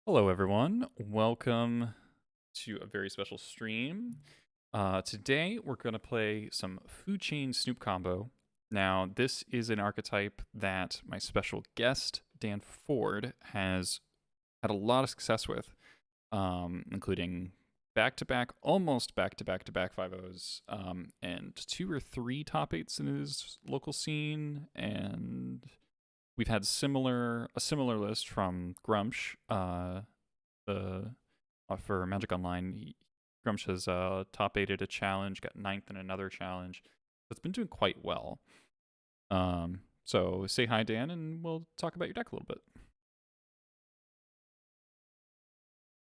Hello, everyone. Welcome to a very special stream. Today, we're going to play some Food Chain Snoop combo. Now, this is an archetype that my special guest, Dan Ford, has had a lot of success with, including back-to-back, almost back-to-back 5-0s, and 2 or 3 top 8s in his local scene, and we've had a similar list from Grumsh, for Magic Online. Grumsh has top 8'd a challenge, got 9th in another challenge. So it's been doing quite well. So say hi, Dan, and we'll talk about your deck a little bit.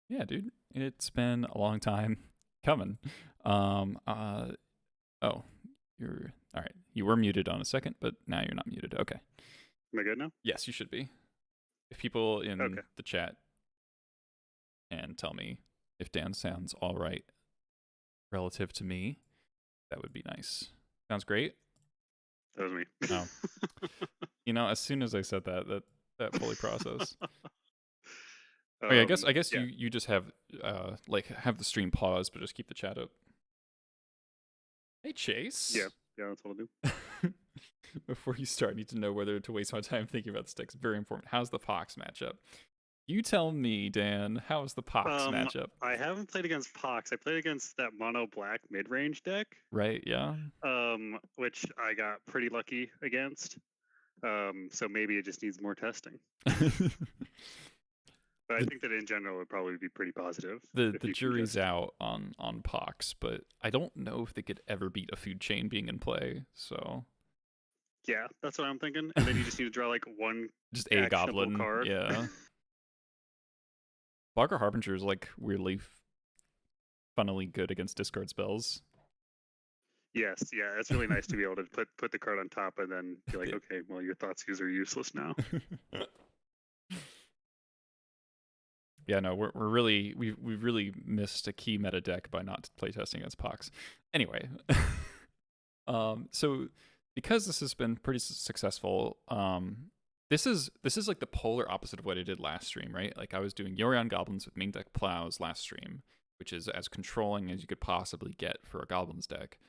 Yeah, dude, it's been a long time coming. Oh, you're all right. You were muted on a second, but now you're not muted. Okay. Am I good now? Yes, you should be. If people in Okay. the chat and tell me if Dan sounds all right relative to me, that would be nice. Sounds great. That was me. Oh. As soon as I said that fully processed. Oh yeah, I guess yeah. you just have have the stream pause, but just keep the chat up. Hey Chase. Yeah, that's what I'll do. Before you start, I need to know whether to waste my time thinking about this deck. It's very important. How's the Pox matchup? You tell me, Dan. How's the Pox matchup? I haven't played against Pox. I played against that mono black mid range deck. Right. Yeah. Which I got pretty lucky against. So maybe it just needs more testing. But I think that in general it would probably be pretty positive. The jury's out on Pox, but I don't know if they could ever beat a food chain being in play. So yeah, that's what I'm thinking. And then you just need to draw like one just a goblin card. Yeah. Bogger Harbinger is like weirdly funnily good against discard spells. Yes, yeah, it's really nice to be able to put the card on top and then be like, okay, well, your Thoughtseize are useless now. Yeah, no, we've really missed a key meta deck by not playtesting against Pox. Anyway, so because this has been pretty successful, this is like the polar opposite of what I did last stream, right? Like I was doing Yorion Goblins with main deck Plows last stream, which is as controlling as you could possibly get for a Goblins deck.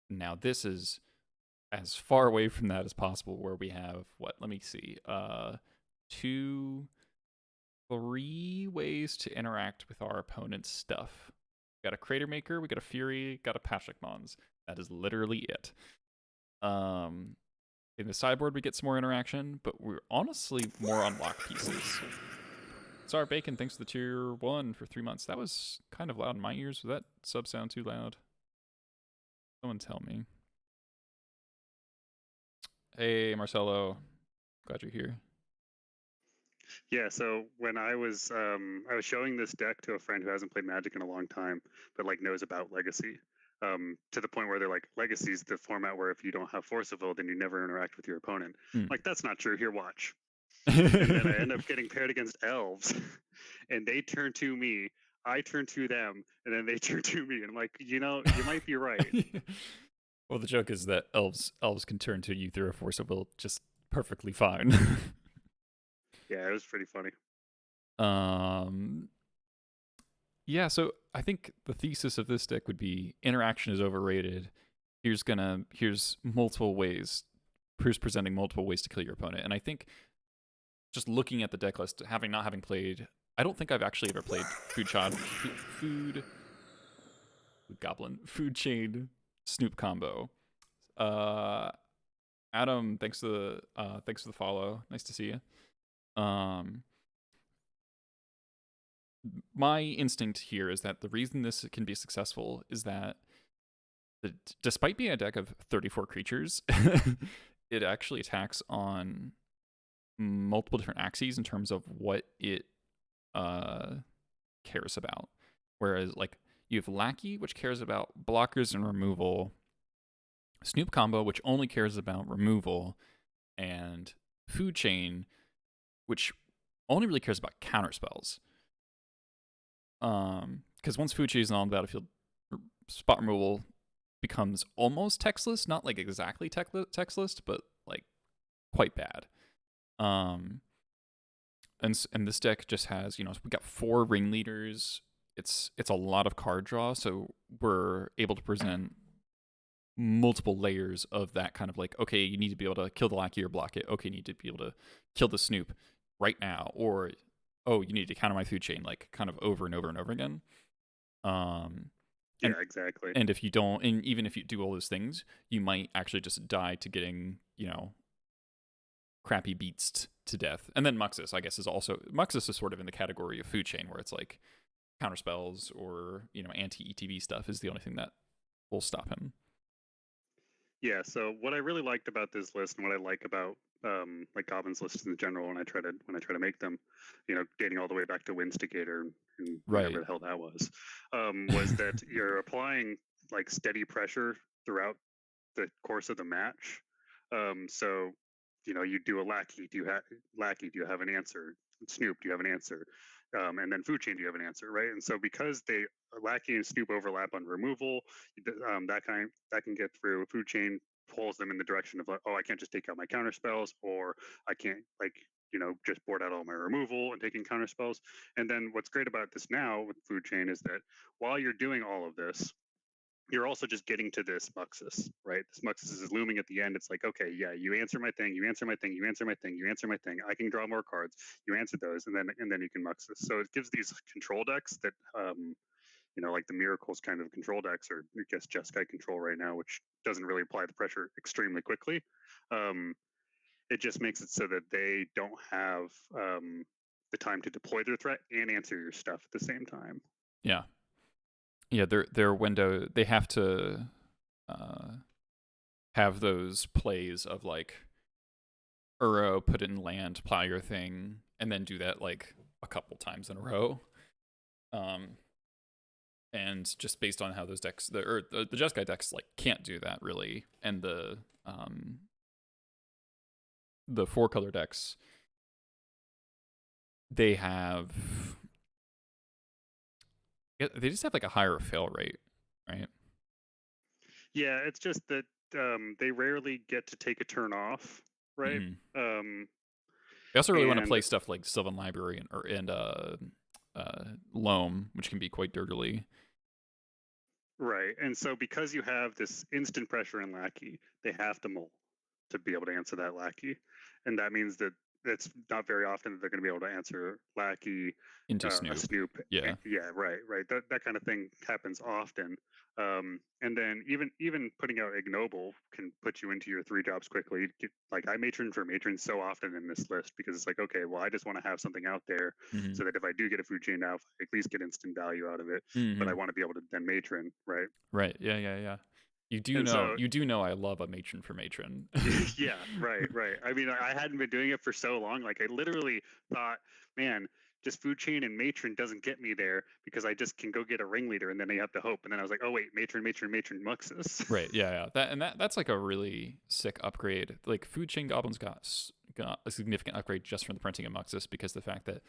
Now this is as far away from that as possible, where we have let me see, 3 ways to interact with our opponent's stuff. We got a Crater Maker, we got a Fury, got a Pashnik Mons. That is literally it. In the sideboard, we get some more interaction, but we're honestly more on lock pieces. Sorry, Bacon, thanks to the tier 1 for 3 months. That was kind of loud in my ears. Was that sub sound too loud? Someone tell me. Hey, Marcelo. Glad you're here. Yeah, so when I was showing this deck to a friend who hasn't played Magic in a long time, but like knows about Legacy, to the point where they're like, Legacy's the format where if you don't have Force of Will, then you never interact with your opponent. Like, that's not true. Here, watch. And then I end up getting paired against Elves, and they turn to me, I turn to them, and then they turn to me. And I'm like, you might be right. Well, the joke is that Elves can turn to you through a Force of Will just perfectly fine. Yeah, it was pretty funny. Yeah, so I think the thesis of this deck would be interaction is overrated. Here's multiple ways. Here's presenting multiple ways to kill your opponent. And I think just looking at the deck list, not having played, I don't think I've actually ever played Food Chain Snoop combo. Adam, thanks for the follow. Nice to see you. My instinct here is that the reason this can be successful is that despite being a deck of 34 creatures, it actually attacks on multiple different axes in terms of what it cares about. Whereas like you have Lackey, which cares about blockers and removal, Snoop combo, which only cares about removal, and Food Chain, which only really cares about counter spells. Because once Food Chain is on the battlefield, spot removal becomes almost textless, not like exactly textless, but like quite bad. and this deck just has, we got 4 ringleaders. It's a lot of card draw, so we're able to present multiple layers of that kind of like, okay, you need to be able to kill the lackey or block it. Okay, you need to be able to kill the Snoop right now, or oh, you need to counter my food chain, like kind of over and over and over again. Yeah, exactly. And if you don't, and even if you do all those things, you might actually just die to getting, crappy beats to death. And then Muxus, I guess, Muxus is sort of in the category of food chain where it's like counter spells or, anti-ETB stuff is the only thing that will stop him. Yeah, so what I really liked about this list and what I like about like Goblin's lists in general when I try to make them, dating all the way back to Winstigator and whatever the hell that was that you're applying like steady pressure throughout the course of the match. So, you do a lackey. Do you have an answer? Snoop, do you have an answer? And then food chain, do you have an answer? Right. And so because lackey and Snoop overlap on removal, that can get through. Food chain pulls them in the direction of like, oh, I can't just take out my counter spells, or I can't just board out all my removal and taking counter spells. And then what's great about this now with food chain is that while you're doing all of this, you're also just getting to this Muxus, right? This Muxus is looming at the end. It's like, okay, yeah, you answer my thing, you answer my thing, you answer my thing, you answer my thing. I can draw more cards. You answer those, and then you can Muxus. So it gives these control decks that, like the Miracles kind of control decks, or I guess Jeskai control right now, which doesn't really apply the pressure extremely quickly. It just makes it so that they don't have the time to deploy their threat and answer your stuff at the same time. Yeah. Yeah, their window, they have to have those plays of like Uro, put it in land, plow your thing, and then do that like a couple times in a row. And just based on how those decks, the Jeskai decks like can't do that really, and the 4-color decks, they just have like a higher fail rate, right? Yeah, it's just that they rarely get to take a turn off, right? Mm-hmm. They also really want to play stuff like Sylvan Library and Loam, which can be quite dirtily. Right, and so because you have this instant pressure in Lackey, they have to mull to be able to answer that Lackey, and that means that it's not very often that they're going to be able to answer Lackey into Snoop. a Snoop. Yeah, right. That kind of thing happens often. And then even putting out Ignoble can put you into your 3 drops quickly. Like I matron for matron so often in this list because it's like, okay, well, I just want to have something out there so that if I do get a food chain now, I at least get instant value out of it. But I want to be able to then matron, right? Right. Yeah. You do know I love a matron for matron. Yeah, right. I mean, I hadn't been doing it for so long. Like I literally thought, man, just food chain and matron doesn't get me there because I just can go get a ringleader and then I have to hope. And then I was like, oh wait, matron, Muxus. Right. Yeah. That's like a really sick upgrade. Like food chain goblins got a significant upgrade just from the printing of Muxus because the fact that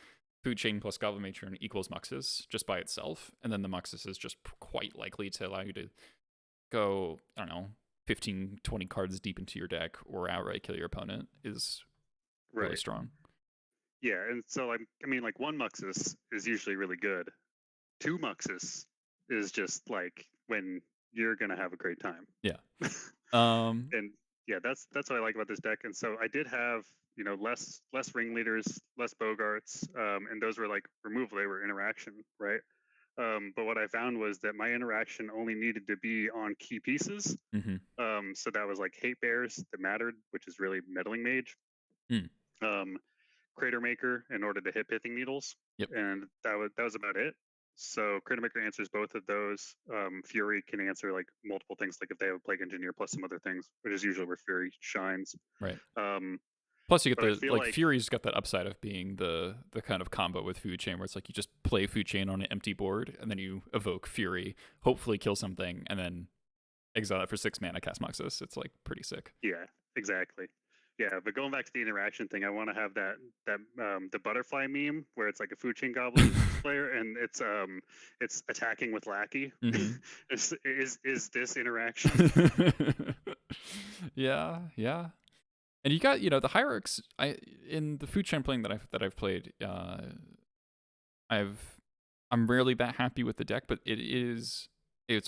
food chain plus goblin matron equals Muxus just by itself, and then the Muxus is just quite likely to allow you to go, I don't know, 15, 20 cards deep into your deck or outright kill your opponent is really strong. Yeah, and so I mean, like 1 Muxus is usually really good. 2 Muxus is just like when you're gonna have a great time. Yeah. And yeah, that's what I like about this deck. And so I did have less ringleaders, less Bogarts, and those were like removal. They were interaction, right? But what I found was that my interaction only needed to be on key pieces. Mm-hmm. So that was like Hate Bears that mattered, which is really Meddling Mage. Crater Maker in order to hit Pithing Needles. Yep. And that was about it. So Crater Maker answers both of those. Fury can answer like multiple things, like if they have a Plague Engineer plus some other things, which is usually where Fury shines. Right. Plus, you get like Fury's got that upside of being the kind of combo with Food Chain, where it's like you just play Food Chain on an empty board, and then you evoke Fury, hopefully kill something, and then exile it for 6 mana, cast Muxus. It's like pretty sick. Yeah, exactly. Yeah, but going back to the interaction thing, I want to have that the butterfly meme where it's like a food chain goblin player and it's attacking with Lackey. Mm-hmm. is this interaction? Yeah. And you got, the hierarchs. In the food chain playing that I've played, I'm rarely that happy with the deck, but it's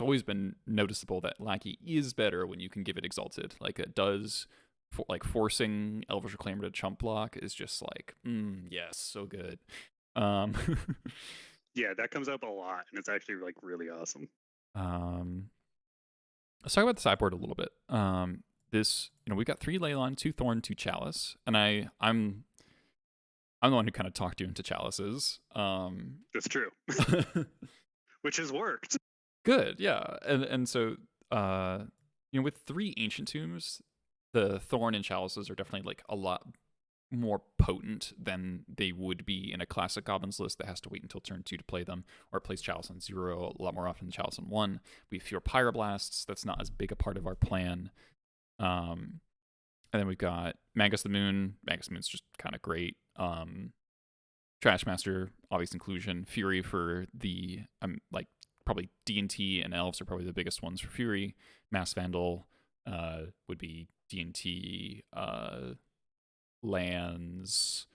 always been noticeable that Lackey is better when you can give it Exalted. Like it does, like forcing Elvish Reclaimer to chump block is just like, yes, so good. Um, Yeah, that comes up a lot, and it's actually like really awesome. Let's talk about the sideboard a little bit. We got 3 Leyline, 2 Thorn, 2 Chalice, and I'm the one who kind of talked you into chalices. That's true, which has worked. Good, yeah, and so with 3 Ancient Tombs, the Thorn and Chalices are definitely like a lot more potent than they would be in a classic Goblins list that has to wait until turn 2 to play them, or it plays Chalice on 0 a lot more often than Chalice on 1. We have fewer Pyroblasts. That's not as big a part of our plan. And then we've got Magus the Moon. Magus the Moon's just kind of great. Trashmaster, obvious inclusion. Fury for the like probably D&T and Elves are probably the biggest ones for Fury. Mass Vandal would be D&T, lands.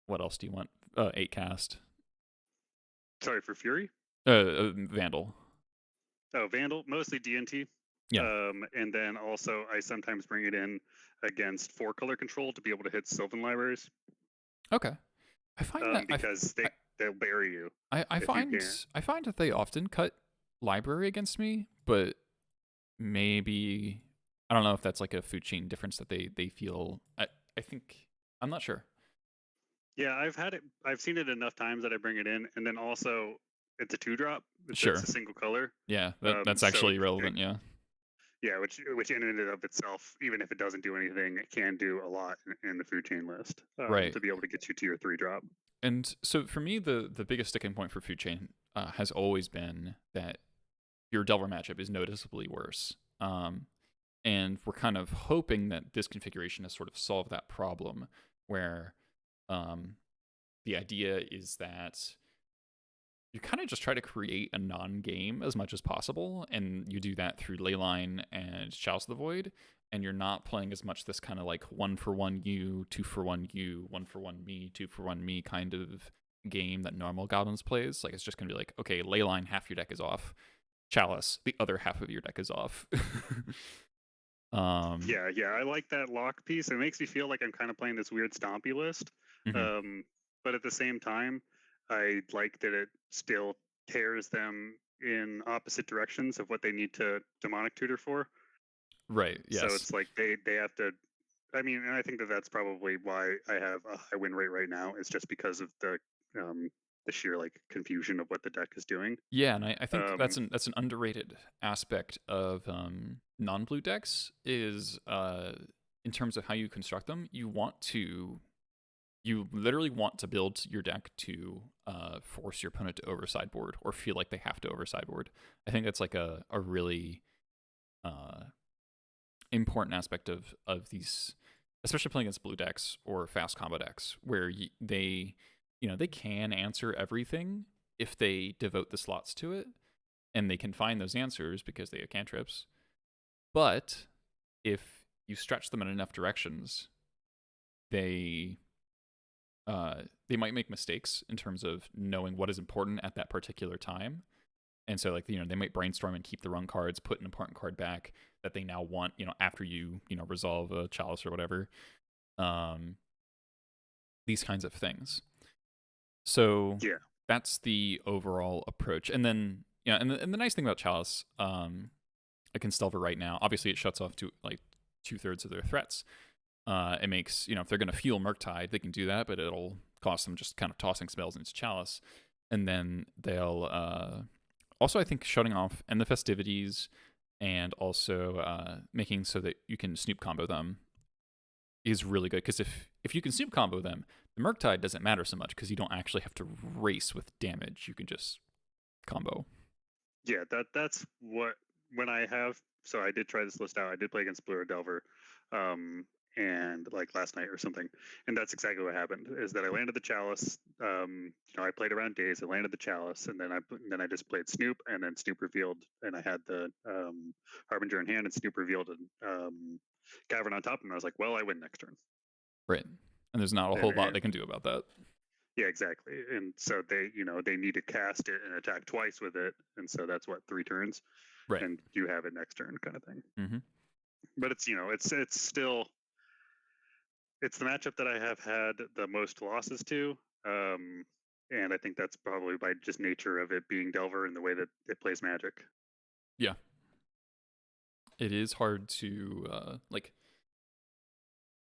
What else do you want? 8 cast. Sorry, for Fury? Vandal. Oh, Vandal, mostly D&T. Yeah. And then also I sometimes bring it in against 4-color control to be able to hit Sylvan libraries. Okay. I find that because they'll bury you. I find that they often cut library against me, but maybe I don't know if that's like a food chain difference that they feel. I think I'm not sure. Yeah, I've seen it enough times that I bring it in, and then also it's a 2-drop. Sure. It's a single color. Yeah, that's actually relevant. Yeah. Yeah, which in and of itself, even if it doesn't do anything, it can do a lot in the food chain list. Right. To be able to get you to your 3-drop. And so for me, the biggest sticking point for food chain has always been that your Delver matchup is noticeably worse. And we're kind of hoping that this configuration has sort of solved that problem, where the idea is that you kind of just try to create a non-game as much as possible, and you do that through Leyline and Chalice of the Void, and you're not playing as much this kind of like 1-for-1 you, 2-for-1 you, 1-for-1 me, 2-for-1 me kind of game that normal Goblins plays. Like it's just gonna be like, okay, Leyline, half your deck is off. Chalice, the other half of your deck is off. Yeah, I like that lock piece. It makes me feel like I'm kind of playing this weird Stompy list. Mm-hmm. But at the same time, I like that it still tears them in opposite directions of what they need to demonic tutor for. Right. Yes. So it's like they have to. I mean, and I think that's probably why I have a high win rate right now. It's just because of the sheer like confusion of what the deck is doing. Yeah, and I think that's an underrated aspect of non-blue decks is in terms of how you construct them. You literally want to build your deck to force your opponent to over sideboard or feel like they have to over sideboard. I think that's like a really important aspect of these, especially playing against blue decks or fast combo decks, where they can answer everything if they devote the slots to it, and they can find those answers because they have cantrips. But if you stretch them in enough directions, they might make mistakes in terms of knowing what is important at that particular time. And so, like, they might brainstorm and keep the wrong cards, put an important card back that they now want, after you resolve a chalice or whatever. These kinds of things. So yeah, that's the overall approach. And then, and the nice thing about chalice, against Delver right now, obviously it shuts off to like 2/3 of their threats. It makes, if they're going to fuel Murktide, they can do that, but it'll cost them just kind of tossing spells into chalice. And then they'll also, I think, shutting off and the festivities, and also making so that you can Snoop combo them is really good. Because if you can Snoop combo them, the Murktide doesn't matter so much because you don't actually have to race with damage. You can just combo. Yeah, that's what when I have. So I did try this list out. I did play against Blue or Delver, and like last night or something. And that's exactly what happened. Is that I landed the chalice. I played around days. I landed the chalice, and then I just played Snoop, and then Snoop revealed, and I had the Harbinger in hand, and Snoop revealed a Cavern on top, and I was like, well, I win next turn. Right. And there's not a whole lot they can do about that. Yeah, exactly. And so they need to cast it and attack twice with it, and so that's what 3 turns. Right. And you have it next turn, kind of thing. Mm-hmm. But it's still the matchup that I have had the most losses to, and I think that's probably by just nature of it being Delver and the way that it plays Magic. Yeah, it is hard to like.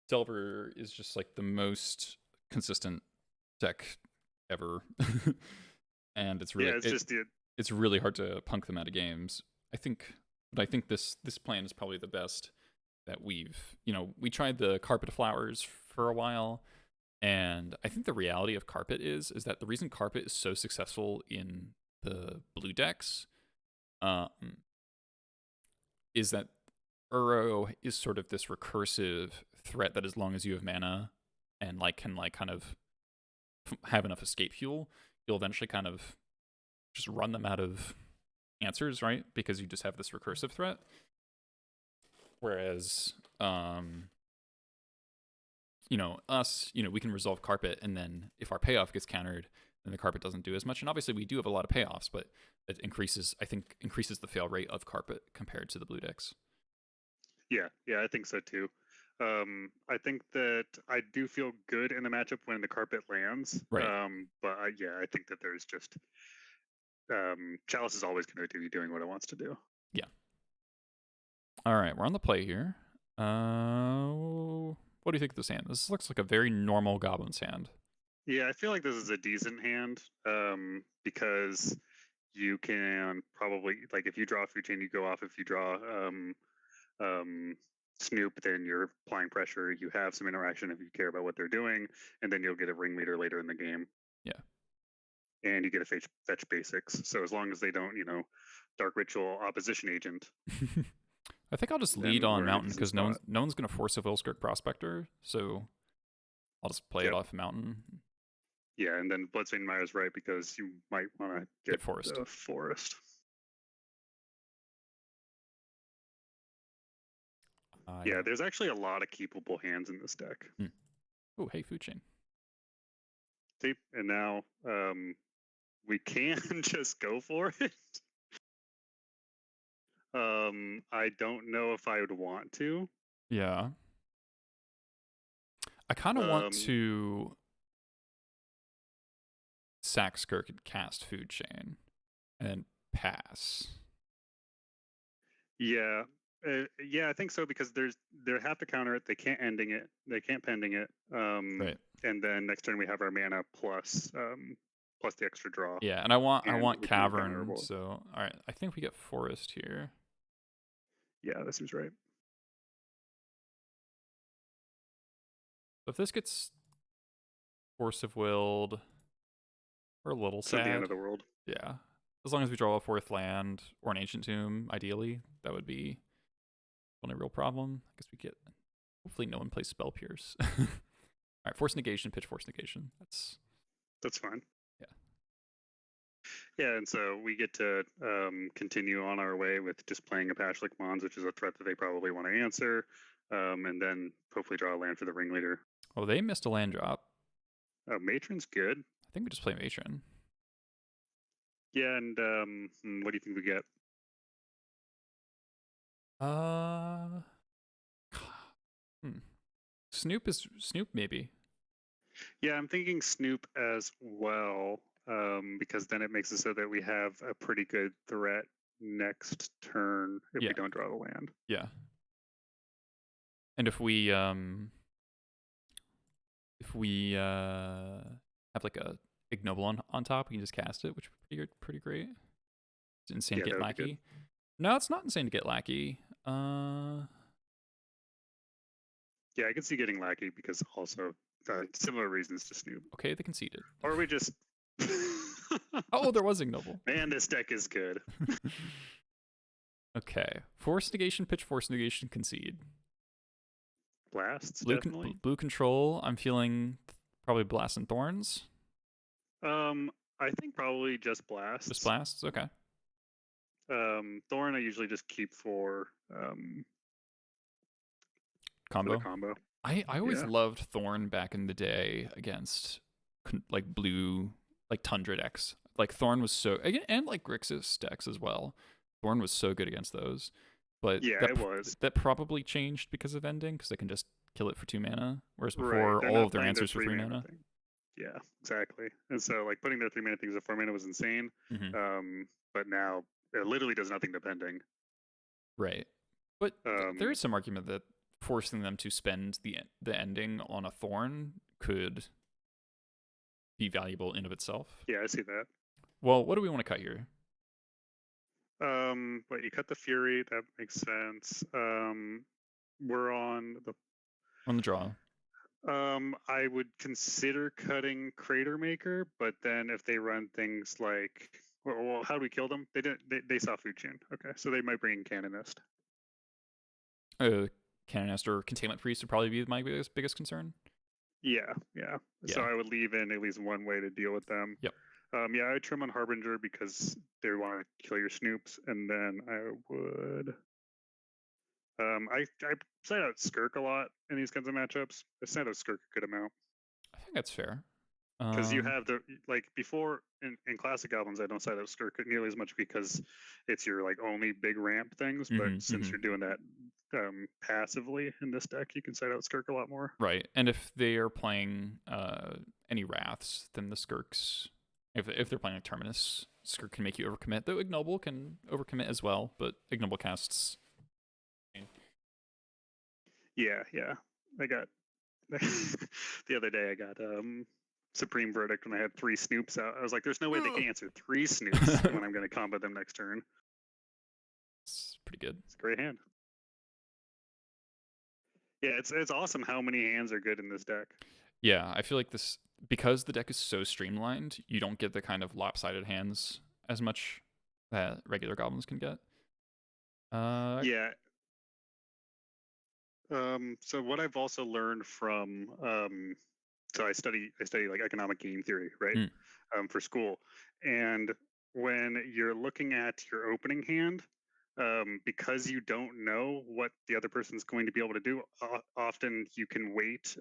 Delver is just like the most consistent deck ever, and it's really it's really hard to punk the meta games. I think this plan is probably the best that we tried the Carpet of Flowers for a while, and I think the reality of Carpet is that the reason Carpet is so successful in the blue decks is that Uro is sort of this recursive threat that as long as you have mana and can kind of have enough escape fuel, you'll eventually kind of just run them out of answers, right? Because you just have this recursive threat. Whereas us, we can resolve Carpet, and then if our payoff gets countered, then the Carpet doesn't do as much. And obviously we do have a lot of payoffs, but it increases the fail rate of Carpet compared to the blue decks. Yeah, I think so too. I think that I do feel good in the matchup when the Carpet lands. Right. But I think that there's just Chalice is always going to be doing what it wants to do. Yeah. All right, we're on the play here. What do you think of this hand? This looks like a very normal Goblin's hand. Yeah, I feel like this is a decent hand because you can probably, like, if you draw Food Chain, you go off. If you draw Snoop, then you're applying pressure. You have some interaction if you care about what they're doing, and then you'll get a Ringleader later in the game. Yeah. And you get a fetch basics. So as long as they don't, Dark Ritual Opposition Agent. I think I'll just lead on Mountain because no one's going to force a Vilskirk Prospector, so I'll just play it off Mountain. Yeah, and then Bloodstain Myra's right because you might want to get Forest. Yeah, there's actually a lot of keepable hands in this deck. Oh, hey, Food Chain. See, and now we can just go for it. I don't know if I would want to. Yeah. I kind of want to sack Skirk and cast Food Chain and pass. Yeah. I think so because they have to counter it. They can't ending it. They can't pending it. Right. And then next turn we have our mana plus the extra draw. Yeah, and I want Cavern. So all right, I think we get Forest here. Yeah, that seems right. So if this gets Force of Willed, we're a little sad. At the end of the world. Yeah, as long as we draw a 4th land or an Ancient Tomb, ideally, that would be the only real problem. I guess we get. Hopefully, no one plays Spell Pierce. All right, Force Negation, pitch Force Negation. That's fine. Yeah. Yeah, and so we get to continue on our way with just playing a Pashlik Mons, which is a threat that they probably want to answer, and then hopefully draw a land for the Ringleader. Oh, they missed a land drop. Matron's good. I think we just play Matron. Yeah, and what do you think we get? Snoop maybe. Yeah, I'm thinking Snoop as well, because then it makes it so that we have a pretty good threat next turn if we don't draw the land. Yeah. And if we have like a Ignoble on top, we can just cast it, which would be pretty great. It's insane to get Lackey. No, it's not insane to get Lackey. Yeah, I can see getting Lackey because also similar reasons to Snoop. Okay, they conceded. Or we just... Oh, there was Ignoble. Man, this deck is good. Okay. Force Negation, pitch Force Negation, concede. Blasts, definitely. Blue control. I'm feeling probably Blasts and Thorns. I think probably just blasts. Just Blasts. Okay. Thorn I usually just keep for Combo. the combo. I always loved Thorn back in the day against like blue, like Tundra decks. Like Thorn was so, and like Grixis decks as well. Thorn was so good against those. But yeah, it was. That probably changed because of ending, because they can just kill it for 2 mana, whereas Right. before all of their answers were 3 mana. Thing. Yeah, exactly. And so like putting their 3 mana things at 4 mana was insane. But now it literally does nothing depending. Right. But there is some argument that forcing them to spend the ending on a Thorn could be valuable in of itself. Yeah, I see that. Well, what do we want to cut here? But you cut the Fury, that makes sense. We're on the draw. I would consider cutting Crater Maker, but then if they run things like, well, how do we kill them? They didn't. They saw Food Chain. Okay, so they might bring in Canonist. Canonist or Containment Priest would probably be my biggest concern. Yeah. So I would leave in at least one way to deal with them. Yep. Yeah, I would trim on Harbinger because they want to kill your Snoops, and then I would. I side out Skirk a lot in these kinds of matchups. I side out Skirk a good amount. I think that's fair. Because you have the before in classic albums, I don't side out Skirk nearly as much because it's your like only big ramp things. But since you're doing that passively in this deck, you can side out Skirk a lot more. Right, and if they are playing any Wraths, then the Skirks, if they're playing a Terminus, Skirk can make you overcommit. Though Ignoble can overcommit as well, but Ignoble casts. Yeah. I got the other day. I got Supreme Verdict when I had 3 Snoops out. I was like, "There's no way they can answer 3 Snoops when I'm going to combo them next turn." It's pretty good. It's a great hand. Yeah, it's awesome how many hands are good in this deck. Yeah, I feel like this, because the deck is so streamlined, you don't get the kind of lopsided hands as much that regular goblins can get. Yeah. So what I've also learned from so I study like economic game theory, right? For school. And when you're looking at your opening hand, because you don't know what the other person's going to be able to do, often you can weight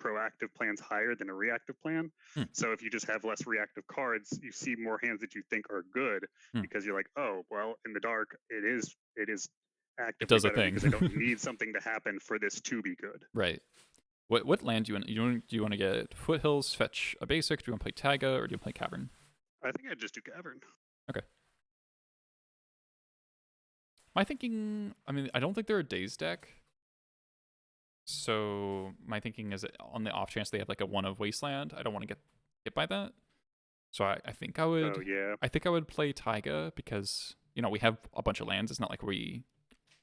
proactive plans higher than a reactive plan. So if you just have less reactive cards, you see more hands that you think are good because you're like, oh, well, in the dark, it is actively it does a better thing because I don't need something to happen for this to be good. Right. What land do you want? Do you want to get Foothills, fetch a basic? Do you want to play Taiga, or do you want to play Cavern? I think I'd just do Cavern. Okay. My thinking, I mean, I don't think they're a Daze deck. So my thinking is that on the off chance they have like a 1 of Wasteland, I don't want to get hit by that. So I think I would. Oh, yeah. I think I would play Taiga because, you know, we have a bunch of lands. It's not like we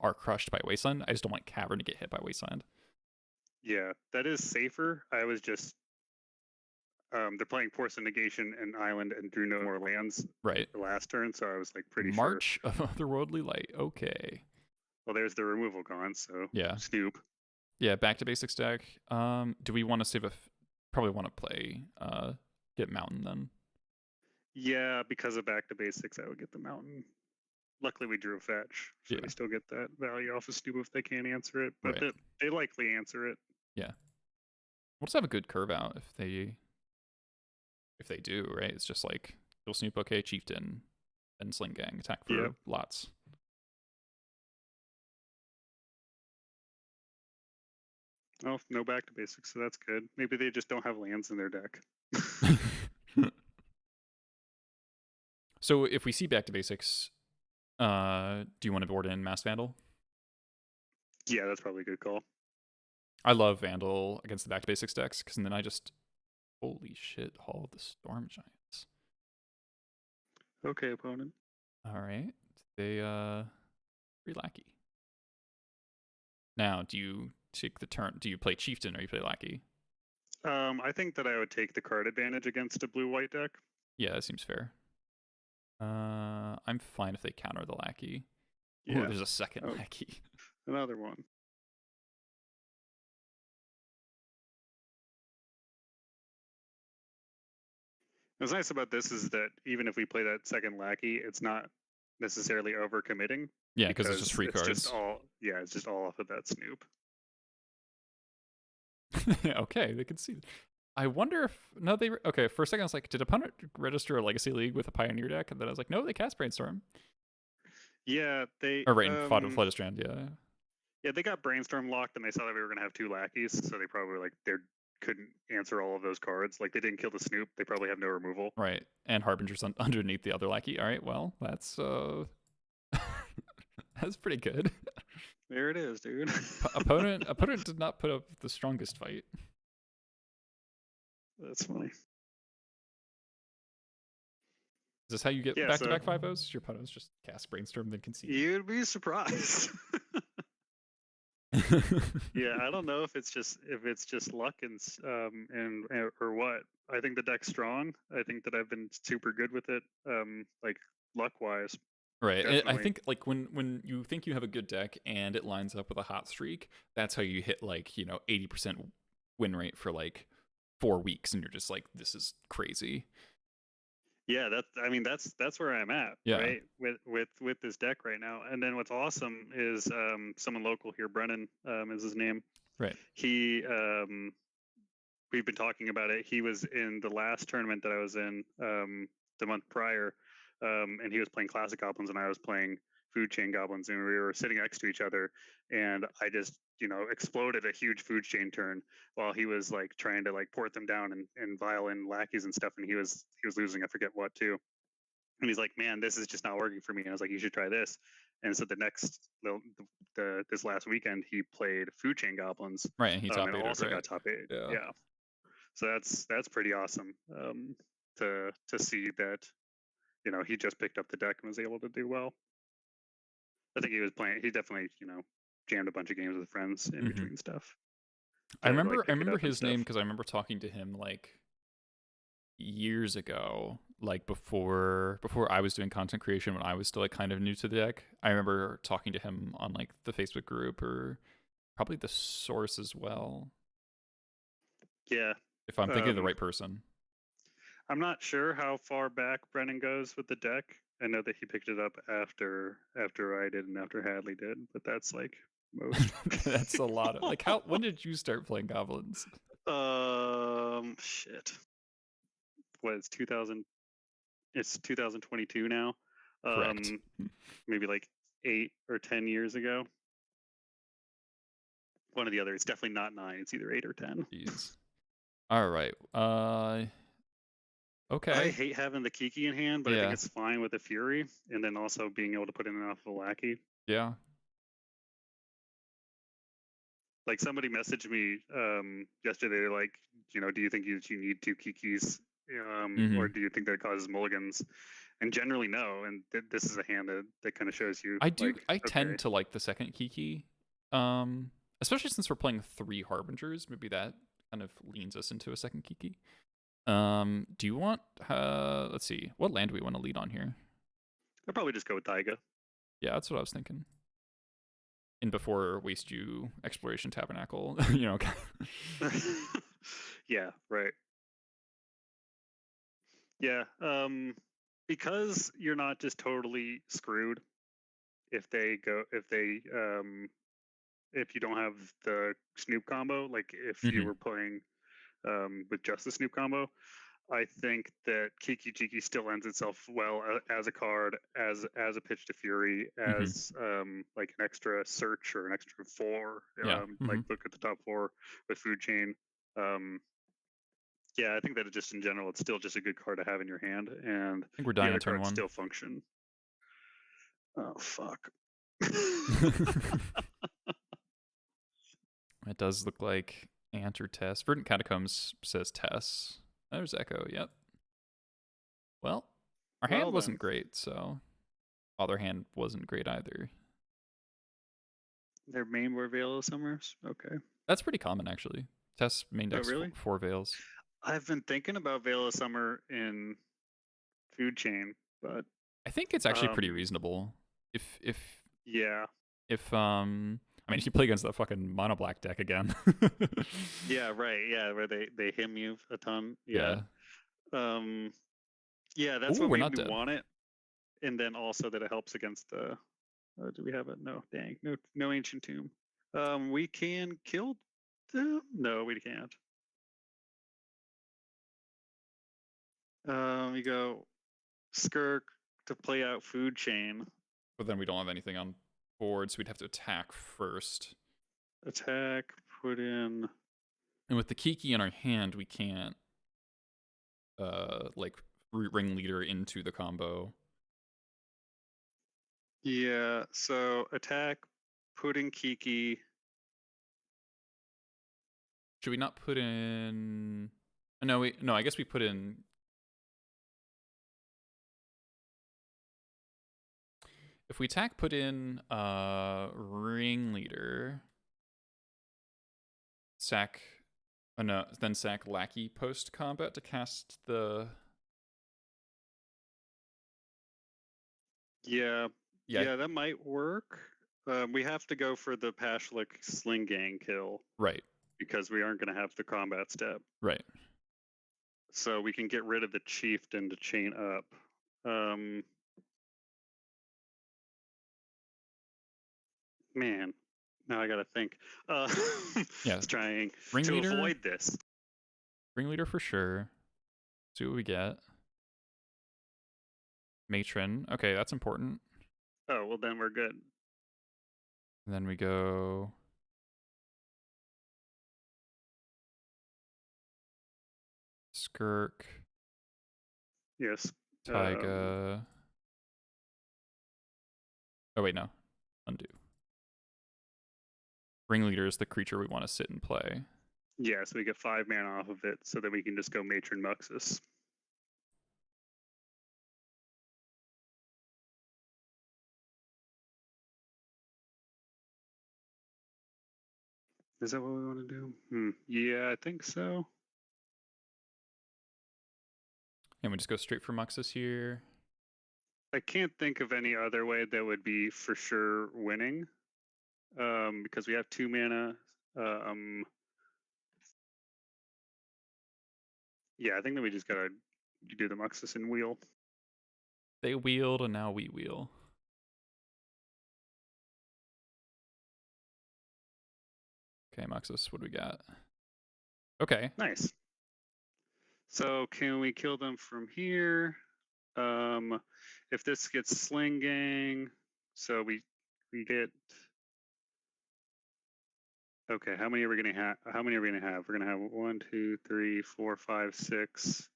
are crushed by Wasteland. I just don't want Cavern to get hit by Wasteland. Yeah, that is safer. I was just they're playing Force of Negation and Island and drew no more lands right the last turn, so I was like pretty March sure. of Otherworldly Light. Okay. Well, there's the removal gone, so yeah. Snoop. Yeah, back to basics deck. Do we want to save probably want to play get Mountain then? Yeah, because of back to basics, I would get the Mountain. Luckily, we drew a fetch, so we still get that value off of Snoop if they can't answer it, but they likely answer it. Yeah. We'll just have a good curve out if they do, right? It's just like you'll Snoop, okay, Chieftain, and Sling Gang attack for lots. Oh, no back to basics, so that's good. Maybe they just don't have lands in their deck. So if we see back to basics, do you want to board in Mass Vandal? Yeah, that's probably a good call. I love Vandal against the back to basics decks because then I just, holy shit, Hall of the Storm Giants. Okay, opponent. All right, they free lackey. Now, do you take the turn? Do you play Chieftain or you play lackey? I think that I would take the card advantage against a blue-white deck. Yeah, that seems fair. I'm fine if they counter the lackey. Yeah. Ooh, there's a second lackey. Another one. What's nice about this is that even if we play that second lackey, it's not necessarily overcommitting. Yeah, because it's just free it's just cards. it's just all off of that Snoop. Okay, they can see. I wonder if okay. For a second, I was like, did opponent register a Legacy League with a Pioneer deck? And then I was like, no, they cast Brainstorm. Yeah, they Or right, and Floodstrand, yeah. Yeah, they got Brainstorm locked, and they saw that we were gonna have 2 lackeys, so they probably like they couldn't answer all of those cards. Like they didn't kill the Snoop, they probably have no removal. Right, and Harbinger's underneath the other lackey. All right, well, that's that's pretty good. There it is, dude. opponent did not put up the strongest fight. That's funny. Is this how you get back-to-back 5-0s? Your opponents just cast Brainstorm, then concede? You'd be surprised. Yeah, I don't know if it's just luck and or what. I think the deck's strong. I think that I've been super good with it, like luck-wise. Right. Definitely. I think like when you think you have a good deck and it lines up with a hot streak, that's how you hit like 80% win rate for like 4 weeks, and you're just like, this is crazy. Yeah, that's where I'm at, yeah. right? With this deck right now. And then what's awesome is someone local here, Brennan, is his name. Right. He we've been talking about it. He was in the last tournament that I was in the month prior, and he was playing Classic Goblins and I was playing Food Chain Goblins, and we were sitting next to each other, and I just exploded a huge Food Chain turn while he was like trying to like port them down and vial in lackeys and stuff, and he was losing, I forget what too. And he's like, man, this is just not working for me. And I was like, you should try this. And so this last weekend he played Food Chain Goblins, right, and he top and eight also right? got top 8. Yeah. So that's pretty awesome to see that he just picked up the deck and was able to do well. I think he was playing. He definitely jammed a bunch of games with friends in between stuff. I remember his name because I remember talking to him like years ago, like before I was doing content creation, when I was still like kind of new to the deck. I remember talking to him on like the Facebook group or probably the source as well. Yeah. If I'm thinking of the right person. I'm not sure how far back Brennan goes with the deck. I know that he picked it up after I did and after Hadley did, but that's like most. That's a lot of like when did you start playing goblins? Shit. What is 2000? It's 2022 now. Correct. Maybe like 8 or 10 years ago. One or the other. It's definitely not 9. It's either 8 or 10. Jeez. All right. Okay. I hate having the Kiki in hand, but I think it's fine with the Fury, and then also being able to put in enough of a lackey. Yeah. Like somebody messaged me yesterday. They're like, do you think you need 2 Kikis, or do you think that causes mulligans? And generally, no. And this is a hand that kind of shows you. I do. Like, I tend to like the second Kiki, especially since we're playing 3 Harbingers. Maybe that kind of leans us into a second Kiki. Do you want? Let's see. What land do we want to lead on here? I'll probably just go with Taiga. Yeah, that's what I was thinking. And before Waste You Exploration Tabernacle, Yeah, right. Yeah, because you're not just totally screwed if you don't have the Snoop combo. Like if you were playing with just the Snoop combo, I think that Kiki Jiki still lends itself well as a card, as a pitch to Fury, as like an extra search or an extra 4. Like look at the top 4 with Food Chain. Yeah, I think that just in general, it's still just a good card to have in your hand, and I think we're dying the on turn 1. Still function. Oh fuck! It does look like Ant or Tess. Verdant Catacombs says Tess. There's Echo. Yep. Well, our hand wasn't great, so other hand wasn't great either. Their main were Veil of Summers. Okay, that's pretty common actually. Tess main deck's 4 Veils. I've been thinking about Veil of Summer in Food Chain, but I think it's actually pretty reasonable. If I mean, if you play against that fucking mono black deck again. Yeah, right. Yeah, where they him you a ton. Yeah. Yeah, that's Ooh, what we're made not me dead. want it, and then also that it helps against the. Do we have it? No, dang, no ancient tomb. We can kill them. No, we can't. We go Skirk to play out food chain. But then we don't have anything on board, so we'd have to attack first. Attack, put in. And with the Kiki in our hand, we can't like ringleader into the combo. Yeah, so attack, put in Kiki. Should we not put in? No, I guess we put in. If we attack, put in ringleader. Sack. Oh no, then sack lackey post combat to cast the. Yeah, Yeah, that might work. We have to go for the Pashlik Sling Gang kill right, because we aren't going to have the combat step. right. So we can get rid of the chieftain to chain up. Man, now I got to think. Yeah, trying to ringleader. avoid this. Ringleader for sure. See what we get. Matron. Okay, that's important. Oh, well, then we're good. And then we go. Skirk. Yes. Taiga. Oh, wait, no. Undo. Ringleader is the creature we want to sit and play. Yeah, so we get 5 mana off of it so that we can just go Matron Muxus. Is that what we want to do? Yeah, I think so. And we just go straight for Muxus here. I can't think of any other way that would be for sure winning. Because we have 2 mana. Yeah, I think that we just gotta do the Muxus and wheel. They wheeled and now we wheel. Okay, Muxus, what do we got? Okay. Nice. So can we kill them from here? If this gets Sling Gang, so we get. Okay, how many are we gonna have? How many are we gonna have? We're gonna have 1, 2, 3, 4, 5, 6.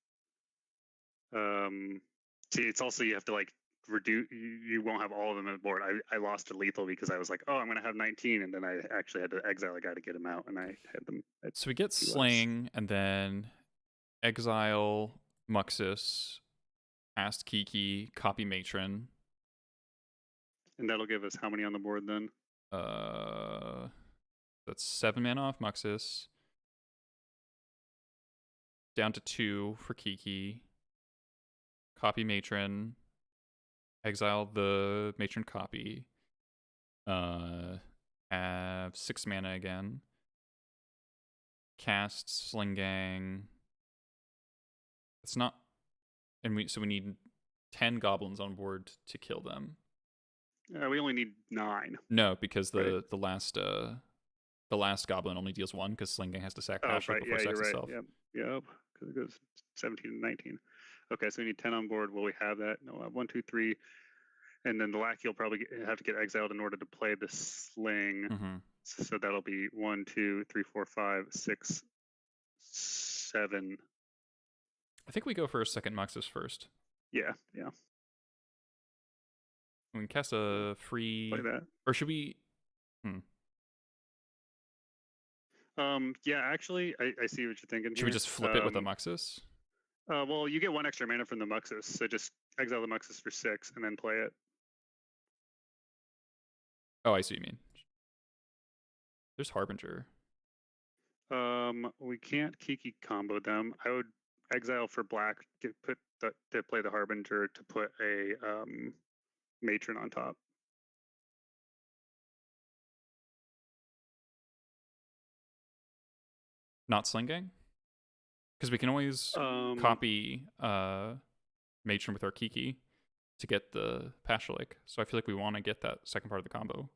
See, it's also you have to like reduce. You won't have all of them on the board. I lost to lethal because I was like, oh, I'm gonna have 19, and then I actually had to exile a guy to get him out, and I had them. So we get Sling and then exile Muxus, cast Kiki, copy Matron. And that'll give us how many on the board then? That's 7 mana off Muxus. Down to 2 for Kiki. Copy Matron. Exile the Matron copy. Have 6 mana again. Cast Sling Gang. It's not, and we need 10 goblins on board to kill them. We only need 9. No, because the last goblin only deals 1 because Sling Gang has to sack Pashlik before it sacks itself. Yep. Because it goes 17 and 19. Okay, so we need 10 on board. Will we have that? No, 1, 2, 3. And then the lackey will probably have to get exiled in order to play the sling. Mm-hmm. So that'll be 1, 2, 3, 4, 5, 6, 7. I think we go for a second Muxus first. Yeah. We can cast a free. Play that. Or should we? Yeah, actually, I see what you're thinking. Should we just flip it with a Muxus? Well, you get 1 extra mana from the Muxus, so just exile the Muxus for 6 and then play it. Oh, I see what you mean. There's Harbinger. We can't Kiki combo them. I would exile for black to play the Harbinger to put a Matron on top. Not Sling Gang? Because we can always copy Matron with our Kiki to get the Pashulik. So I feel like we want to get that second part of the combo.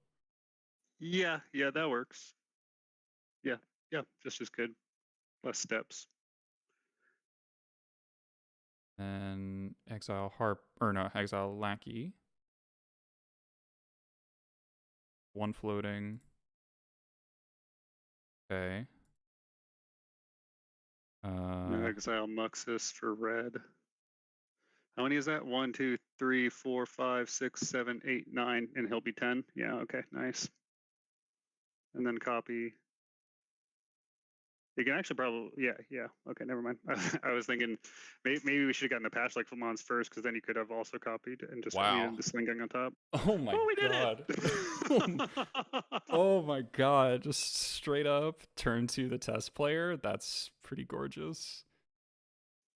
Yeah, that works. Yeah, just as good. Less steps. And exile exile Lackey. One floating. Okay. Exile Muxus for red. How many is that? 1, 2, 3, 4, 5, 6, 7, 8, 9, and he'll be 10. Yeah, okay, nice. And then copy. You can actually probably, yeah. Okay, never mind. I was thinking maybe we should have gotten the patch like Flamons first, because then you could have also copied and just needed the Sling Gun on top. Oh my god. We did it! Oh my god. Just straight up turn to the test player. That's pretty gorgeous.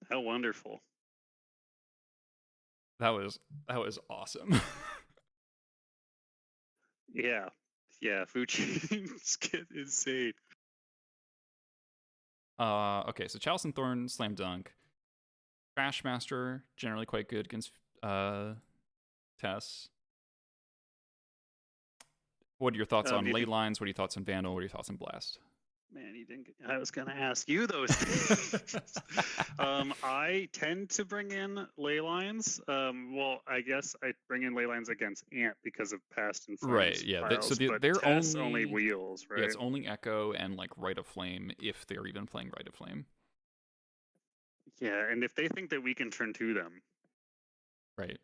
How wonderful. That was awesome. Yeah. Food chains get insane. Okay, so Chalice and Thorn, Slam Dunk. Trashmaster, generally quite good against Tess. What are your thoughts on Ley Lines? What are your thoughts on Vandal? What are your thoughts on Blast? Man, you didn't. I was gonna ask you those things. I tend to bring in ley lines. Well, I guess I bring in ley lines against Ant because of past and right. Yeah. Files, so they're Tess only wheels, right? Yeah, it's only Echo and like Rite of Flame if they're even playing Rite of Flame. Yeah, and if they think that we can turn to them, right?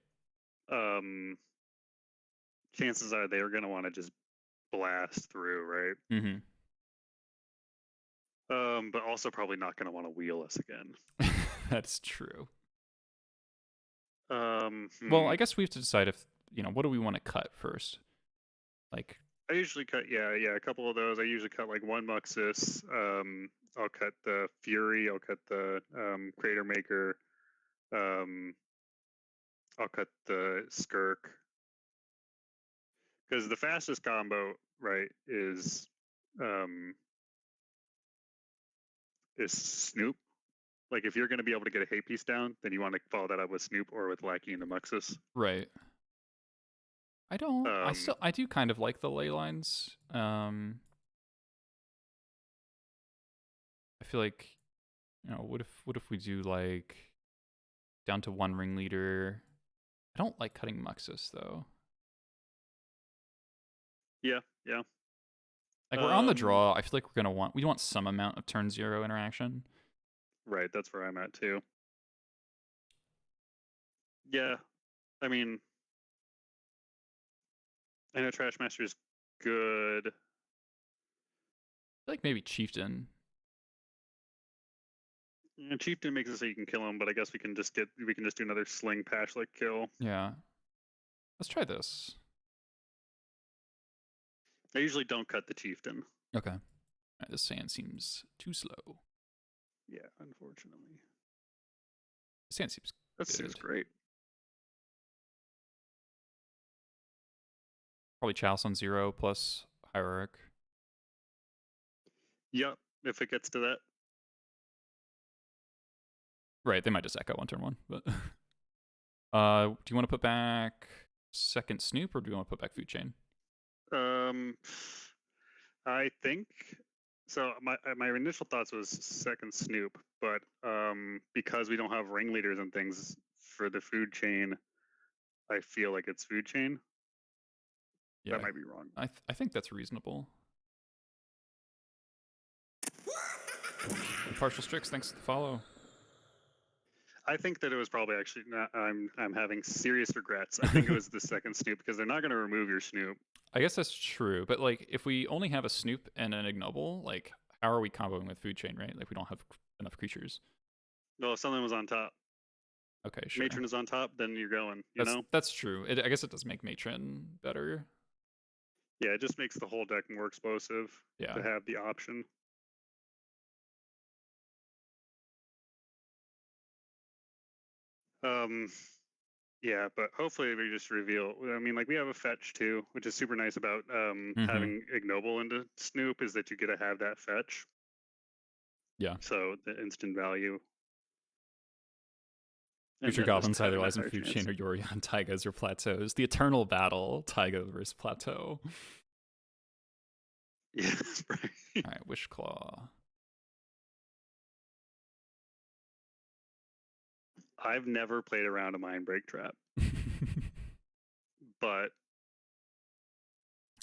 Chances are they are gonna want to just blast through, right? Mm-hmm. But also probably not going to want to wheel us again. That's true. Well, I guess we have to decide if, what do we want to cut first? Like, I usually cut, a couple of those. I usually cut like one Muxus. I'll cut the Fury. I'll cut the Crater Maker. I'll cut the Skirk. Because the fastest combo, right, is Snoop. Like if you're going to be able to get a hate piece down, then you want to follow that up with Snoop or with Lackey and the Muxus. Right. I don't. I do kind of like the ley lines. I feel like, what if we do like down to one ringleader? I don't like cutting Muxus though. Yeah. Like we're on the draw. I feel like we want some amount of turn 0 interaction. Right, that's where I'm at too. Yeah, I mean, I know Trashmaster is good. I feel like maybe Chieftain. Yeah, Chieftain makes it so you can kill him, but I guess we can just do another Sling Patch like kill. Yeah, let's try this. I usually don't cut the Chieftain. Okay. This sand seems too slow. Yeah, unfortunately. Sand seems that seems great. Probably Chalice on 0 plus Hierarch. Yep, if it gets to that. Right, they might just Echo on turn 1. But do you want to put back second Snoop or do you want to put back Food Chain? I think so. My initial thoughts was second Snoop, but because we don't have ringleaders and things for the Food Chain, I feel like it's Food Chain. Yeah, that might be wrong. I think that's reasonable. Partial Strix, thanks for the follow. I think that it was probably actually not, I'm having serious regrets. I think it was the second Snoop because they're not going to remove your Snoop. I guess that's true, but like if we only have a Snoop and an Ignoble, like how are we comboing with Food Chain, right? Like we don't have enough creatures. Well, if something was on top. Okay, sure. Matron is on top, then you're going. You know. That's true. I guess it does make Matron better. Yeah, it just makes the whole deck more explosive. Yeah. To have the option. Yeah, but hopefully we just reveal. I mean, like we have a fetch too, which is super nice about having Ignoble into Snoop is that you get to have that fetch. Yeah. So the instant value. And Future then just goblins have either an lies in entire food chance. chain or Yori on taigas or plateaus. The eternal battle, taiga versus plateau. Yeah, right. All right, Wish Claw. I've never played around a Mind Break Trap, but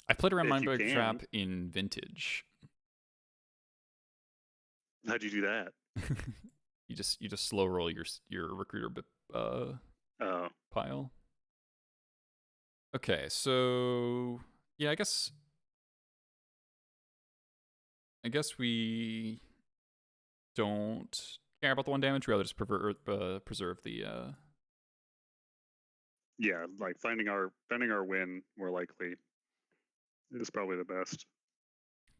I played around if you Mindbug can, Trap in Vintage. how'd you do that? you just slow roll your recruiter Oh, pile. Okay, so yeah, I guess we don't care about the 1 damage. We rather just preserve the. yeah, like finding our win more likely is probably the best.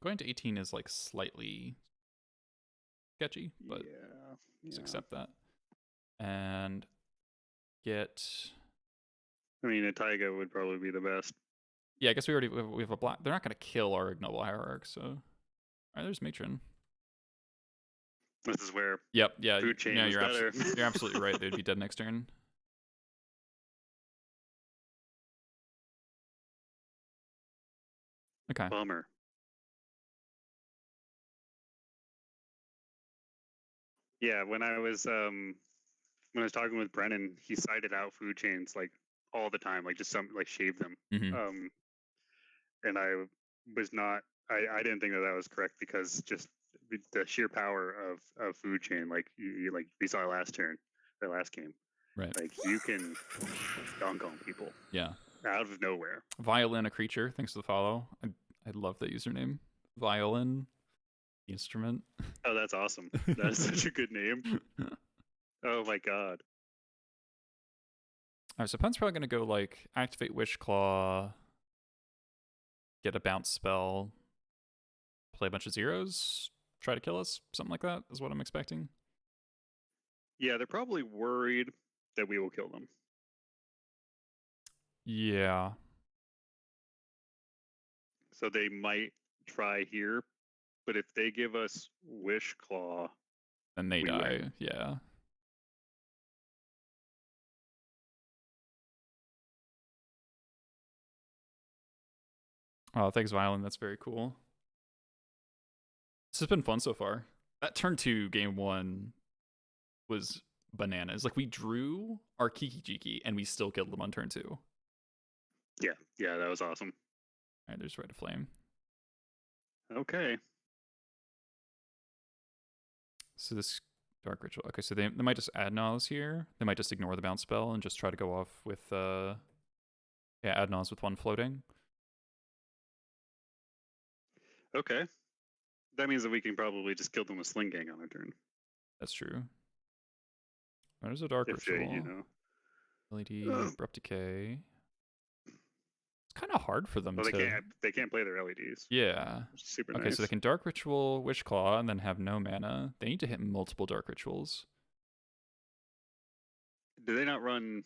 Going to 18 is like slightly sketchy, but Yeah, just accept that and get. I mean, a Taiga would probably be the best. Yeah, I guess we have a black. They're not going to kill our ignoble hierarch, so. All right, there's Matron. This is where Yep, yeah, food chain was you're better. you're absolutely right. They'd be dead next turn. Okay. Bummer. Yeah, when I was talking with Brennan, he cited out food chains like all the time, like just some like shave them. Mm-hmm. And I was not. I didn't think that was correct because just the sheer power of food chain, like you like we saw last turn, the last game, Right. like you can dunk on people. Yeah. Out of nowhere. Violin, a creature. Thanks for the follow. I love that username. Violin, the instrument. Oh, that's awesome. That's such a good name. Oh my god. All right, so Pen's probably gonna go like activate Wish Claw, get a bounce spell, play a bunch of zeros, try to kill us, something like that is what I'm expecting. Yeah, they're probably worried that we will kill them. Yeah. So they might try here, but if they give us Wish Claw, Then they we die. win. Yeah. Oh, thanks, Violin. That's very cool. This has been fun so far. That turn 2 game 1 was bananas. Like we drew our Kiki Jiki and we still killed them on turn 2. Yeah, that was awesome. All right, there's Red Flame. Okay. So this Dark Ritual. Okay, so they might just add Nas here. They might just ignore the bounce spell and just try to go off with add Nas with 1 floating. Okay. That means that we can probably just kill them with Sling Gang on our turn. That's true. There's a Dark If Ritual. they, you know. LED, Abrupt Decay. It's kind of hard for them Well, to. they can't play their LEDs. Yeah. Super Okay, nice. so they can Dark Ritual, Wish Claw, and then have no mana. They need to hit multiple Dark Rituals. Do they not run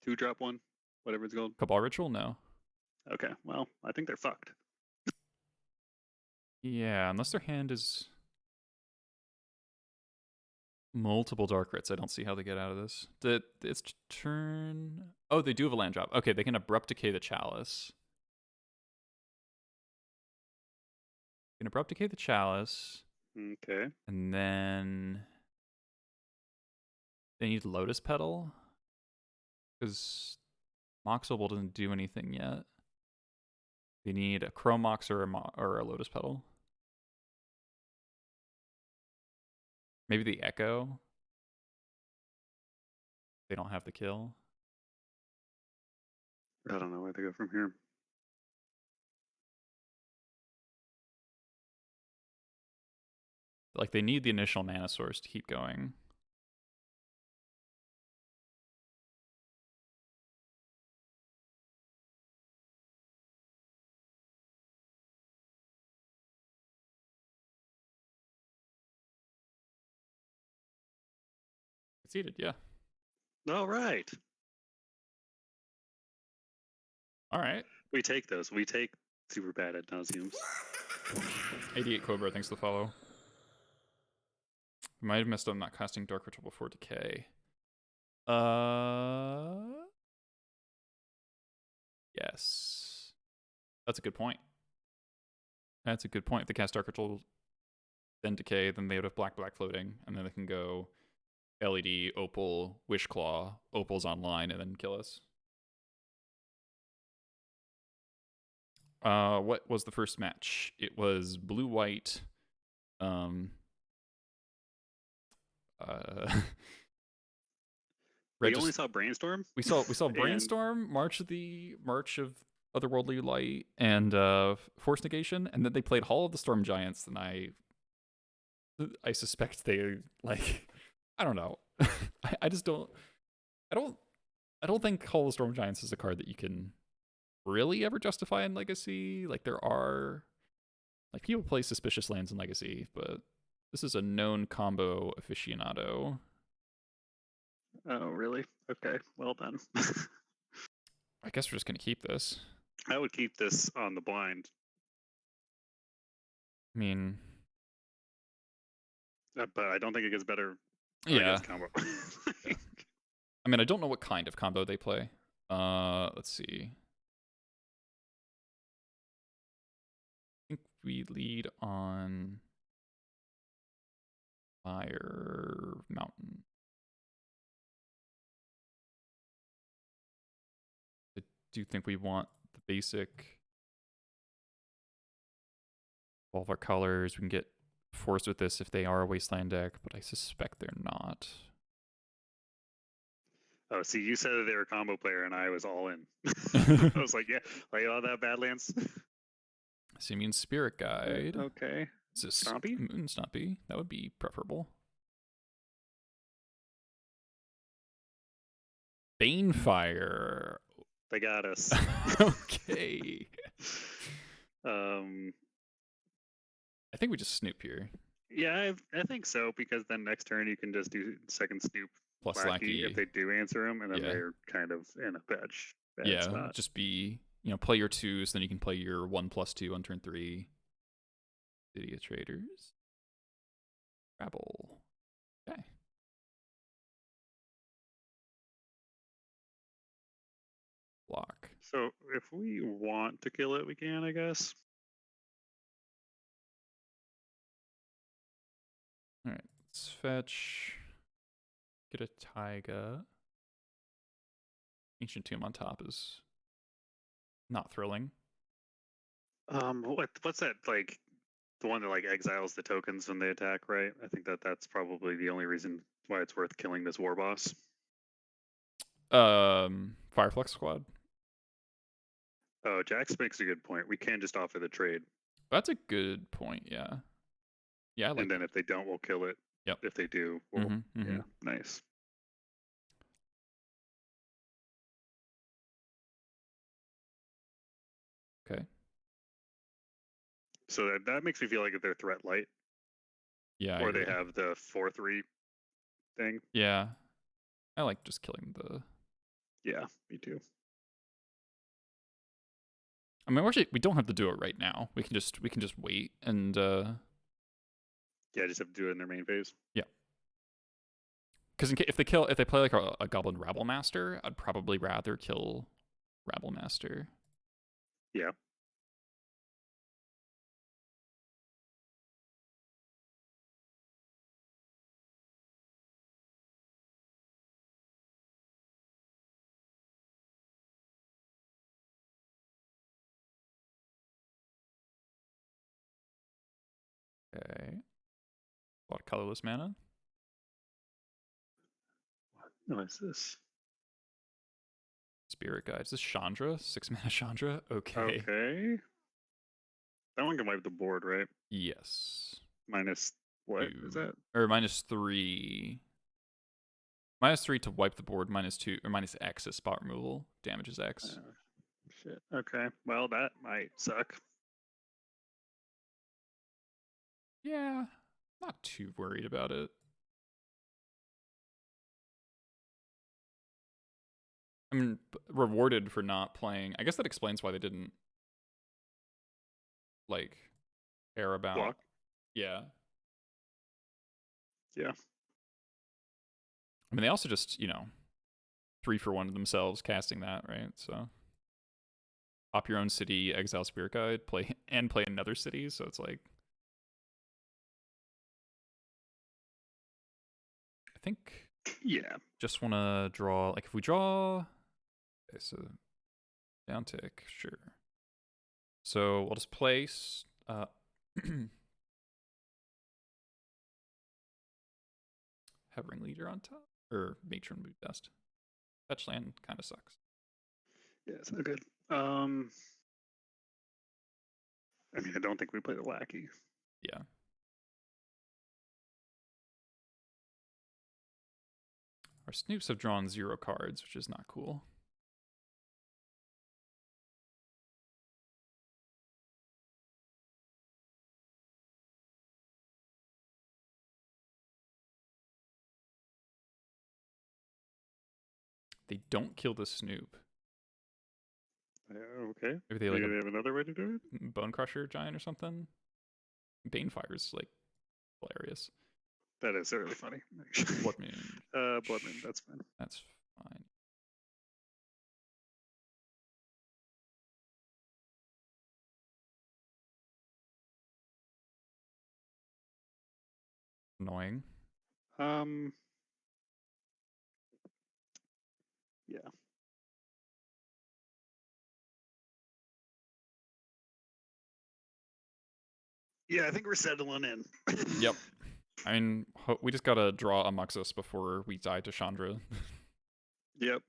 2-drop 1? Whatever it's called? Cabal Ritual? No. Okay, well, I think they're fucked. Yeah, unless their hand is multiple Dark Rits, I don't see how they get out of this. It's turn. Oh, they do have a land drop. Okay, they can Abrupt Decay the Chalice. They can Abrupt Decay the Chalice. Okay. And then they need Lotus Petal. Because Mox Opal doesn't do anything yet. They need a Chrome Mox or a Lotus Petal. Maybe the Echo. They don't have the kill. I don't know where to go from here. Like, they need the initial mana source to keep going. Conceded, yeah. All right. All right. We take those. We take super bad ad nauseums. 88 Cobra, thanks for the follow. Might have messed up not casting Dark Ritual before Decay. Yes. That's a good point. That's a good point. If they cast Dark Ritual, then Decay, then they would have black floating, and then they can go LED, Opal, Wishclaw, Opal's online, and then kill us. What was the first match? It was blue-white. We only saw Brainstorm. We saw Brainstorm, March of Otherworldly Light, and Force Negation, and then they played Hall of the Storm Giants, and I suspect they like I don't know. I just don't I don't think Hall of the Storm Giants is a card that you can really ever justify in Legacy. Like there are like people play Suspicious Lands in Legacy, but this is a known combo aficionado. Oh, really? Okay, well then. I guess we're just gonna keep this. I would keep this on the blind. I mean, but I don't think it gets better. Yeah. Combo. Yeah. I mean, I don't know what kind of combo they play. Let's see. I think we lead on Fire Mountain. I do think we want the basic all of our colors. We can get Force with this if they are a Wasteland deck, but I suspect they're not. Oh, see, you said that they were a combo player, and I was all in. I was like, yeah, like all that Badlands. Simian Spirit Guide. Okay. Is this Stompy? Moon Stompy? That would be preferable. Banefire. They got us. Okay. I think we just Snoop here. Yeah, I think so, because then next turn you can just do second Snoop plus Lackey if they do answer him, and then they're kind of in a bad spot. Just be, play your 2s, then you can play your 1/2 on turn 3. City of Traders. Rabble. Okay. Block. So if we want to kill it, we can, I guess. Alright, let's fetch. Get a Taiga. Ancient Tomb on top is not thrilling. What's that, like, the one that like exiles the tokens when they attack, right? I think that's probably the only reason why it's worth killing this war boss. Fireflux Squad. Oh, Jax makes a good point. We can just offer the trade. That's a good point, yeah. Yeah, and then if they don't, we'll kill it. Yep. If they do, we'll yeah, nice. Okay. So that makes me feel like if they're threat light. Yeah. Or they have the 4/3 thing. Yeah. I like just killing the. Yeah, me too. I mean, we don't have to do it right now. We can just wait and. Yeah, just have to do it in their main phase. Yeah. Because if they play like a Goblin Rabble Master, I'd probably rather kill Rabble Master. Yeah. Okay. A lot of colorless mana. What is this? Spirit Guide. Is this Chandra? 6 mana Chandra? Okay. Okay. That one can wipe the board, right? Yes. Minus what is that? Or -3. -3 to wipe the board, -2 or -X is spot removal. Damages X. Shit. Okay. Well, that might suck. Yeah. Not too worried about it. I mean, rewarded for not playing. I guess that explains why they didn't like care about. Block. Yeah. Yeah. I mean, they also just, 3-for-1 themselves casting that, right? So pop your own city, exile Spirit Guide, play another city. So it's like, I think Yeah. just want to draw, like if we draw, okay, so down tick, sure. So we'll just place Hovering Leader on top, or Matron would be best. Fetch land kind of sucks. Yeah, it's not good. I mean, I don't think we play the Lackey. Yeah. Our Snoops have drawn 0 cards, which is not cool. They don't kill the Snoop. Okay. Maybe they Maybe like they have another way to do it. a Bone Crusher giant or something. Banefire is like hilarious. That is really funny. Blood Moon. Blood Moon. That's fine. That's fine. Annoying. Yeah. Yeah, I think we're settling in. Yep. I mean, we just gotta draw a Muxus before we die to Chandra. Yep.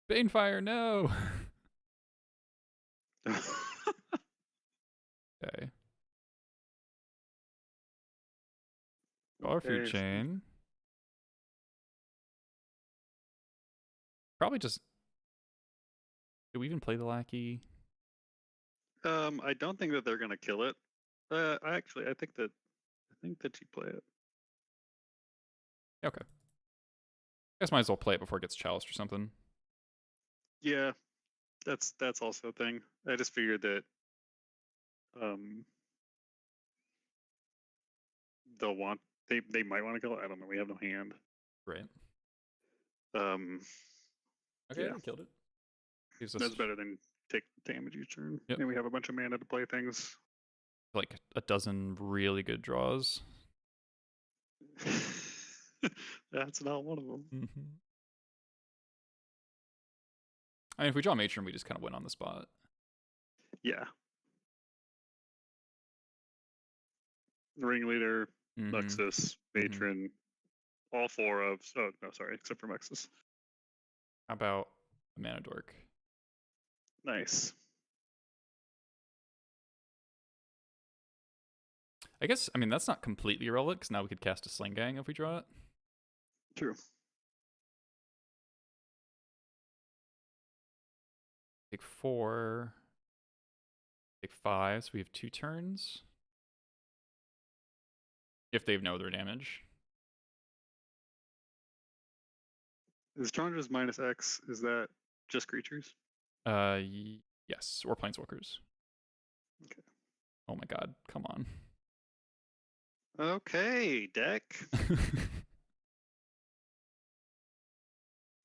Banefire, no! Okay. Our food chain. Probably just. Do we even play the Lackey? I don't think that they're gonna kill it. I think that you play it. Okay. I guess might as well play it before it gets chaliced or something. Yeah, that's also a thing. I just figured that they'll want they might want to kill it. I don't know. We have no hand. Right. Okay, yeah. I killed it. That's better than take damage each turn. Yep. And we have a bunch of mana to play things. Like a dozen really good draws. That's not one of them. Mm-hmm. I mean, if we draw Matron, we just kind of win on the spot. Yeah. Ringleader, Muxus, Matron, all 4 of. Oh no, sorry, except for Muxus. How about a Mana Dork? Nice. I guess, I mean, that's not completely irrelevant, because now we could cast a Sling Gang if we draw it. True. Take 4. Take 5, so we have 2 turns. If they have no other damage. Is Chandra's -X, is that just creatures? Yes, or Planeswalkers. Okay. Oh my god, come on. Okay, deck.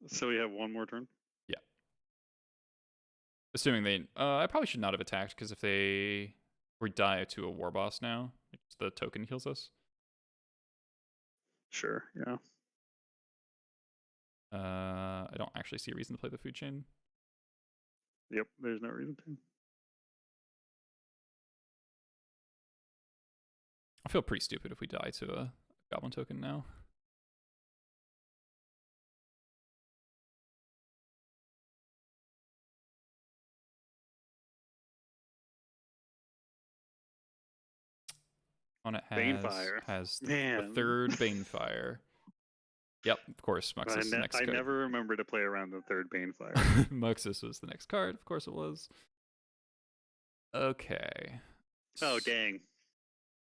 So we have one more turn? Yeah. Assuming they... I probably should not have attacked, because if we die to a war boss now, the token kills us. Sure, yeah. I don't actually see a reason to play the food chain. Yep, there's no reason to. I feel pretty stupid if we die to a goblin token now. On it has the 3rd Banefire. Yep, of course, Muxus is the next card. I never remember to play around the 3rd Banefire. Muxus was the next card, of course it was. Okay. Oh, dang.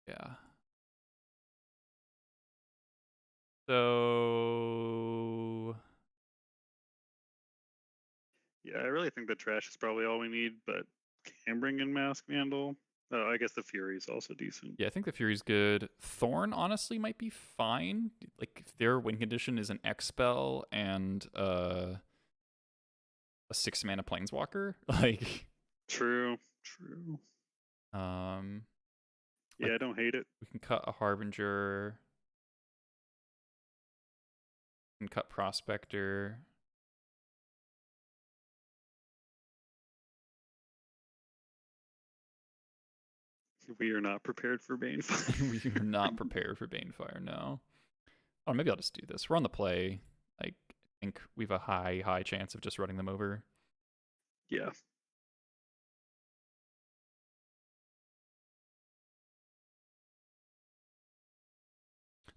Yeah. So... Yeah, I really think the trash is probably all we need, but can bring in Mask Vandal. Oh, I guess the Fury is also decent. Yeah, I think the Fury's good. Thorn honestly might be fine. Like if their win condition is an X spell and a 6-mana planeswalker, like True. like Yeah, I don't hate it. we can cut a Harbinger, we can cut Prospector. We are not prepared for Banefire. We are not prepared for Banefire, no. Oh, maybe I'll just do this. We're on the play. Like, I think we have a high chance of just running them over. Yeah.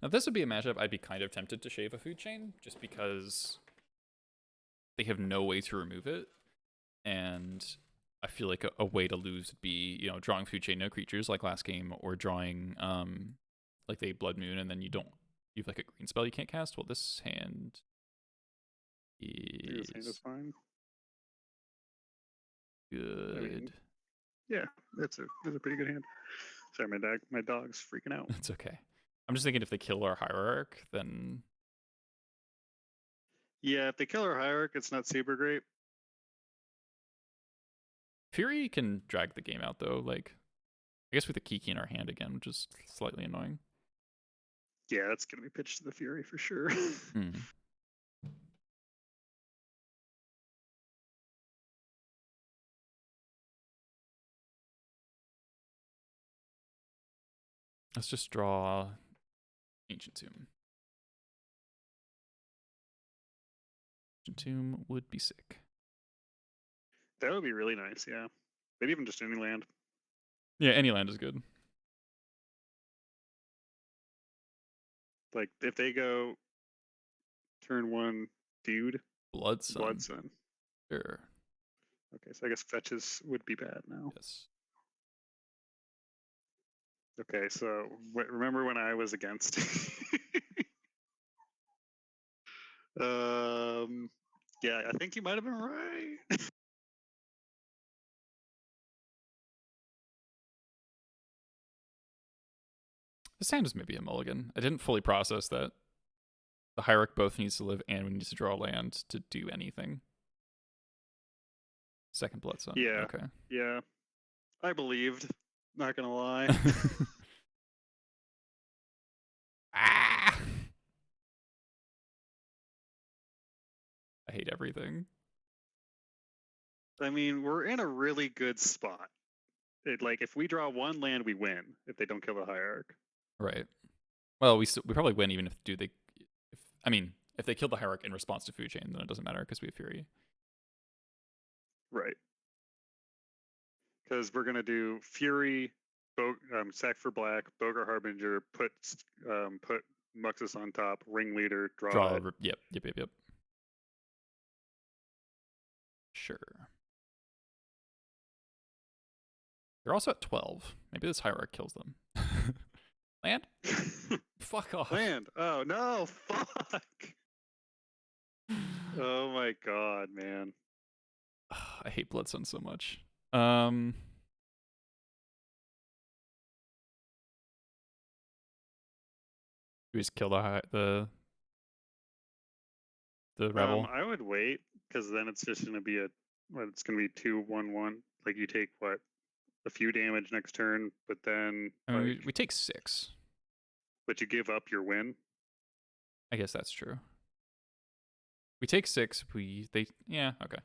Now, this would be a matchup I'd be kind of tempted to shave a food chain, just because they have no way to remove it. And I feel like a way to lose would be, you know, drawing food chain no creatures like last game, or drawing like they Blood Moon, and then you have like a green spell you can't cast. Well, this hand This hand is fine. Good. I mean, yeah, that's a pretty good hand. Sorry, my dog's freaking out. It's okay. I'm just thinking if they kill our Hierarch, then Yeah, if they kill our Hierarch, it's not super great. Fury can drag the game out though. Like, I guess with the Kiki in our hand again, which is slightly annoying. Yeah, that's gonna be pitched to the Fury for sure. Let's just draw Ancient Tomb. Ancient Tomb would be sick. That would be really nice, yeah. Maybe even just any land. Yeah, any land is good. Like, if they go turn 1 dude. Blood Sun. Sure. Okay, so I guess fetches would be bad now. Yes. Okay, so remember when I was against? Yeah, I think you might have been right. This hand is maybe a mulligan. I didn't fully process that. The Hierarch both needs to live and we need to draw land to do anything. Second Blood Sun. Yeah. Okay. Yeah. I believed. Not gonna lie. Ah! I hate everything. I mean, we're in a really good spot. Like, if we draw 1 land, we win. If they don't kill the Hierarch. Right. Well, we probably win even if if they kill the Hierarch in response to food chain, then it doesn't matter because we have Fury. Right. Because we're gonna do Fury, sack for black, Bogar Harbinger, put Muxus on top, Ringleader, draw it. Yep. Sure. They're also at 12. Maybe this Hierarch kills them. Land? Fuck off. Land. Oh no, fuck. Oh my god, man. I hate Blood Sun so much. We just kill the rebel. I would wait, because then it's just gonna be it's gonna be 2/1/1. Like, you take a few damage next turn, but then I mean, we take 6. But you give up your win. I guess that's true. We take 6. Yeah, okay.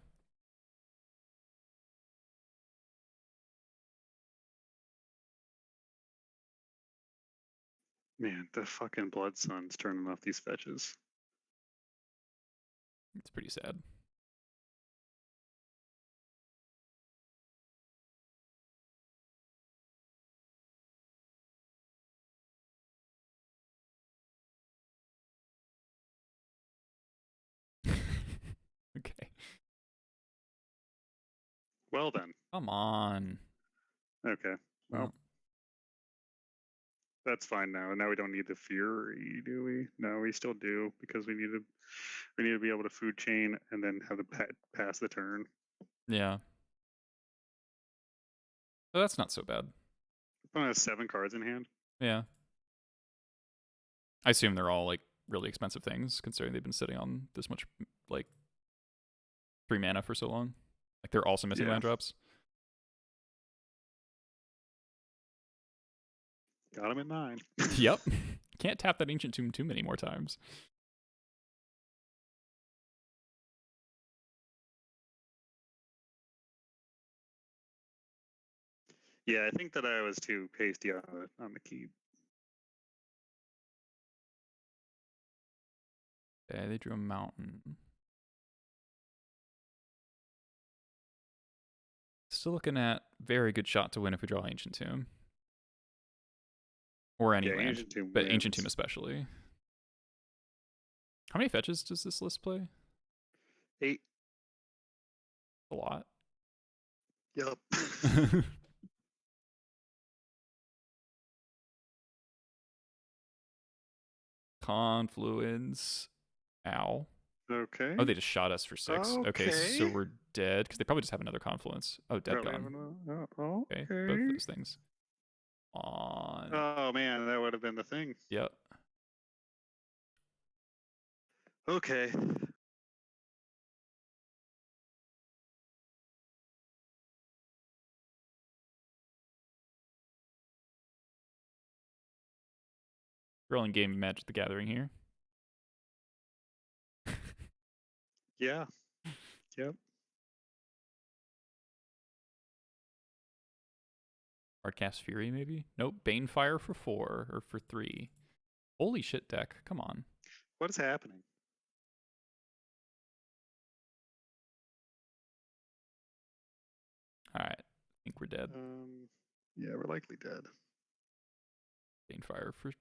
Man, the fucking Blood Sun's turning off these fetches. It's pretty sad. Okay. Well then. Come on. Okay. Well, that's fine now. Now we don't need the Fury, do we? No, we still do, because we need to be able to food chain and then have the pass the turn. Yeah. So that's not so bad. Opponent has 7 cards in hand. Yeah. I assume they're all like really expensive things, considering they've been sitting on this much like 3 mana for so long. Like they're also missing land drops. Got him at 9. Yep. Can't tap that Ancient Tomb too many more times. Yeah, I think that I was too hasty on the keep. Okay, they drew a mountain. Still looking at very good shot to win if we draw Ancient Tomb. Or any land, Ancient Tomb but wins. Ancient Tomb especially. How many fetches does this list play? 8. A lot. Yep. Confluence. Ow. Okay. Oh, they just shot us for 6. Okay, so we're dead because they probably just have another confluence. Oh, dead gone. Okay, both those things. On. Oh man, that would have been the thing. Yep. Okay. Rolling game of Magic the Gathering here. Yeah. Yep. Hardcast Fury, maybe? Nope. Banefire for 4 or for 3. Holy shit, deck. Come on. What is happening? Alright. I think we're dead. Yeah, we're likely dead. Banefire for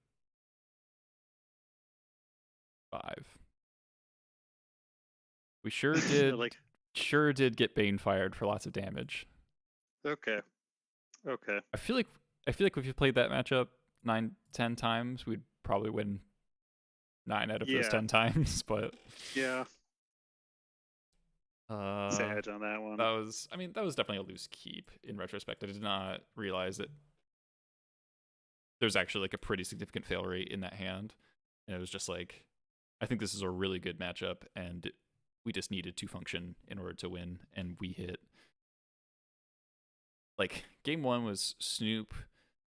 5. We sure did sure did get Banefired for lots of damage. Okay. Okay. I feel like if you played that matchup 9-10 times, we'd probably win 9 out of those 10 times, but yeah. Sad on that one. That was definitely a loose keep in retrospect. I did not realize that there's actually like a pretty significant fail rate in that hand. And it was just like, I think this is a really good matchup and we just needed to function in order to win, and we hit. Like, game 1 was Snoop,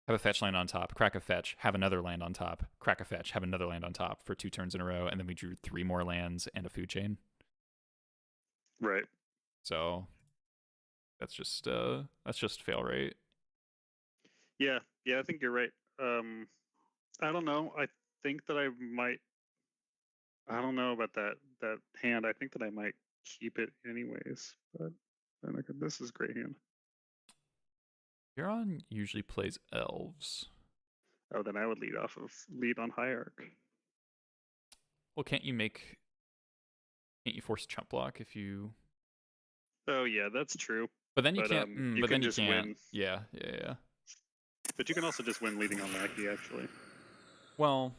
have a fetch land on top, crack a fetch, have another land on top, crack a fetch, have another land on top for 2 turns in a row, and then we drew 3 more lands and a food chain. Right. So that's just fail rate. Yeah, I think you're right. I don't know. I think that I don't know about that hand. I think that I might keep it anyways. But this is a great hand. Huron usually plays Elves. Oh, then I would lead on Hierarch. Well, can't you force chump block if you? Oh yeah, that's true. But then you can't. You can just win. Yeah. But you can also just win leading on Lackey, actually. Well,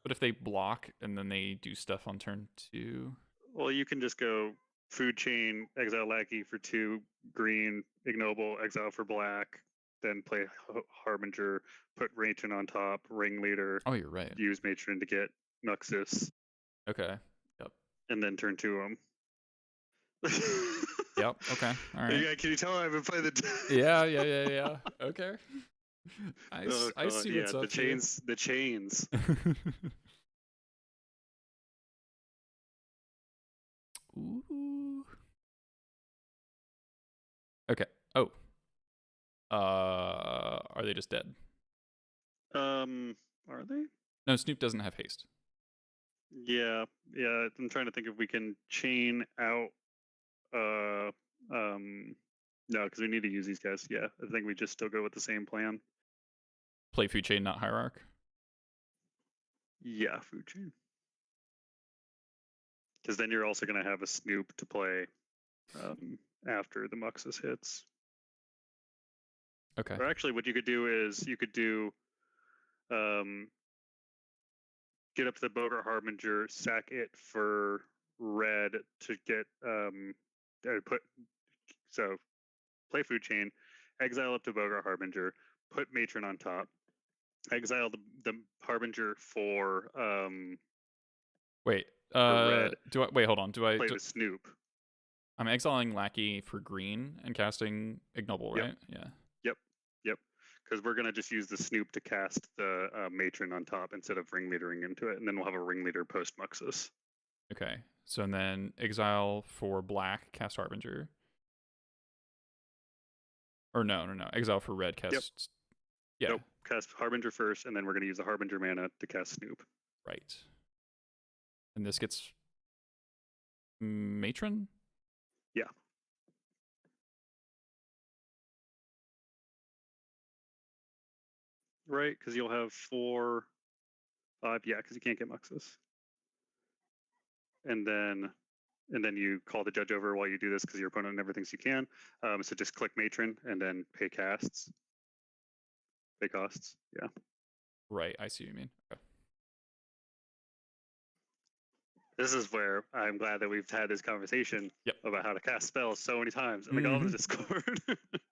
but if they block and then they do stuff on turn 2. Well, you can just go food chain, exile Lackey for 2 green, ignoble, exile for black, then play Harbinger, put Matron on top, Ringleader. Oh, you're right. Use Matron to get Nuxus. Okay. Yep. And then turn 2 them. Yep. Okay. All right. Yeah, can you tell I've been playing the? Yeah. Okay. I see what's up. The chains. Ooh. Okay. Oh. Are they just dead? Are they? No, Snoop doesn't have haste. Yeah. I'm trying to think if we can chain out. No, because we need to use these guys. Yeah, I think we just still go with the same plan. Play food chain, not hierarch. Yeah, food chain. Because then you're also going to have a Snoop to play after the Muxus hits. Okay. Or actually, what you could do is you could do get up the Bogart Harbinger, sack it for red to get play food chain, exile up to Bogart Harbinger, put Matron on top, exile the Harbinger for Wait. red. Do I wait? Hold on. Play the Snoop. I'm exiling Lackey for green and casting Ignoble, Yep. right? Yeah. Yep. Because we're gonna just use the Snoop to cast the Matron on top instead of ringleadering into it, and then we'll have a ringleader post Muxus. Okay. So and then exile for black, cast Harbinger. Or no. Exile for red, cast. Yep. Yeah. Nope. Cast Harbinger first, and then we're gonna use the Harbinger mana to cast Snoop. Right. And this gets Matron? Yeah. Right, because you'll have 4, 5. Yeah, because you can't get Muxus. And then you call the judge over while you do this because your opponent never thinks you can. So just click Matron and then pay costs. Yeah. Right. I see what you mean. Okay. This is where I'm glad that we've had this conversation about how to cast spells so many times in the Goblin Discord.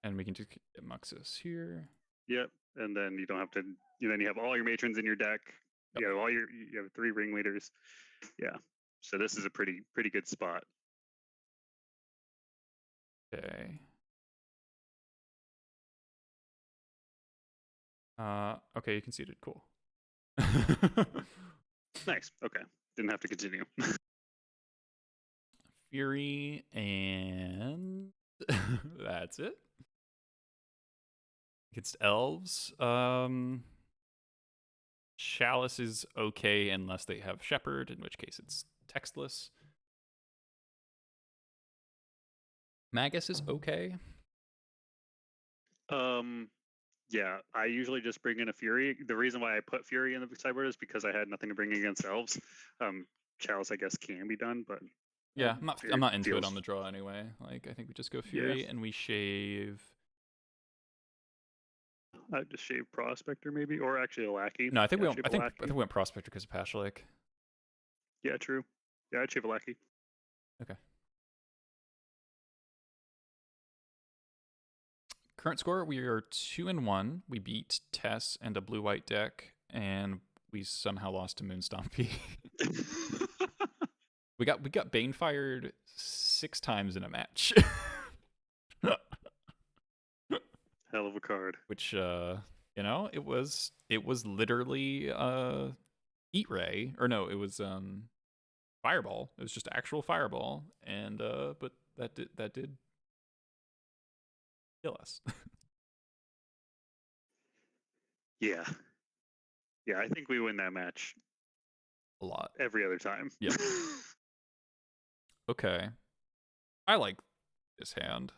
And we can just get Muxus here. Yep. And then you don't have to. Then you have all your matrons in your deck. You have you have 3 ringleaders. Yeah. So this is a pretty good spot. Okay. Okay, you conceded. Cool. Nice. Okay. Didn't have to continue. Fury and that's it. Against Elves. Chalice is okay unless they have Shepherd, in which case it's textless. Magus is okay. Yeah, I usually just bring in a Fury. The reason why I put Fury in the sideboard is because I had nothing to bring against Elves. Chalice, I guess, can be done, but yeah, I'm not into it on the draw anyway. Like, I think we just go Fury and we shave. I'd just shave Prospector maybe, or actually a Lackey. No, I think we went Prospector because of Pashlik. Yeah, true. Yeah, I'd shave a Lackey. Okay. Current score, we are 2-1. We beat Tess and a blue-white deck, and we somehow lost to Moon Stompy. we got Banefired 6 times in a match. Hell of a card. Which it was literally Heat Ray, or no, it was Fireball. It was just actual Fireball, and but that did kill us. Yeah, I think we win that match a lot every other time. Yeah. Okay, I like this hand.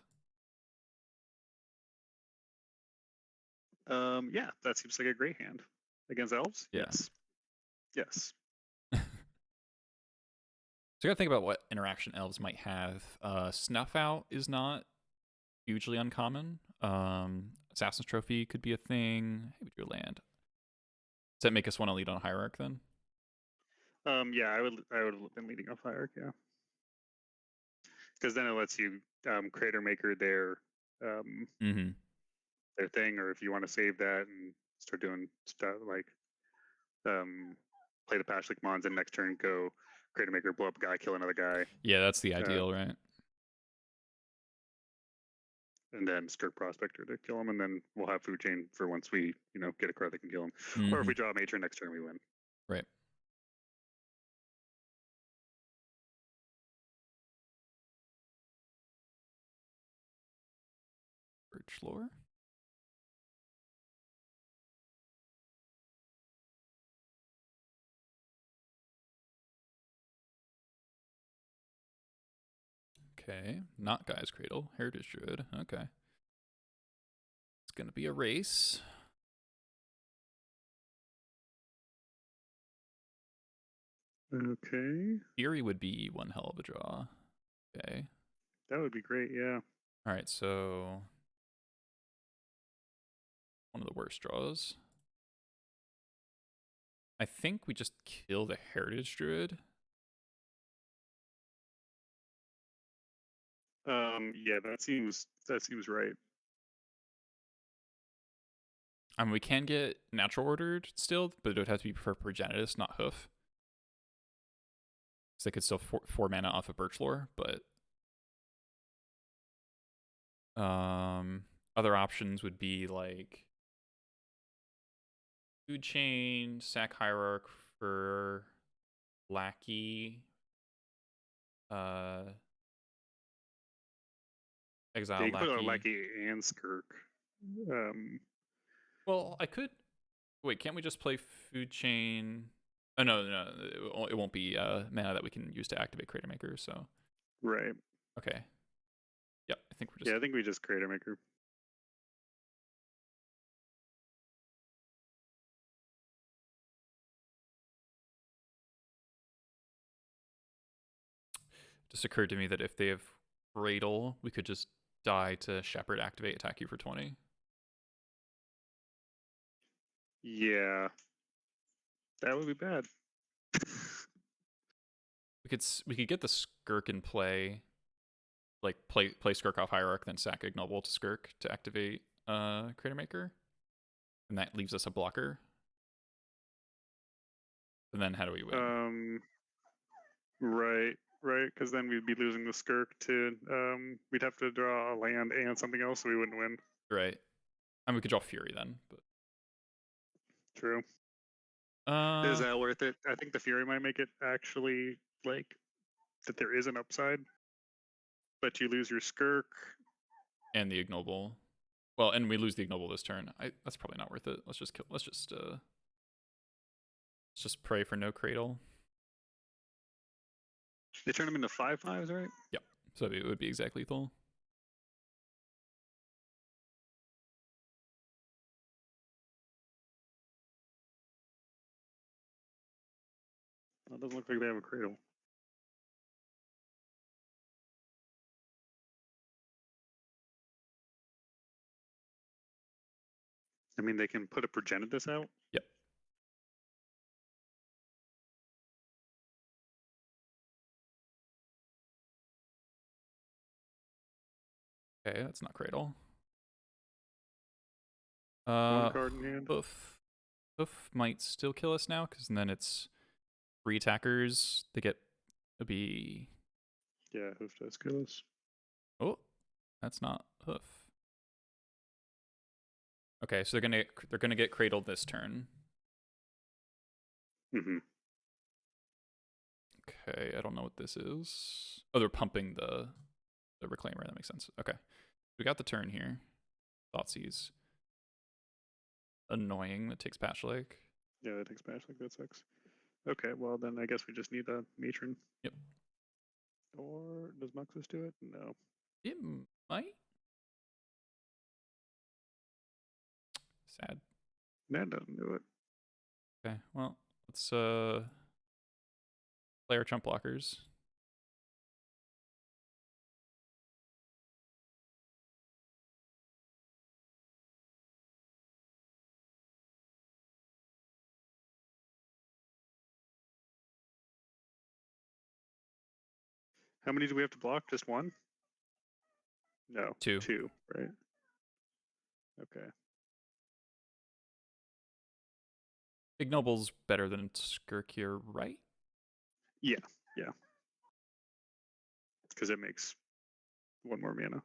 Yeah, that seems like a great hand against Elves. Yeah. Yes. So you gotta think about what interaction Elves might have. Snuff Out is not hugely uncommon. Assassin's Trophy could be a thing. Hey, we drew a land. Does that make us want to lead on Hierarch then? Yeah, I would have been leading off Hierarch, yeah. Because then it lets you creator maker their their thing, or if you want to save that and start doing stuff like play the Pashlik Mons and next turn go creator maker, blow up a guy, kill another guy. Yeah, that's the ideal, right? And then Skirk Prospector to kill him, and then we'll have Food Chain for once we, get a card that can kill him. Or if we draw a Matron next turn, we win. Right. Birch Lore. Okay, not Guy's Cradle, Heritage Druid. Okay. It's gonna be a race. Okay. Fury would be one hell of a draw. Okay. That would be great, yeah. Alright, so one of the worst draws. I think we just kill the Heritage Druid. Yeah, that seems right. I mean, we can get natural ordered still, but it would have to be for Progenitus, not Hoof. So they could still 4 mana off of Birch Lore, but other options would be like Food Chain, Sack Hierarch for Lackey, Yeah, Exile you can put Lackey. Lackey and Skirk. Well, I could. Wait, can't we just play Food Chain? Oh no, it won't be mana that we can use to activate Creator Maker. So Right. okay. Yep, I think we're just. Yeah, I think we just Creator Maker. Just occurred to me that if they have Cradle, we could just die to Shepherd, activate, attack you for 20. Yeah, that would be bad. We could get the Skirk in play, like play Skirk off Hierarch, then sack Ignoble to Skirk to activate Creator Maker, and that leaves us a blocker. And then how do we win? Right, because then we'd be losing the Skirk to we'd have to draw a land and something else, so we wouldn't win. Right. I mean, we could draw Fury then, but True. Is that worth it? I think the Fury might make it actually like that there is an upside, but you lose your Skirk and the Ignoble. Well, and we lose the Ignoble this turn. That's probably not worth it. Let's just pray for no Cradle. They turn them into 5/5s, right? Yep. So it would be exact lethal. Well, it doesn't look like they have a Cradle. I mean, they can put a Progenitus out. Yep. Okay, that's not Cradle. One card in hand. Hoof might still kill us now, because then it's 3 attackers. They get to be. Yeah, Hoof does kill us. Oh, that's not Hoof. Okay, so they're gonna get Cradled this turn. Mm-hmm. Okay, I don't know what this is. Oh, they're pumping the Reclaimer. That makes sense. Okay, we got the turn here. Thoughtseize. Annoying. That takes Patch Lake. Yeah, that takes Patch Lake. That sucks. Okay, well then I guess we just need a Matron. Yep. Or does Muxus do it? No. It might. Sad. That doesn't do it. Okay, well, let's play our chump blockers. How many do we have to block? Just one? No. 2. 2, right? Okay. Ignoble's better than Skirk here, right? Yeah. Because it makes 1 more mana.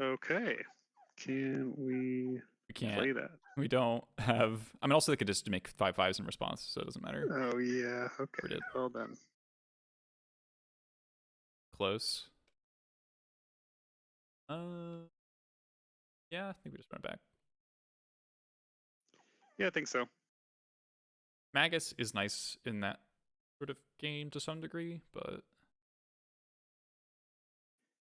Okay. Can we can't play that? We don't have. I mean, also they could just make 5/5s in response, so it doesn't matter. Oh yeah. Okay. Well then. Close. Yeah, I think we just run it back. Yeah, I think so. Magus is nice in that sort of game to some degree, but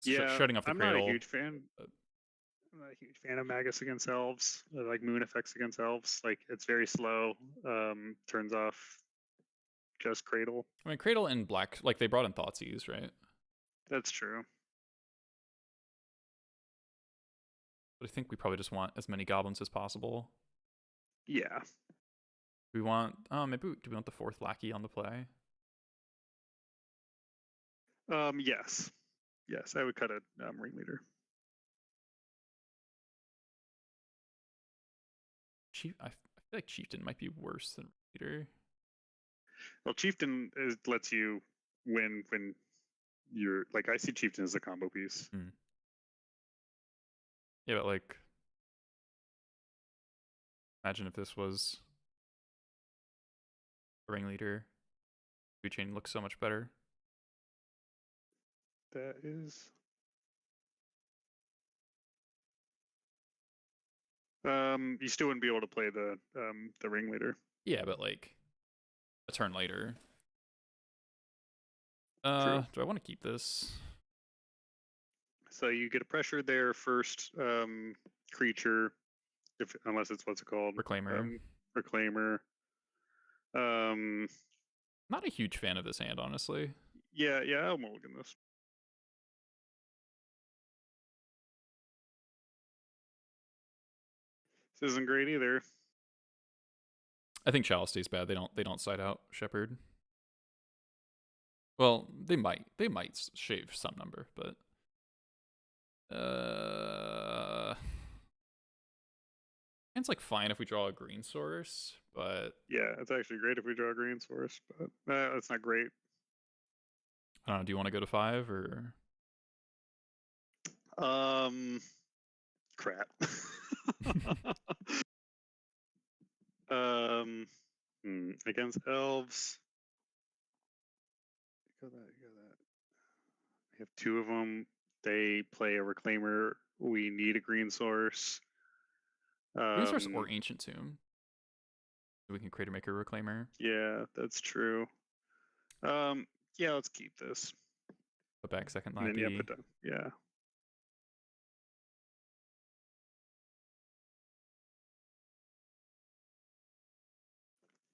yeah, shutting off the Cradle. I'm not a huge fan. I'm not a huge fan of Magus against Elves, like Moon effects against Elves. Like it's very slow. Turns off just Cradle. I mean, Cradle and Black, like they brought in Thoughtseize, right? That's true. But I think we probably just want as many goblins as possible. Yeah. We want. Maybe do we want the 4th lackey on the play? Yes. Yes, I would cut a ringleader. I feel like Chieftain might be worse than Leader. Well, Chieftain lets you win when you're like, I see Chieftain as a combo piece. Yeah, but like, imagine if this was a Ringleader. Food Chain looks so much better. That is. You still wouldn't be able to play the ringleader. Yeah, but like a turn later. True. Do I want to keep this? So you get a pressure there first creature, unless it's what's it called? Reclaimer. Reclaimer. Not a huge fan of this hand, honestly. Yeah, I'll mulligan this. This isn't great either. I think Chalice stays bad. They don't side out Shepherd. Well, they might shave some number, but it's like fine if we draw a green source, but yeah, it's actually great if we draw a green source, but that's not great. I don't know. Do you want to go to 5 or? Crap. Against elves. Go that. We have 2 of them. They play a reclaimer. We need a green source. Green source or Ancient Tomb. We can create or make a reclaimer. Yeah, that's true. Yeah, let's keep this. Put back second And then, yeah, Lackey. put down. Yeah.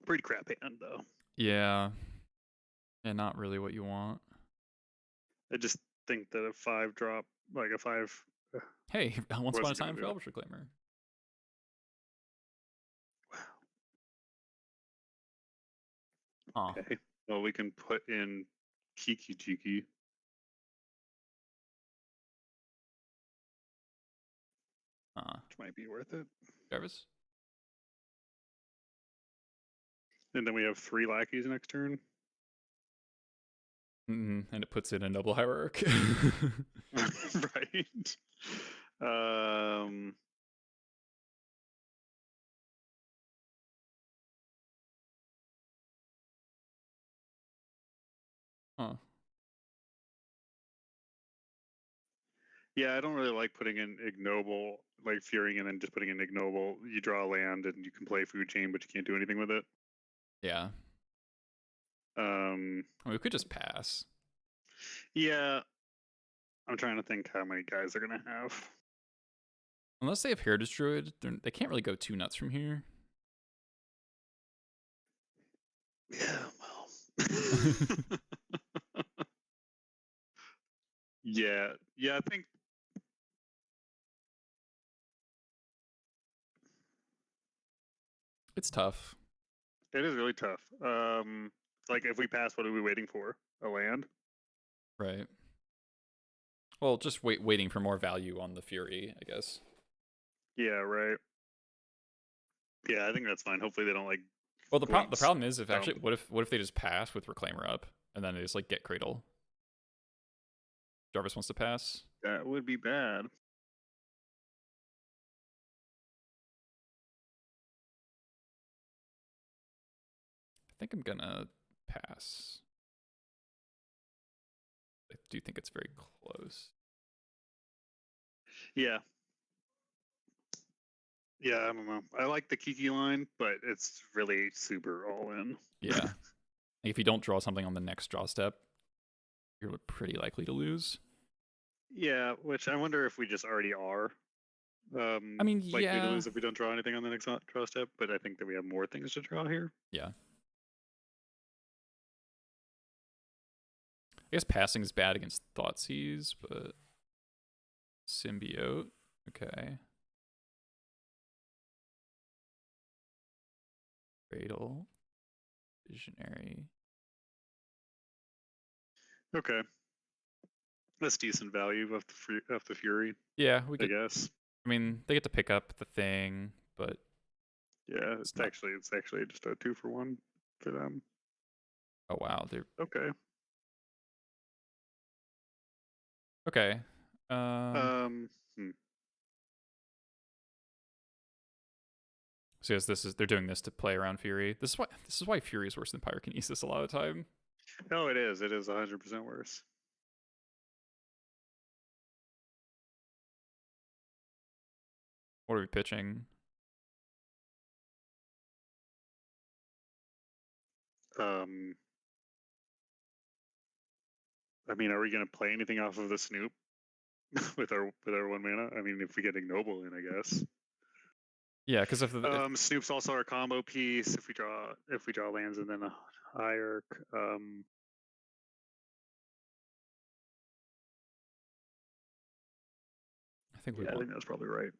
Pretty crap hand though. Yeah. And not really what you want. I just think that a 5 drop, like a 5. Hey, once upon a wasn't gonna time do for it. Elvish Reclaimer. Wow. Huh. Okay. Well, we can put in Kiki Jiki. Which might be worth it. Jarvis? And then we have 3 lackeys next turn. And it puts in a noble hierarch. Right. Huh. Yeah, I don't really like putting in ignoble, like fearing and then just putting in ignoble. You draw a land and you can play food chain, but you can't do anything with it. Yeah. I mean, we could just pass. Yeah. I'm trying to think how many guys they're going to have. Unless they have Heritage Druid, they can't really go too nuts from here. Yeah, well. Yeah, I think. It's tough. It is really tough. Like if we pass, what are we waiting for? A land? Right. Well, just waiting for more value on the Fury, I guess. Yeah, right. Yeah, I think that's fine. Hopefully they don't like. Well, the problem is if dump. actually what if they just pass with Reclaimer up and then they just like get Cradle? Jarvis wants to pass. That would be bad. I think I'm gonna pass. I do think it's very close. Yeah. Yeah, I don't know. I like the Kiki line, but it's really super all in. Yeah. Like if you don't draw something on the next draw step, you're pretty likely to lose. Yeah, which I wonder if we just already are. I mean, likely to yeah. lose if we don't draw anything on the next draw step, but I think that we have more things to draw here. Yeah. I guess passing is bad against Thoughtseize, but Symbiote, okay. Cradle, Visionary. Okay. That's decent value of the Fury, Yeah, we I could. guess. I mean, they get to pick up the thing, but Yeah, it's it's not. actually just a 2-for-1 for them. Oh wow, they're Okay. okay. Hmm. So yes, they're doing this to play around Fury. This is why Fury is worse than Pyrokinesis a lot of the time. No, it is. It is 100% worse. What are we pitching? Um, I mean, are we gonna play anything off of the Snoop with our 1 mana? I mean, if we get ignoble in, I guess. Yeah, because if Snoop's also our combo piece. If we draw lands and then a hierarch. I think we Yeah, I want. think that's probably right.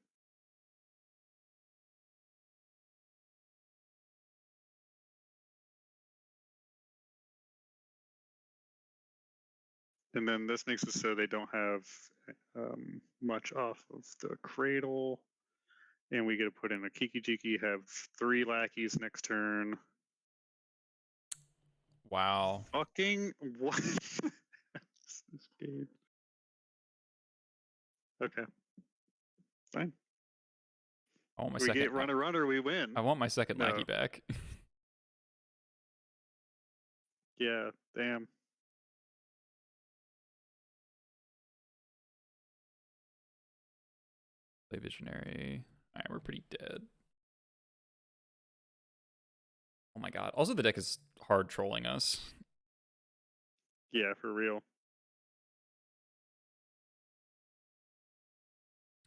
And then this makes it so they don't have much off of the cradle. And we get to put in a Kiki Jiki, have 3 lackeys next turn. Wow. Fucking what? This game. Okay, fine. I want my We second. get runner, we win. I want my second No. lackey back. Yeah, damn. Play Visionary. All right, we're pretty dead. Oh my god. Also, the deck is hard trolling us. Yeah, for real.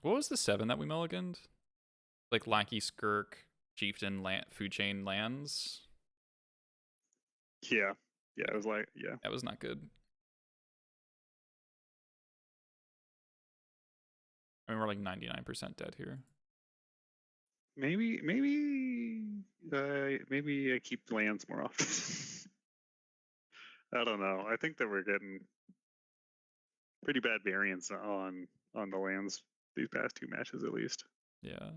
What was the 7 that we mulliganed? Like Lackey, Skirk, Chieftain, Food Chain, Lands? Yeah. Yeah, it was like, yeah. That was not good. I mean, we're like 99% dead here. Maybe I keep lands more often. I don't know. I think that we're getting pretty bad variance on the lands these past 2 matches at least. Yeah.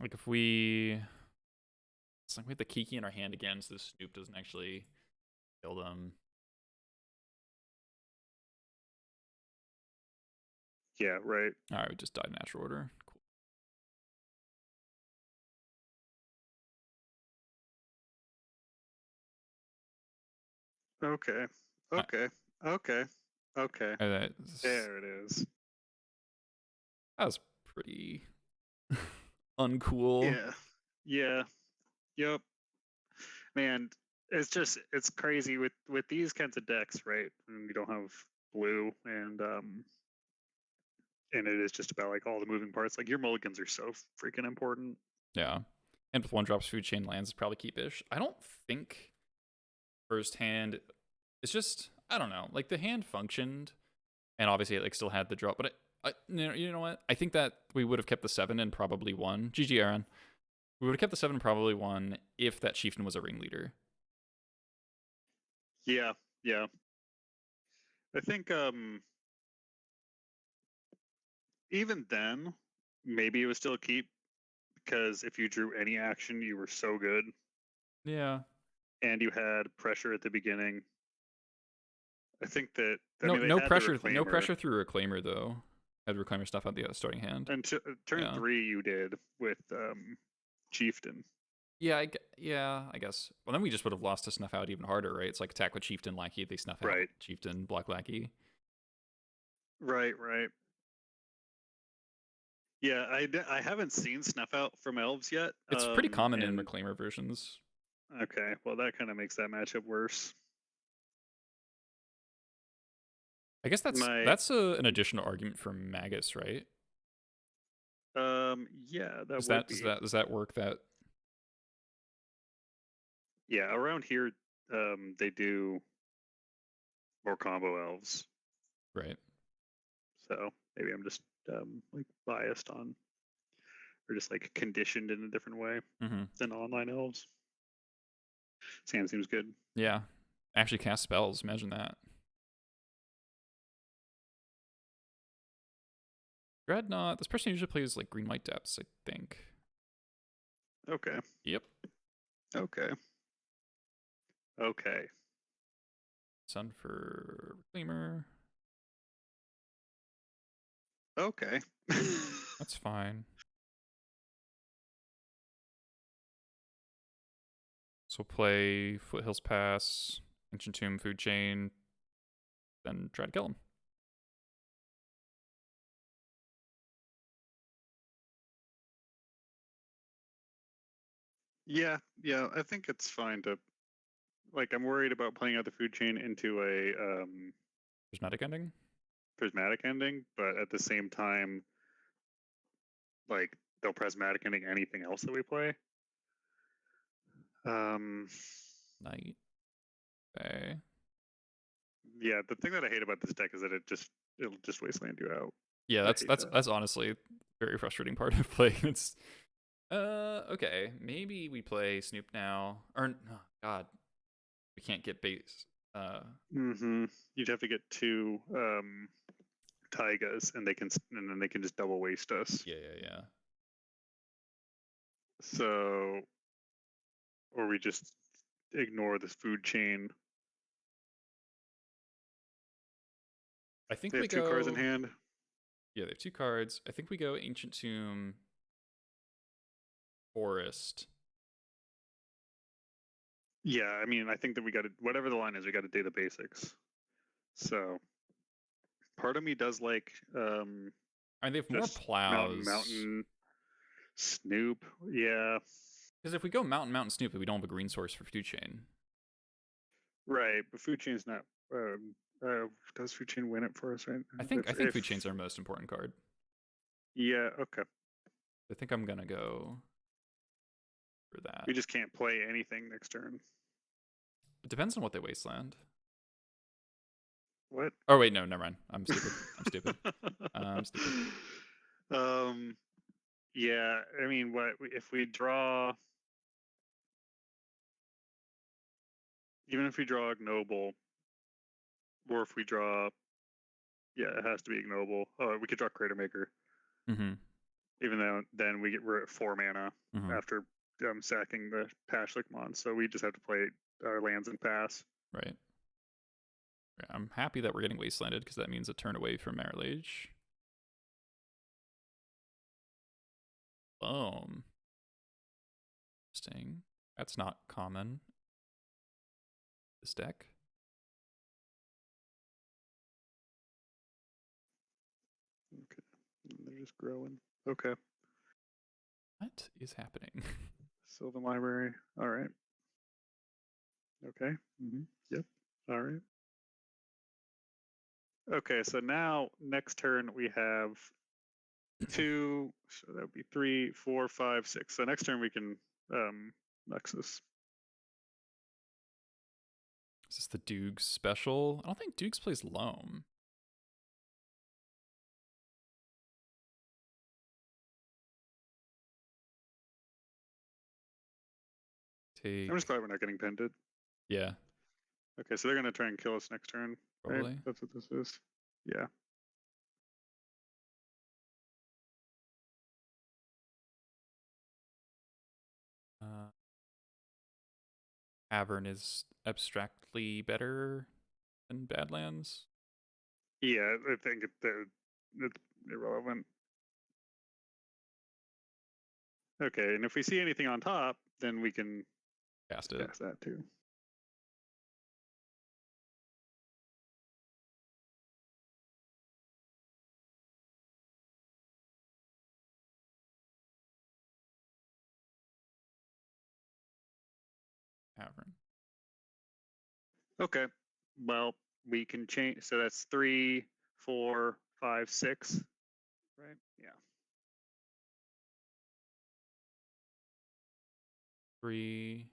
Like if we... It's like we have the Kiki in our hand again, so the Snoop doesn't actually kill them. Yeah, right. Alright, we just died natural order. Cool. Okay. Okay. Okay. Okay. That There it is. was pretty uncool. Yeah. Yeah. Yep. Man, it's crazy with these kinds of decks, right? And we don't have blue and it is just about like all the moving parts. Like your mulligans are so freaking important. Yeah. And with 1-drops, Food Chain Lands is probably keep-ish. I don't think first hand... It's just... I don't know. Like, the hand functioned, and obviously it like still had the drop, but you know what? I think that we would have kept the 7 and probably won. GG, Aaron. We would have kept the 7 and probably won if that Chieftain was a ringleader. Yeah, yeah. I think even then, maybe it was still a keep because if you drew any action, you were so good. Yeah. And you had pressure at the beginning. I think that No pressure through Reclaimer though. Had Reclaimer stuff out the starting hand. And turn 3 you did with Chieftain. Yeah, I guess. Well, then we just would have lost to snuff out even harder, right? It's like attack with Chieftain, Lackey, they snuff out Chieftain, Black Lackey. Right. Yeah, I haven't seen snuff out from Elves yet. It's pretty common in Reclaimer versions. Okay, well that kind of makes that matchup worse. I guess that's an additional argument for Magus, right? Yeah, Does that work? That yeah, around here, they do more combo elves, right? so maybe I'm just like biased on or just like conditioned in a different way Mm-hmm. than online elves. Sand seems good. Yeah. Actually cast spells. Imagine that. Dreadnought. This person usually plays like green white depths, I think. Okay. Yep. Okay. Okay. Sun for Reclaimer. Okay. That's fine. So we'll play Foothills Pass, Ancient Tomb, Food Chain, then try to kill him. Yeah, I think it's fine to like I'm worried about playing out the food chain into a Prismatic ending? prismatic ending, but at the same time, like they'll prismatic ending anything else that we play. Night. Okay. Yeah, the thing that I hate about this deck is that it'll just wasteland you out. Yeah, I hate that. that's honestly very frustrating part of playing. It's okay. Maybe we play Snoop now. Or oh god. We can't get base. You'd have to get two Taigas, and then they can just double waste us. Yeah. So, or we just ignore this food chain. I think They we have two go cards in hand. Yeah, they have 2 cards. I think we go Ancient Tomb, Forest. Yeah, I mean, I think that we got to, whatever the line is, we got to do the basics. So, part of me does like I mean, they have more just plows. Mountain, Snoop. Yeah, Because if we go Mountain Snoop, we don't have a green source for Food Chain. right. But food chain's not. Does food chain win it for us? Right? I think Food Chain's our most important card. Yeah. Okay. I think I'm gonna go for that. We just can't play anything next turn. It depends on what they wasteland. What? Oh wait, no, never mind. I'm stupid. I'm stupid. Yeah. I mean, what if we draw? Even if we draw ignoble, or if we draw, yeah, it has to be ignoble. Oh, we could draw Crater Maker. Mm-hmm. Even though then we're at 4 mana after sacking the Pashlik Mon, so we just have to play our lands and pass. Right. I'm happy that we're getting wastelanded because that means a turn away from Marriage. Boom. Interesting. That's not common. This deck. Okay. They're just growing. Okay. What is happening? Sylvan Library. All right. Okay. Yep. All right. Okay, so now next turn we have 2, so that would be 3, 4, 5, 6. So next turn we can Nexus. Is this the Dukes special? I don't think Dukes plays Loam. I'm just glad we're not getting pended. Yeah. Okay, so they're going to try and kill us next turn. Probably. Right? That's what this is. Yeah. Cavern is abstractly better than Badlands. Yeah, I think it's irrelevant. Okay, and if we see anything on top, then we can Cast it. cast that too. Cavern. Okay. Well, we can change. So that's 3, 4, 5, 6. Right? Yeah. 3.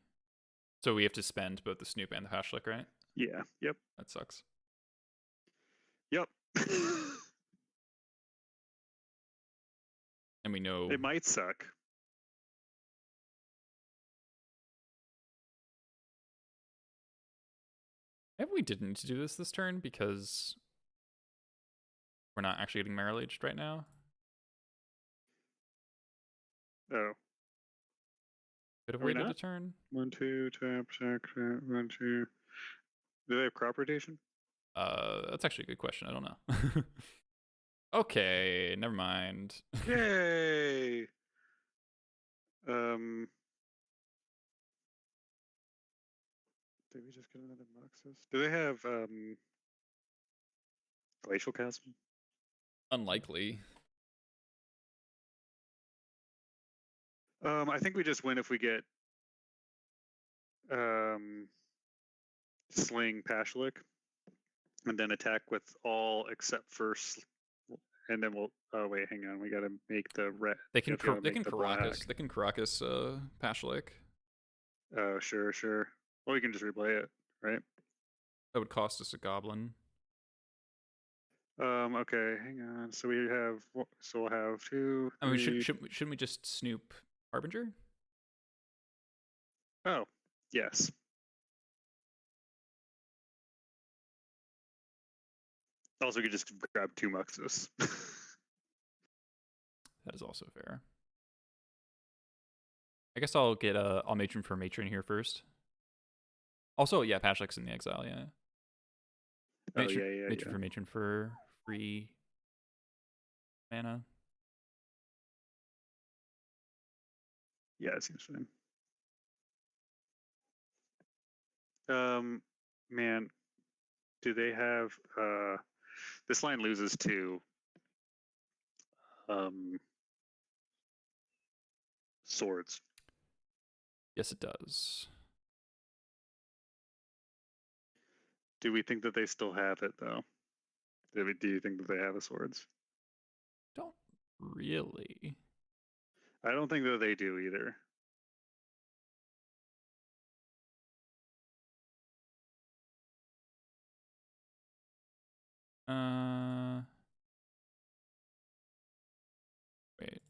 So we have to spend both the Snoop and the Hashlick, right? Yeah. Yep. That sucks. Yep. And And we know It might suck. maybe we didn't need to do this turn because we're not actually getting Marrow Aged right now. Oh. Could have Are we waited not? a turn. 1, 2, tap, check, 1, 2. Do they have crop rotation? That's actually a good question. I don't know. Okay, never mind. Yay! Did we just get another Moxus? Do they have Glacial Chasm? Unlikely. I think we just win if we get Sling Pashlik, and then attack with all except for, and then we'll. Oh wait, hang on. We gotta make the red. They can They can Caracas. They can Caracas Pashlik. Oh sure. Well, we can just replay it, right? That would cost us a goblin. Okay, hang on. So we have. So we'll have 2. 3... I mean, shouldn't we just Snoop Harbinger? Oh, yes. Also, we could just grab 2 Muxus. That is also fair. I guess I'll get I'll Matron for Matron here first. Also, yeah, Pashlik's in the exile, yeah. Matron for Matron for free mana. Yeah, it seems fine. Man, do they have this line loses to swords? Yes, it does. Do we think that they still have it though? Do you think that they have the swords? Don't really. I don't think that they do either. Wait.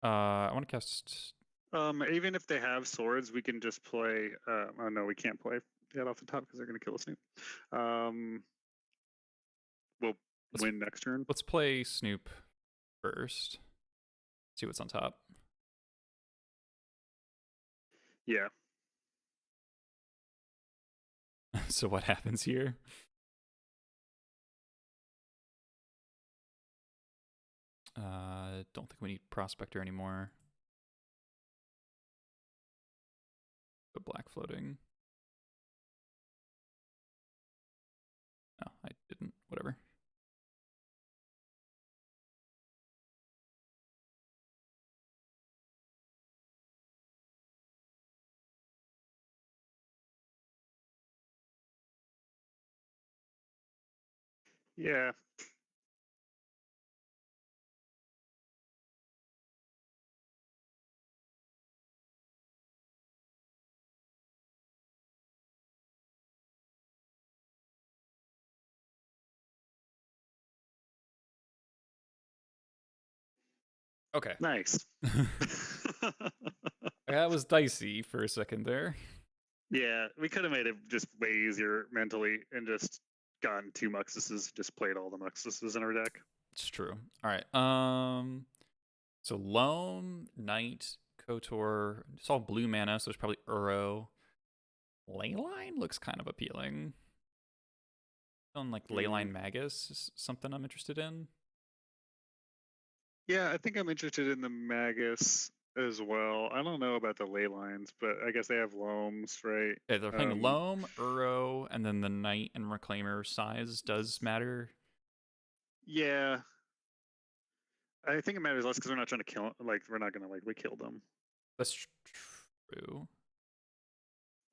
I want to cast. Even if they have swords, we can just play. Oh no, we can't play that off the top because they're going to kill us. We'll win next turn. Let's play Snoop first. See what's on top. Yeah. So what happens here? Don't think we need Prospector anymore. The black floating. No, I didn't. Whatever. Yeah. Okay. Nice. That was dicey for a second there. Yeah, we could have made it just way easier mentally and just gotten 2 Muxuses, just played all the Muxuses in our deck. It's true. All right. So Loam, Knight, Kotor. It's all blue mana, so there's probably Uro. Leyline looks kind of appealing. On like Leyline Magus is something I'm interested in. Yeah, I think I'm interested in the Magus as well. I don't know about the ley lines, but I guess they have Loams, right? Yeah, they're playing Loam, Uro, and then the Knight and Reclaimer size does matter. Yeah. I think it matters less because we're not trying to kill, like, we're not going to, like, we kill them. That's true.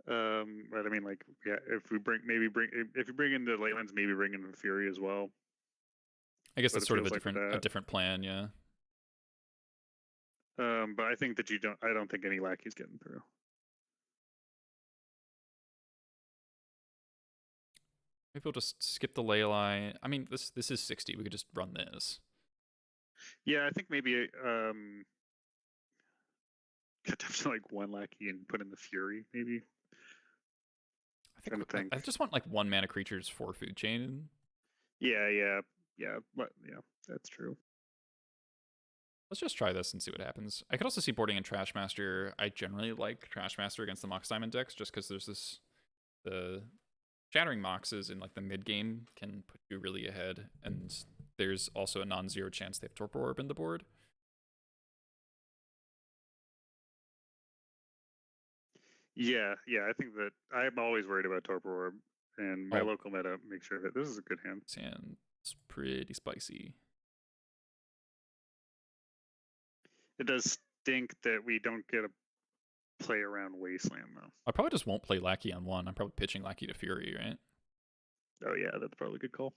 But I mean, like, yeah, if you bring in the ley lines, maybe bring in the Fury as well. I guess that's sort of a different plan, yeah. But I think that I don't think any lackey's getting through. Maybe we'll just skip the ley line. I mean, this is 60. We could just run this. Yeah, I think maybe cut down to like 1 lackey and put in the Fury, maybe. I think I just want like 1 mana creatures for food chain. Yeah, that's true. Let's just try this and see what happens. I could also see boarding in Trashmaster. I generally like Trashmaster against the Mox Diamond decks just because there's the Shattering Moxes in like the mid game can put you really ahead, and there's also a non-zero chance they have Torpor Orb in the board. Yeah, I think that I'm always worried about Torpor Orb, and my local meta makes sure that this is a good hand. And it's pretty spicy. It does stink that we don't get a play around Wasteland, though. I probably just won't play Lackey on 1. I'm probably pitching Lackey to Fury, right? Oh yeah, that's probably a good call.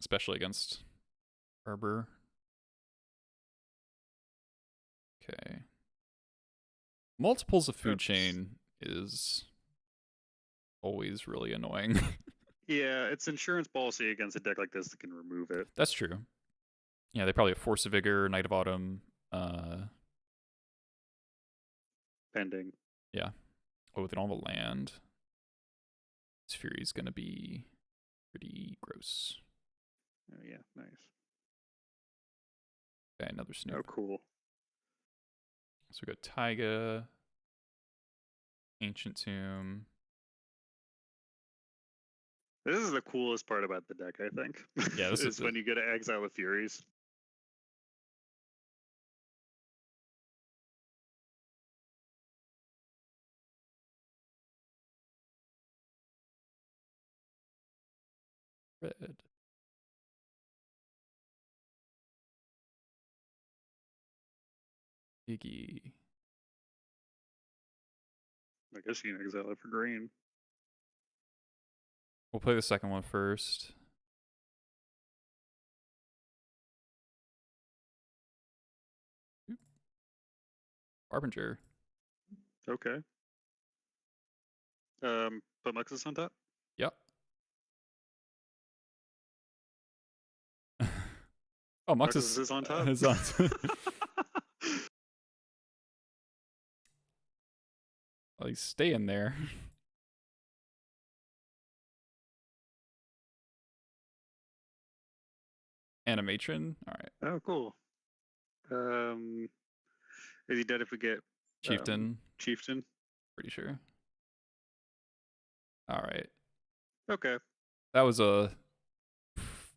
Especially against Arbor. Okay. Multiples of food chain is always really annoying. Yeah, it's insurance policy against a deck like this that can remove it. That's true. Yeah, they probably have Force of Vigor, Knight of Autumn, pending. Yeah. Oh, they don't have a land. This Fury's gonna be pretty gross. Oh yeah, nice. Okay, another Snoop. Oh, cool. So we got Taiga, Ancient Tomb. This is the coolest part about the deck, I think. Yeah, this is when you get to exile the Furies. Red. Iggy. I guess you can exile it for green. We'll play the second one first. Oop. Harbinger. Okay. Put Muxus on top? Yep. Oh, Muxus is on top? is on. Well, he's staying there. Animatron. All right. Oh, cool. Is he dead if we get Chieftain? Chieftain? Pretty sure. All right. Okay. That was a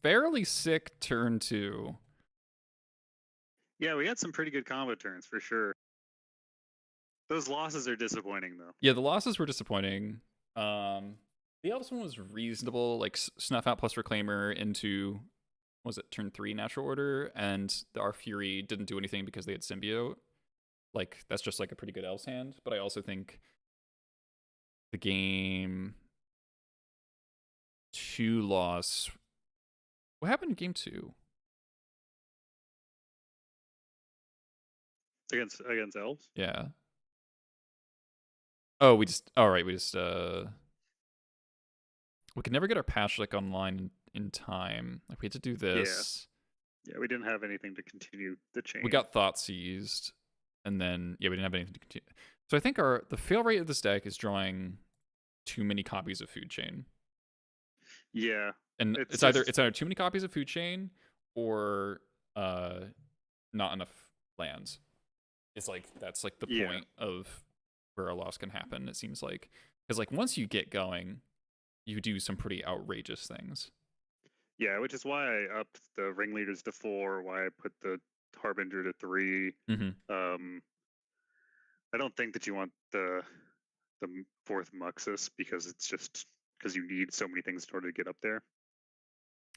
fairly sick turn 2. Yeah, we had some pretty good combo turns for sure. Those losses are disappointing, though. Yeah, the losses were disappointing. The Elves one was reasonable, like Snuff Out plus Reclaimer into, was it turn 3 Natural Order, and our Fury didn't do anything because they had Symbiote. Like, that's just like a pretty good Elves hand, but I also think the game 2 loss. What happened in game 2? Against Elves? Yeah. Oh, we could never get our patch like online in time. Like we had to do this. Yeah, we didn't have anything to continue the chain. We got thought seized, and then we didn't have anything to continue. So I think the fail rate of this deck is drawing too many copies of Food Chain. Yeah. And it's either too many copies of Food Chain or not enough lands. It's like that's like the point of where a loss can happen, it seems like. Because like once you get going, you do some pretty outrageous things. Yeah, which is why I upped the ringleaders to 4, why I put the Harbinger to 3. Mm-hmm. I don't think that you want the 4th Muxus because it's just because you need so many things in order to get up there.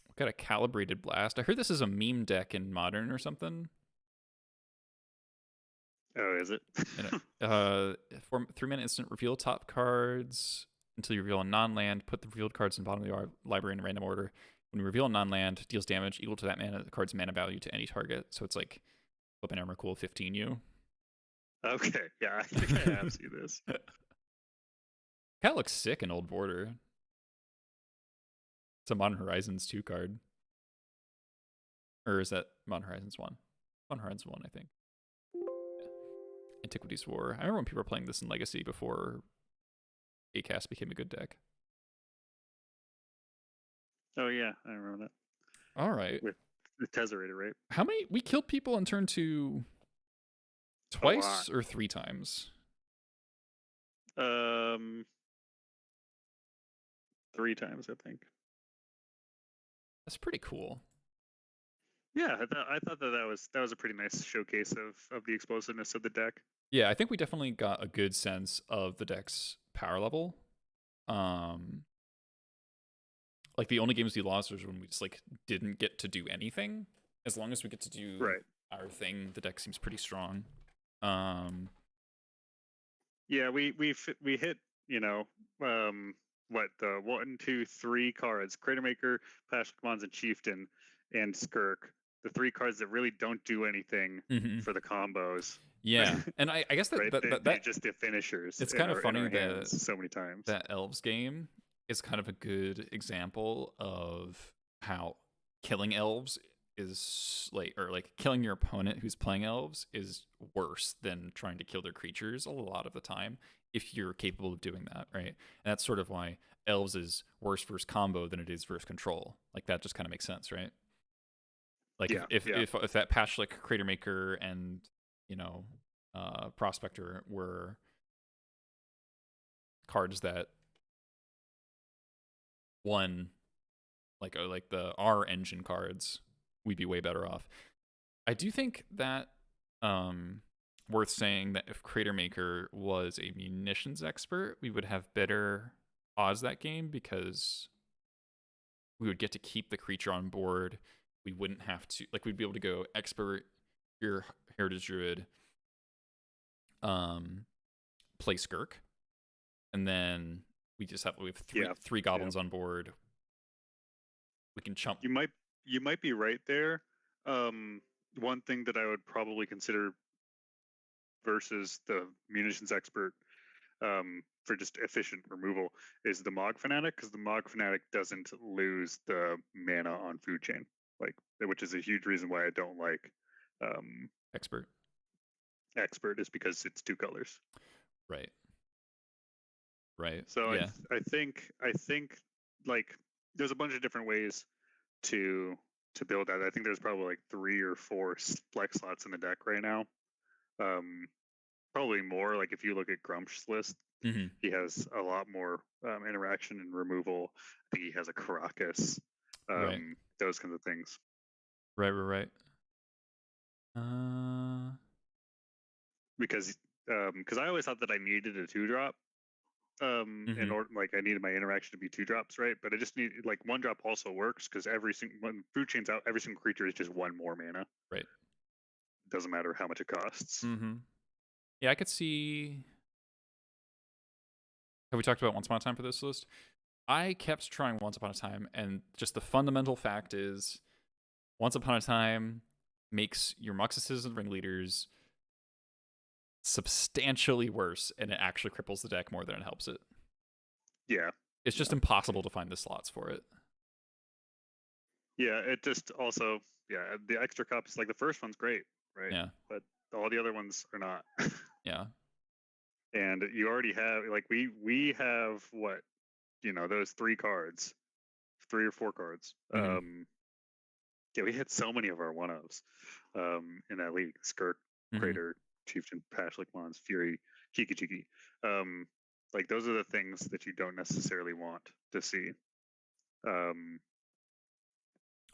We got a Calibrated Blast. I heard this is a meme deck in Modern or something. Oh, is it? 3-minute instant, reveal top cards until you reveal a non-land. Put the revealed cards in the bottom of the library in random order. When you reveal a non-land, deals damage equal to that card's mana value to any target. So it's like Flip and Emrakul 15 you. Okay, yeah, I think I have seen this. Kind of looks sick in Old Border. It's a Modern Horizons 2 card. Or is that Modern Horizons 1? Modern Horizons 1, I think. Yeah. Antiquities War. I remember when people were playing this in Legacy before Acast became a good deck. Oh yeah, I remember that. All right. With the Tesserator, right? How many? We killed people in turn 2 twice or 3 times? 3 times, I think. That's pretty cool. Yeah, I thought that was a pretty nice showcase of the explosiveness of the deck. Yeah, I think we definitely got a good sense of the deck's power level. Like the only games we lost was when we just like didn't get to do anything. As long as we get to do our thing, the deck seems pretty strong. Yeah, we hit, you know, what, the 1, 2, 3 cards: Cratermaker, Passion Commands, and Chieftain, and Skirk. The 3 cards that really don't do anything for the combos. Yeah, and I guess that, right? They're just the finishers. It's kind of funny that so many times that Elves game is kind of a good example of how killing Elves is like, or like killing your opponent who's playing Elves is worse than trying to kill their creatures a lot of the time if you're capable of doing that, right? And that's sort of why Elves is worse versus combo than it is versus control. Like that just kind of makes sense, right? Like if that Pashlik, Cratermaker, and Prospector were cards that won, like the R engine cards, we'd be way better off. I do think that worth saying that if Cratermaker was a munitions expert, we would have better odds that game because we would get to keep the creature on board. We wouldn't have to, like, we'd be able to go expert your Heritage Druid, play Skirk, and then we have three goblins on board. We can chump. You might be right there. One thing that I would probably consider versus the munitions expert, for just efficient removal, is the Mog Fanatic, because the Mog Fanatic doesn't lose the mana on Food Chain, which is a huge reason why I don't like Expert. Expert, is because it's 2 colors. Right. So yeah. I think like there's a bunch of different ways to build that. I think there's probably like 3 or 4 flex slots in the deck right now. Probably more. Like if you look at Grump's list, he has a lot more interaction and removal. I think he has a Caracas, those kinds of things. Right. Because I always thought that I needed a 2-drop. In order, like, I needed my interaction to be 2 drops, right? But I just need, like, 1 drop also works because when Food Chain's out, every single creature is just 1 more mana. Right. Doesn't matter how much it costs. Yeah, I could see. Have we talked about Once Upon a Time for this list? I kept trying Once Upon a Time, and just the fundamental fact is Once Upon a Time makes your Muxuses and Ringleaders substantially worse, and it actually cripples the deck more than it helps it. Yeah. It's just impossible to find the slots for it. Yeah, it just also, the extra copies, like the first one's great, right? Yeah. But all the other ones are not. Yeah. And you already have, like, we have what, those 3 cards, 3 or 4 cards. Yeah, we had so many of our 1-ofs in that league: Skirk, Crater, Chieftain, Pashlik, Mons, Fury, Kiki. Like, those are the things that you don't necessarily want to see.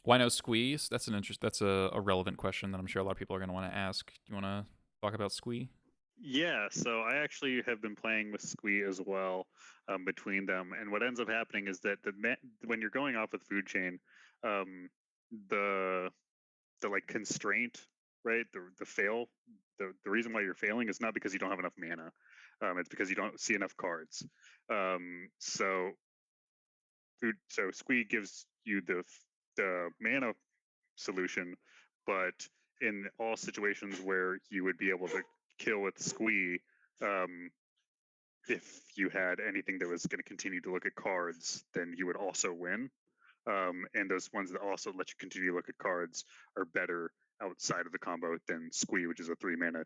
Why no squeeze? That's That's a relevant question that I'm sure a lot of people are going to want to ask. Do you want to talk about squee? Yeah, so I actually have been playing with squee as well, between them, and what ends up happening is that when you're going off with Food Chain, the like constraint, right? The reason why you're failing is not because you don't have enough mana. It's because you don't see enough cards. So Squee gives you the mana solution, but in all situations where you would be able to kill with Squee, if you had anything that was going to continue to look at cards, then you would also win. And those ones that also let you continue to look at cards are better outside of the combo than Squee, which is a 3-mana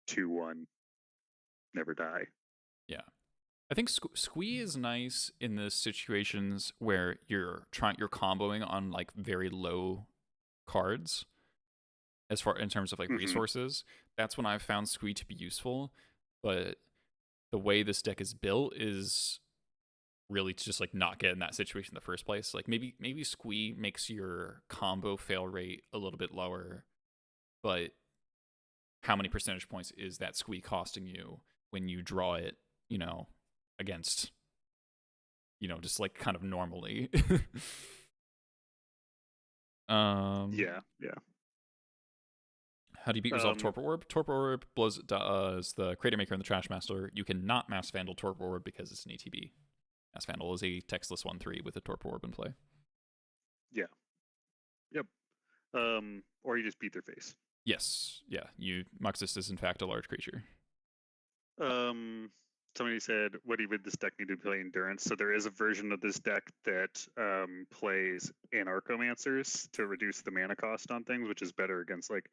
2/1 never die. Yeah. I think Squee is nice in the situations where you're comboing on like very low cards as far in terms of like resources. That's when I've found Squee to be useful. But the way this deck is built is really to just like not get in that situation in the first place. Like maybe Squee makes your combo fail rate a little bit lower, but how many percentage points is that Squee costing you when you draw it, against, just like kind of normally. Yeah. How do you beat Resolve Torpor Orb? Torpor Orb is the Creator Maker and the Trash Master. You cannot Mass Vandal Torpor Orb because it's an ETB. Mass Vandal is a textless 1/3 with a Torpor Orb in play. Yeah. Yep. Or you just beat their face. Yes. Yeah. Muxus is in fact a large creature. Somebody said, what would this deck need to play Endurance? So there is a version of this deck that plays Anarchomancers to reduce the mana cost on things, which is better against like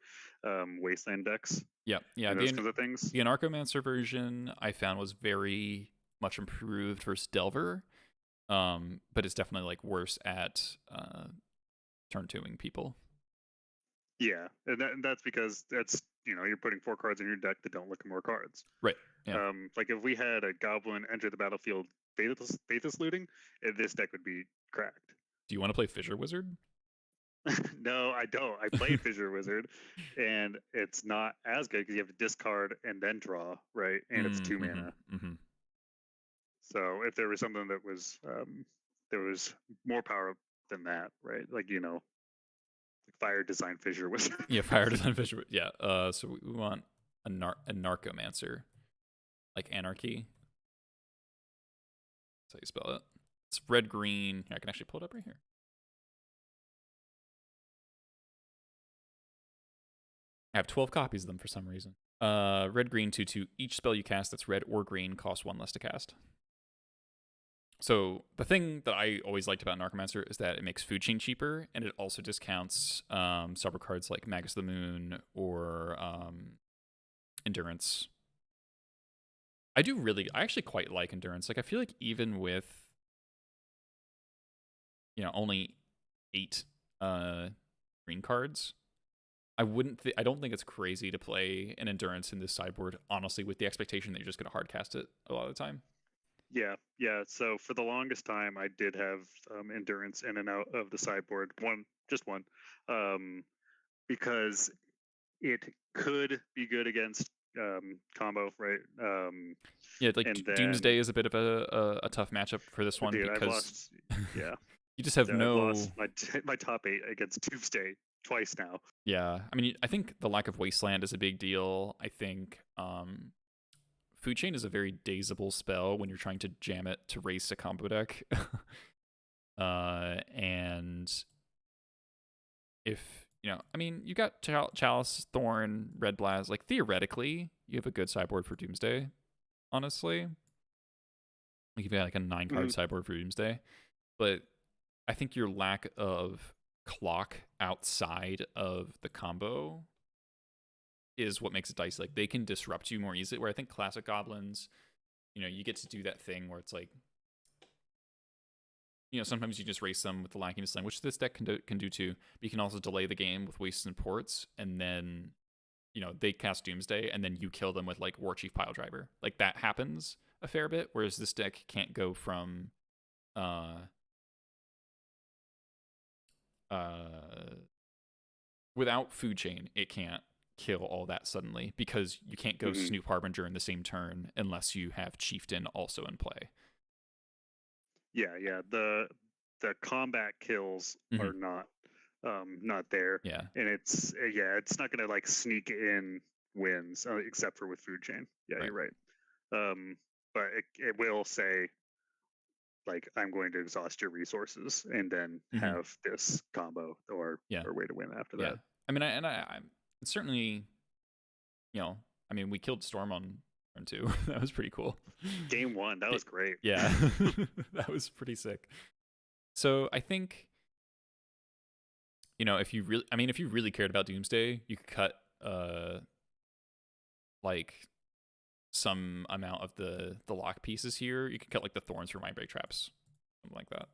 Wasteland decks. Yeah. And those kinds of things. The Anarchomancer version I found was very much improved versus Delver, but it's definitely like worse at turn 2ing people. Yeah, and that's because that's you're putting 4 cards in your deck that don't look at more cards. Right. Yeah. Like if we had a Goblin enter the battlefield Faithless Looting, this deck would be cracked. Do you want to play Fissure Wizard? No, I don't. I played Fissure Wizard, and it's not as good because you have to discard and then draw, right? And it's 2 mana. So if there was something that was there was more power than that, right? Like Fire Design Fissure Wizard. Yeah, Fire Design Fissure. Yeah. So we want a Narcomancer, like Anarchy. That's how you spell it. It's red green. I can actually pull it up right here. I have 12 copies of them for some reason. Red green 2/2. Each spell you cast that's red or green costs 1 less to cast. So the thing that I always liked about Narcomancer is that it makes Food Chain cheaper, and it also discounts several cards like Magus of the Moon or Endurance. I actually quite like Endurance. Like I feel like even with only 8 green cards, I don't think it's crazy to play an Endurance in this sideboard, honestly, with the expectation that you're just going to hardcast it a lot of the time. Yeah. So for the longest time, I did have Endurance in and out of the sideboard. Just one, because it could be good against combo, right? Yeah, like Doomsday is a bit of a tough matchup for this one because you just have no. I've lost my top 8 against Doomsday twice now. Yeah, I mean, I think the lack of Wasteland is a big deal. I think Food Chain is a very dazeable spell when you're trying to jam it to race a combo deck. And if, I mean, you got Chalice, Thorn, Red Blast. Like, theoretically, you have a good sideboard for Doomsday, honestly. Like, you've got like a 9-card sideboard for Doomsday. But I think your lack of clock outside of the combo is what makes it dicey. Like, they can disrupt you more easily, where I think classic goblins, you get to do that thing where it's like, sometimes you just race them with the Lacking Slam, which this deck can do too, but you can also delay the game with Wastes and Ports, and then, they cast Doomsday, and then you kill them with, like, Warchief Piledriver. Like, that happens a fair bit, whereas this deck can't go from, without Food Chain, it can't kill all that suddenly, because you can't go Snoop Harbinger in the same turn unless you have Chieftain also in play. Yeah. The combat kills are not there. Yeah. And it's not gonna like sneak in wins except for with Food Chain. Yeah, right. You're right. But it will say, like, I'm going to exhaust your resources and then have this combo or way to win after that. I mean, I certainly, I mean, we killed Storm on turn 2. That was pretty cool. Game 1, that was great. Yeah, that was pretty sick. So I think, if you really cared about Doomsday, you could cut like some amount of the lock pieces here. You could cut like the thorns for Mindbreak traps, something like that.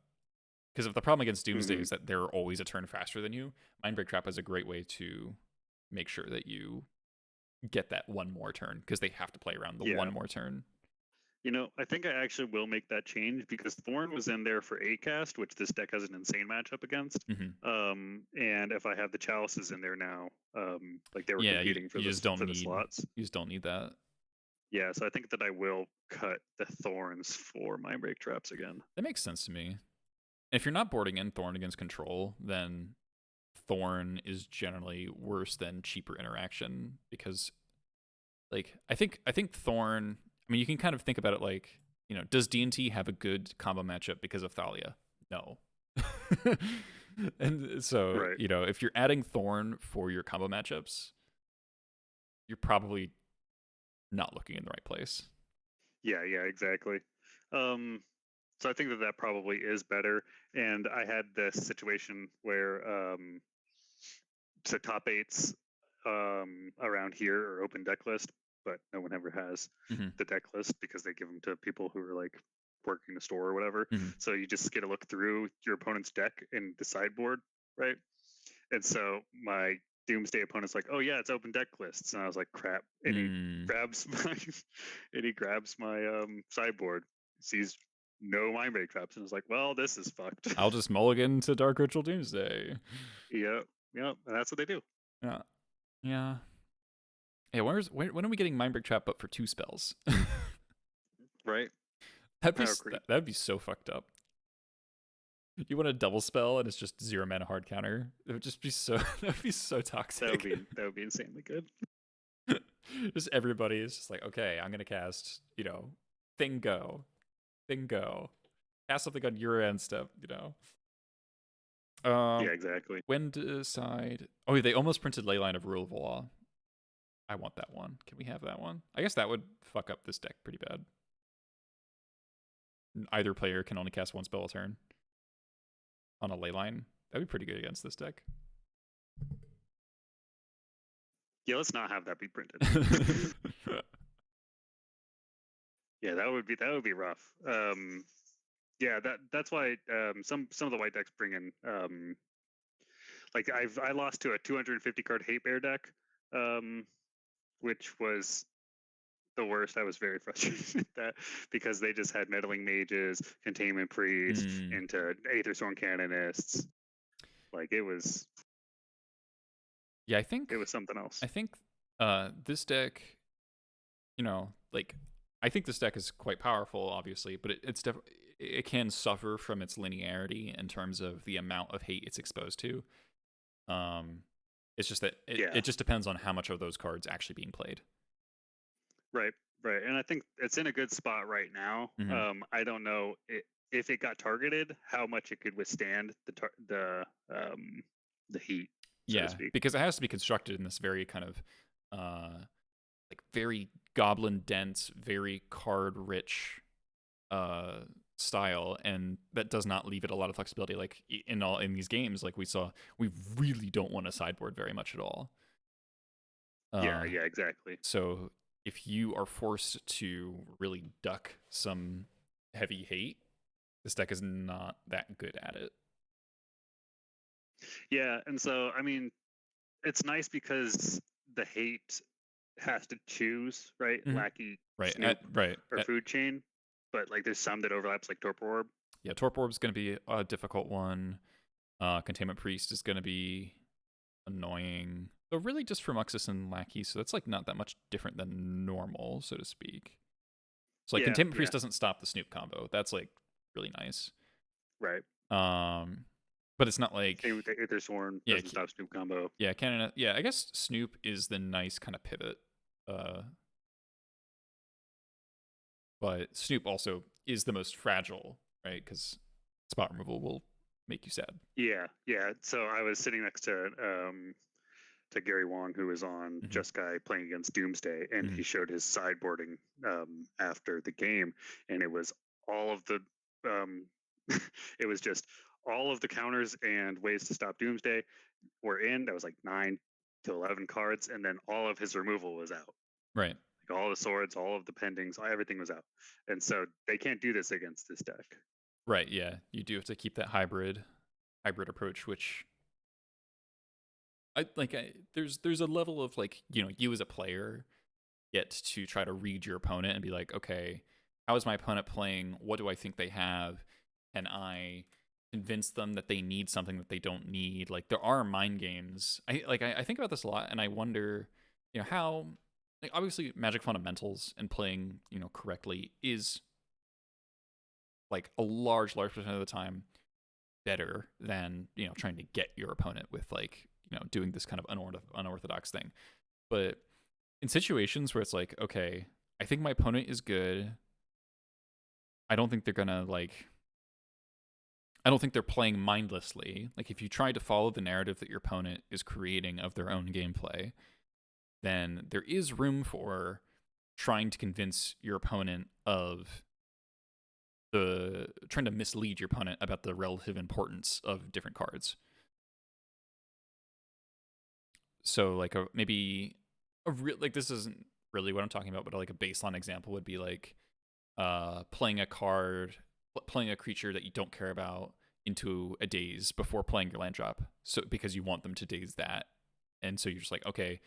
Because if the problem against Doomsday is that they're always a turn faster than you, Mindbreak Trap is a great way to make sure that you get that one more turn, because they have to play around the one more turn. I think I actually will make that change, because Thorn was in there for A-Cast, which this deck has an insane matchup against. And if I have the Chalices in there now, like they were competing for the slots. You just don't need that. Yeah, so I think that I will cut the Thorns for Mindbreak Traps again. That makes sense to me. If you're not boarding in Thorn against control, then Thorn is generally worse than cheaper interaction, because like I think Thorn, you can kind of think about it like, does D&T have a good combo matchup because of Thalia? No. And so, if you're adding Thorn for your combo matchups, you're probably not looking in the right place. Yeah, exactly. So I think that probably is better. And I had this situation where so top 8s around here are open deck list, but no one ever has the deck list, because they give them to people who are like working the store or whatever. So you just get a look through your opponent's deck in the sideboard, right? And so my Doomsday opponent's like, oh yeah, it's open deck lists, and I was like, crap. And he grabs my sideboard, sees no Mindbreak Traps, and was like, well, this is fucked. I'll just mulligan to Dark Ritual Doomsday. Yep, and that's what they do. Yeah. When are we getting Mindbreak Trap up for 2 spells? Right. That'd be so fucked up. You want a double spell and it's just 0 mana hard counter. It would just be so that'd be so toxic. That would be insanely good. Just everybody is just like, okay, I'm gonna cast, thing go. Cast something on your end step, Yeah, exactly. When decide? Oh, they almost printed Leyline of Rule of Law. I want that one. Can we have that one? I guess that would fuck up this deck pretty bad. Either player can only cast 1 spell a turn on a Leyline. That'd be pretty good against this deck. Yeah, let's not have that be printed. Yeah, that would be rough. Yeah, that's why some of the white decks bring in like I lost to a 250 card Hate Bear deck, which was the worst. I was very frustrated at that, because they just had Meddling Mages, Containment Priest, into Aethersworn Canonists. Like it was. Yeah, I think it was something else. I think this deck, I think this deck is quite powerful, obviously, but it can suffer from its linearity in terms of the amount of hate it's exposed to. It's just that it just depends on how much of those cards actually being played. Right. And I think it's in a good spot right now. I don't know if it got targeted, how much it could withstand the heat. So to speak. Because it has to be constructed in this very kind of like very goblin dense, very card rich style, and that does not leave it a lot of flexibility. Like in these games, like we saw, we really don't want to sideboard very much at all. Yeah, exactly. So if you are forced to really duck some heavy hate, this deck is not that good at it. Yeah, and so it's nice because the hate has to choose, right? Lackey, Snoop, or Food Chain. But like there's some that overlaps, like Torpor Orb. Yeah, Torpor Orb is going to be a difficult one. Containment Priest is going to be annoying. But really just for Muxus and Lackey, so that's like not that much different than normal, so to speak. So like Containment Priest doesn't stop the Snoop combo. That's like really nice. Right. But it's not like Aethersworn doesn't stop Snoop combo. Yeah, I guess Snoop is the nice kind of pivot. But Snoop also is the most fragile, right? Because spot removal will make you sad. Yeah. So I was sitting next to to Gary Wong, who was on Mhm. Just Guy playing against Doomsday, and he Mhm. showed his sideboarding after the game, and it was all of the it was just all of the counters and ways to stop Doomsday were in. That was like 9 to 11 cards, and then all of his removal was out. Right. Like all the swords, all of the pendings, everything was out, and so they can't do this against this deck. Right. Yeah. You do have to keep that hybrid approach, which there's a level of like, you as a player get to try to read your opponent and be like, okay, how is my opponent playing? What do I think they have? Can I convince them that they need something that they don't need? Like, there are mind games. I think about this a lot, and I wonder, how, like, obviously Magic fundamentals and playing, correctly is like a large percent of the time better than, trying to get your opponent with, like, doing this kind of unorthodox thing. But in situations where it's like, okay, I think my opponent is good. I don't think they're gonna like. I don't think they're playing mindlessly. Like, if you try to follow the narrative that your opponent is creating of their own gameplay, then there is room for trying to convince your opponent of trying to mislead your opponent about the relative importance of different cards. So, like, maybe like, this isn't really what I'm talking about, but like a baseline example would be like playing a creature that you don't care about into a daze before playing your land drop. So, because you want them to daze that. And so you're just like, okay,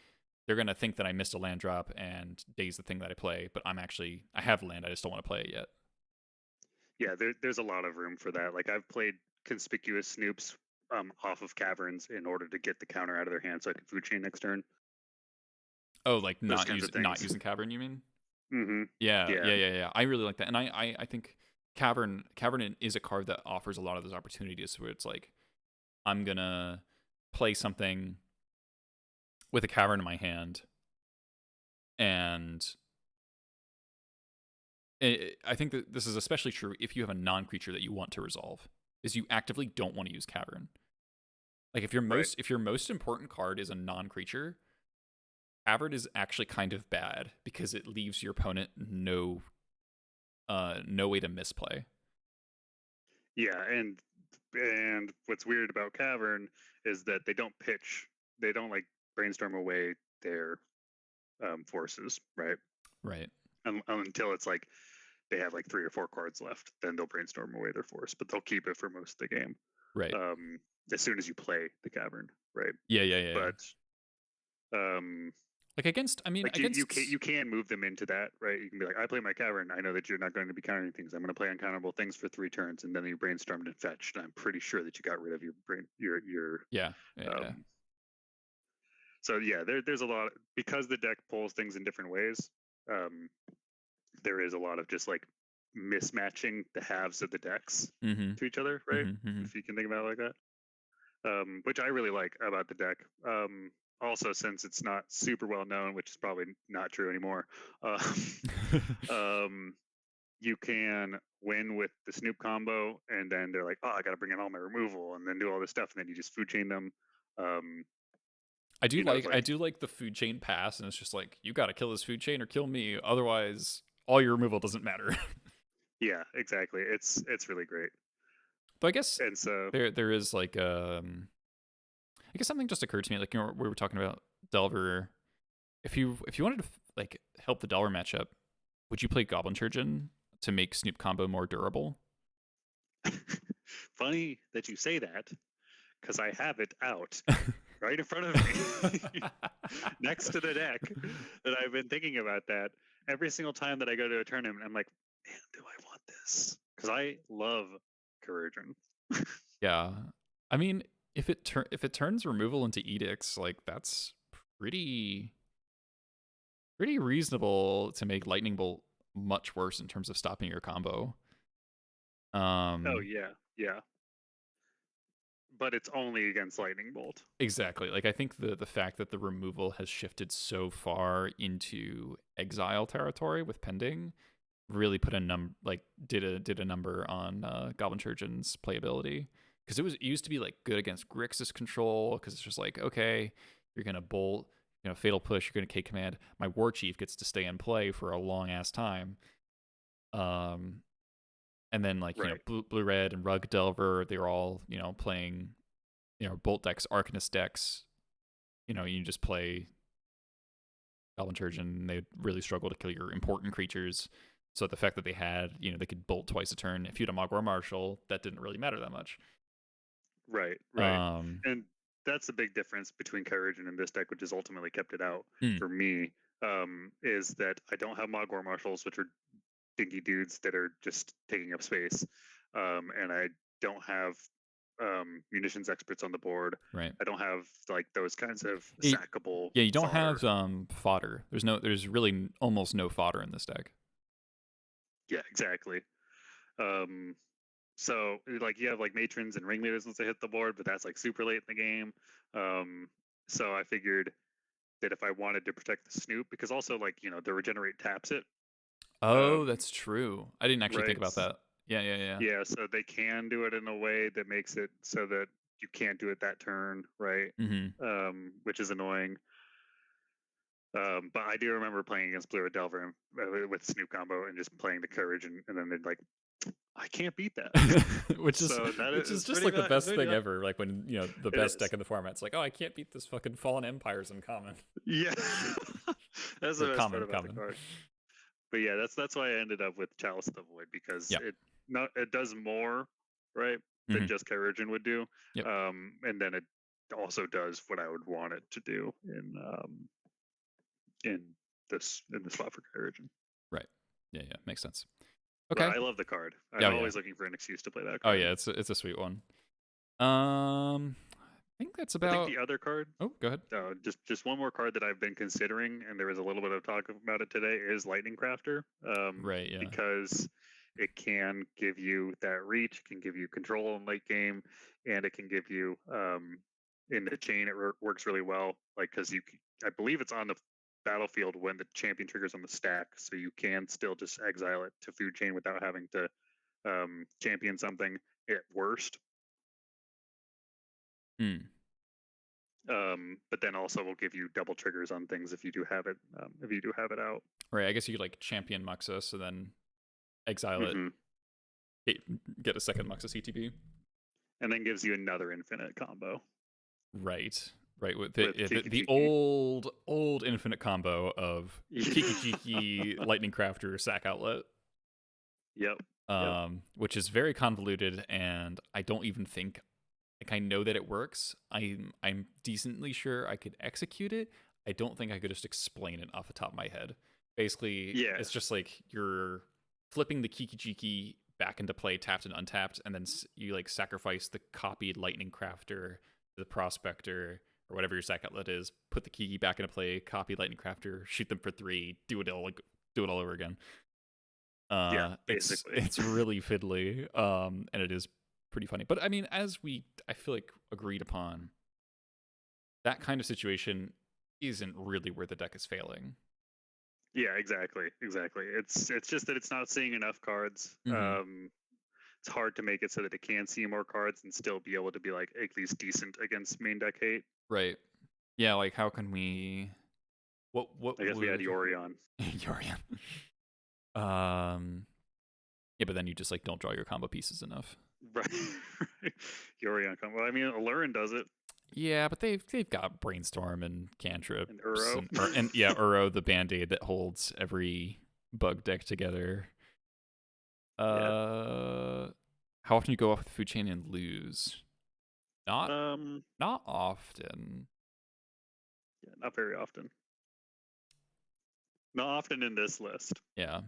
they're going to think that I missed a land drop and daze the thing that I play, but I have land, I just don't want to play it yet. Yeah, there's a lot of room for that. Like I've played conspicuous Snoops off of Caverns in order to get the counter out of their hand so I can food chain next turn. Oh, like Those kinds of not things. using Cavern, you mean? Mm-hmm. Yeah, Yeah. yeah, yeah, yeah. I really like that. And I think Cavern is a card that offers a lot of those opportunities where it's like, I'm going to play something with a Cavern in my hand, and I think that this is especially true if you have a non-creature that you want to resolve, is you actively don't want to use Cavern. Like, if Right. your most important card is a non-creature, Cavern is actually kind of bad because it leaves your opponent no way to misplay. Yeah, and what's weird about Cavern is that they don't pitch. They don't like brainstorm away their forces, right? Right. Until it's like they have like 3 or 4 cards left, then they'll brainstorm away their force, but they'll keep it for most of the game. Right. As soon as you play the Cavern, right? Yeah, yeah, yeah. But like, against, I mean, like you can move them into that, right? You can be like, I play my Cavern, I know that you're not going to be countering things. I'm going to play uncountable things for 3 turns, and then you brainstormed and fetched. And I'm pretty sure that you got rid of your yeah, yeah. So yeah, there's a lot because the deck pulls things in different ways. There is a lot of just like mismatching the halves of the decks Mm-hmm. to each other, right? Mm-hmm. If you can think about it like that, which I really like about the deck. Also, since it's not super well known, which is probably not true anymore, um, you can win with the Snoop combo, and then they're like, "Oh, I got to bring in all my removal, and then do all this stuff, and then you just food chain them." I do It's like, the food chain pass, and it's just like, you got to kill this food chain or kill me, otherwise all your removal doesn't matter. yeah, exactly. It's really great. But I guess And so there is like I guess something just occurred to me, like, we were talking about Delver. If you wanted to like help the Delver matchup, would you play Goblin Surgeon to make Snoop combo more durable? funny that you say that, because I have it out right in front of me next to the deck. That I've been thinking about that every single time that I go to a tournament. I'm like, man, do I want this? Because I love Corrosion. Yeah, I mean, if it turns removal into edicts, like, that's pretty reasonable to make Lightning Bolt much worse in terms of stopping your combo. Oh yeah, yeah. But it's only against Lightning Bolt. Exactly. Like, I think the fact that the removal has shifted so far into exile territory with pending really put did a number on Goblin Surgeon's playability, because it used to be like good against Grixis control, because it's just like, okay, You're gonna bolt, fatal push. You're gonna K command. My Warchief gets to stay in play for a long ass time. And then like Right. blue red and Rug Delver, they're all playing bolt decks, Arcanist decks. You just play Goblin Turgeon, they really struggle to kill your important creatures. So the fact that they had, they could bolt twice a turn. If you had a Mogwai Marshal, that didn't really matter that much. Right. And that's the big difference between Kyurem and this deck, which has ultimately kept it out for me, is that I don't have Mogwai Marshals, which are dinky dudes that are just taking up space. And I don't have munitions experts on the board. Right. I don't have like those kinds of sackable. Yeah, you don't have fodder. There's really almost no fodder in this deck. Yeah, exactly. So like you have like matrons and ringleaders once they hit the board, but that's like super late in the game. So I figured that if I wanted to protect the Snoop, because also like the regenerate taps it. Oh, that's true. I didn't actually think about that. Yeah. Yeah, so they can do it in a way that makes it so that you can't do it that turn, right? Which is annoying. But I do remember playing against Blue Red Delver with Snoop combo and just playing the courage, and then they'd like, I can't beat that. which is just like the best thing ever. Like when the best deck in the format, it's like, oh, I can't beat this fucking Fallen Empires in common. Yeah, that's the best part about the card. But yeah, that's why I ended up with Chalice of the Void, because it does more, right, than just Kyurem would do. And then it also does what I would want it to do in this slot for Kyurem. Right. Yeah, makes sense. Okay. But I love the card. I'm always looking for an excuse to play that card. Oh yeah, it's a sweet one. I think that's about. I think the other card. Oh, go ahead. Just one more card that I've been considering, and there was a little bit of talk about it today, is Lightning Crafter. Right. Yeah. Because it can give you that reach, can give you control in late game, and it can give you in the chain. It works really well, like because I believe it's on the battlefield when the champion triggers on the stack, so you can still just exile it to food chain without having to champion something at worst. But then also will give you double triggers on things if you do have it out. Right. I guess you could like champion Muxus, so then exile it, get a second Muxus ETB, and then gives you another infinite combo. Right. With the old infinite combo of Kiki Lightning Crafter Sack Outlet. Yep. Which is very convoluted, and I don't even think I know that it works. I'm decently sure I could execute it. I don't think I could just explain it off the top of my head. Basically, it's just like you're flipping the Kiki back into play, tapped and untapped, and then you like sacrifice the copied Lightning Crafter, the Prospector, or whatever your sack outlet is, put the Kiki back into play, copy Lightning Crafter, shoot them for 3, do it all over again. Basically. It's really fiddly, and it is pretty funny. But I mean, as I feel like agreed upon, that kind of situation isn't really where the deck is failing. Yeah, exactly. It's just that it's not seeing enough cards. It's hard to make it so that it can see more cards and still be able to be like at least decent against main deck hate. Right. Yeah, like how can we? What? I guess we had Yorion. Yorion. Yeah, but then you just like don't draw your combo pieces enough. Right. Yorion combo. I mean, Alurin does it. Yeah, but they've got Brainstorm and Cantrip and Uro. And Uro, the Band-Aid that holds every bug deck together. How often you go off the food chain and lose? Not often. Yeah, not very often. Not often in this list. Yeah.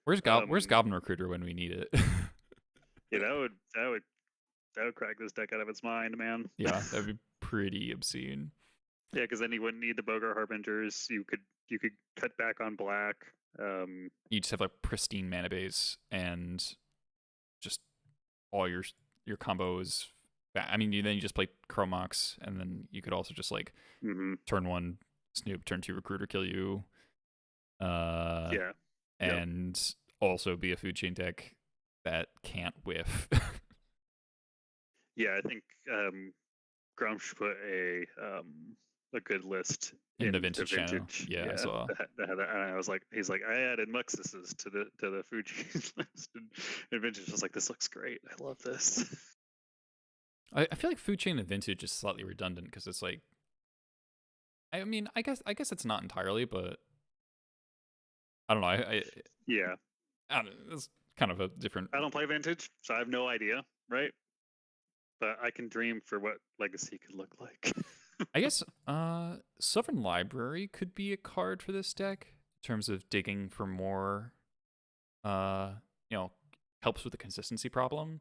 Where's Goblin Recruiter when we need it? Yeah, that would crack this deck out of its mind, man. Yeah, that'd be pretty obscene. Yeah, because then you wouldn't need the Bogar Harbingers. You could cut back on black. You just have like pristine mana base and just all your combos. I mean, then you just play Chromox, and then you could also just like turn 1 Snoop, turn 2 Recruiter, kill you. And also be a food chain deck that can't whiff. Yeah, I think Grum should put a a good list In the in the vintage channel. vintage. Yeah, I Yeah, saw. and I was like, he's like, I added Muxuses to the food chain list, and vintage was like, this looks great. I love this. I feel like food chain and vintage is slightly redundant because it's like, I mean, I guess it's not entirely, but I don't know. Yeah, I don't know. It's kind of a different. I don't play vintage, so I have no idea, right? But I can dream for what legacy could look like. I guess Sovereign Library could be a card for this deck in terms of digging for more. Uh, helps with the consistency problem.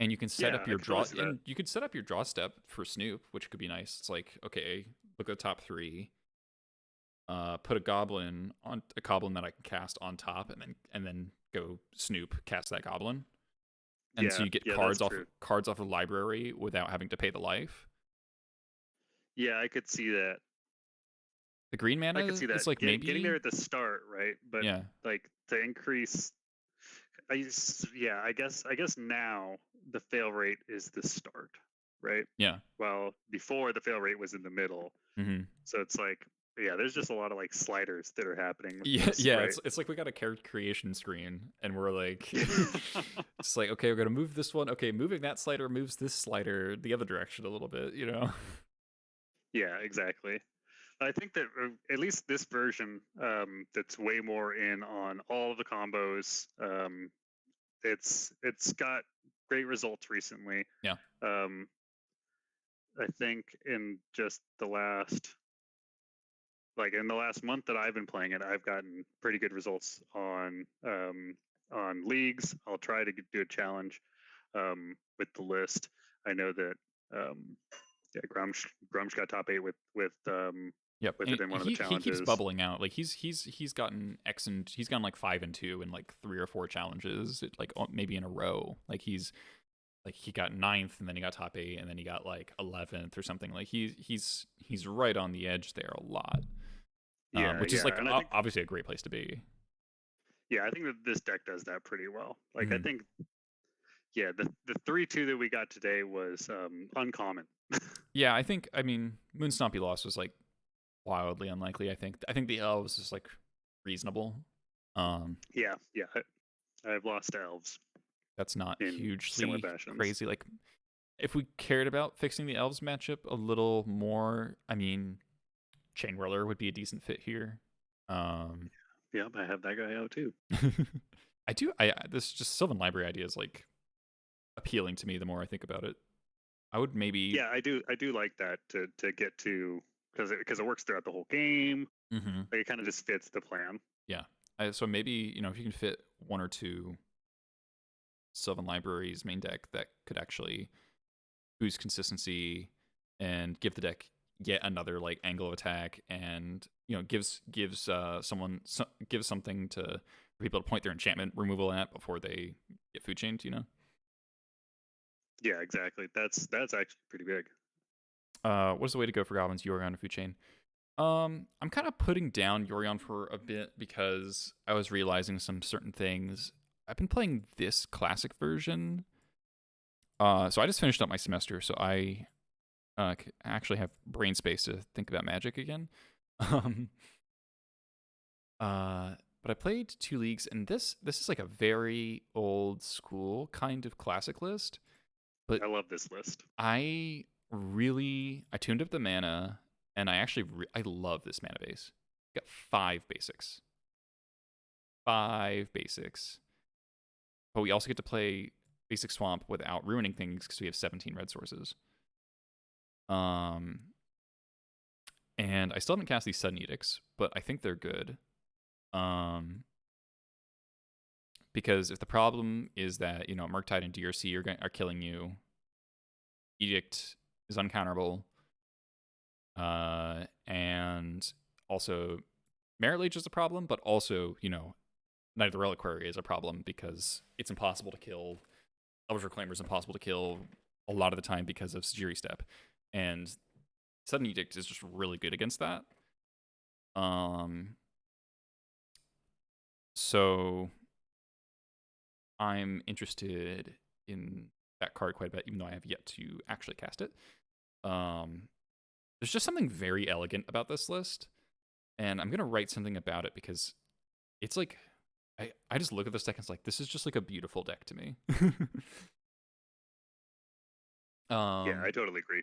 And you can set Yeah, up I your could totally draw, see that. and you could set up your draw step for Snoop, which could be nice. It's like, okay, look at the top three. Put a goblin that I can cast on top, and then go Snoop, cast that goblin, and so Yeah, you get yeah, that's cards off the library without having to pay the life. Yeah, I could see that. The green I could mana see is that. like Getting there maybe, at the start, right? But yeah, like to increase, yeah, I guess now the fail rate is the start, right? yeah. Well, before the fail rate was in the middle, Mm-hmm. so it's like, yeah, there's just a lot of like sliders that are happening with Yeah, this, yeah. right? It's like we got a character creation screen, and we're like, it's like, okay, we're gonna move this one. Okay, moving that slider moves this slider the other direction a little bit. Yeah, exactly. I think that at least this version, that's way more in on all of the combos. It's got great results recently. Yeah. Um, I think in just the last, like in the last month that I've been playing it, I've gotten pretty good results on leagues. I'll try to do a challenge with the list. I know that yeah, Grumsh got top 8 Yep, with and it in one of the he keeps challenges. bubbling out. Like he's gotten he's gone like 5-2 in like 3 or 4 challenges, like maybe in a row. Like he got 9th, and then he got top 8, and then he got like 11th or something. Like he's right on the edge there a lot, Yeah, which is yeah, like and I think obviously a great place to be. yeah, I think that this deck does that pretty well. Like I Mhm. think yeah, the 3-2 that we got today was uncommon. Yeah, I mean Moon Stompy loss was like wildly unlikely. I think the Elves is like reasonable. Um, Yeah, yeah, I've lost to Elves that's not in similar hugely fashions. crazy. Like if we cared about fixing the Elves matchup a little more, I mean, Chain Whirler would be a decent fit here. Um, Yep, I have that guy out too. I do. This just Sylvan Library idea is like appealing to me the more I think about it. I would maybe. Yeah, I do like that to get to, because it works throughout the whole game. Mhm. Like it kind of just fits the plan. Yeah. So maybe if you can fit 1 or 2 Sylvan Libraries main deck that could actually boost consistency and give the deck yet another like angle of attack, and gives something for people to point their enchantment removal at before they get food chained. Yeah, exactly. That's actually pretty big. What is the way to go for goblins, Yorion, and food chain? I'm kind of putting down Yorion for a bit because I was realizing some certain things. I've been playing this classic version. So I just finished up my semester, so I actually have brain space to think about Magic again. Um, but I played 2 leagues, and this is like a very old school kind of classic list. But I love this list. I tuned up the mana, and I actually I love this mana base. Got 5 basics, 5 basics. But we also get to play basic swamp without ruining things because we have 17 red sources. And I still haven't cast these sudden edicts, but I think they're good. Because if the problem is that Murktide and DRC are killing you, Edict is uncounterable, and also Merit Lage is a problem, but also Knight of the Reliquary is a problem because it's impossible to kill. Elvish Reclaimer is impossible to kill a lot of the time because of Sajiri Step, and Sudden Edict is just really good against that. So I'm interested in that card quite a bit, even though I have yet to actually cast it. there's just something very elegant about this list, and I'm gonna write something about it because it's like I just look at this deck and it's like this is just like a beautiful deck to me. Yeah, I totally agree.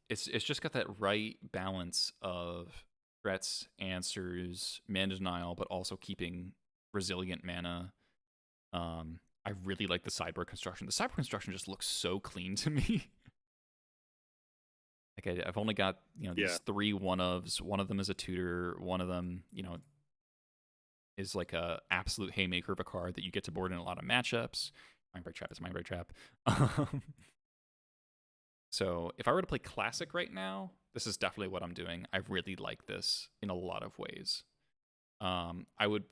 It's just got that right balance of threats, answers, mana denial, but also keeping resilient mana. I really like the sideboard construction. The sideboard construction just looks so clean to me. Like I've only got these 3 one-ofs. One of them is a tutor. One of them is like a absolute haymaker of a card that you get to board in a lot of matchups. Mindbreak Trap is Mindbreak Trap. So if I were to play Classic right now, this is definitely what I'm doing. I really like this in a lot of ways. I would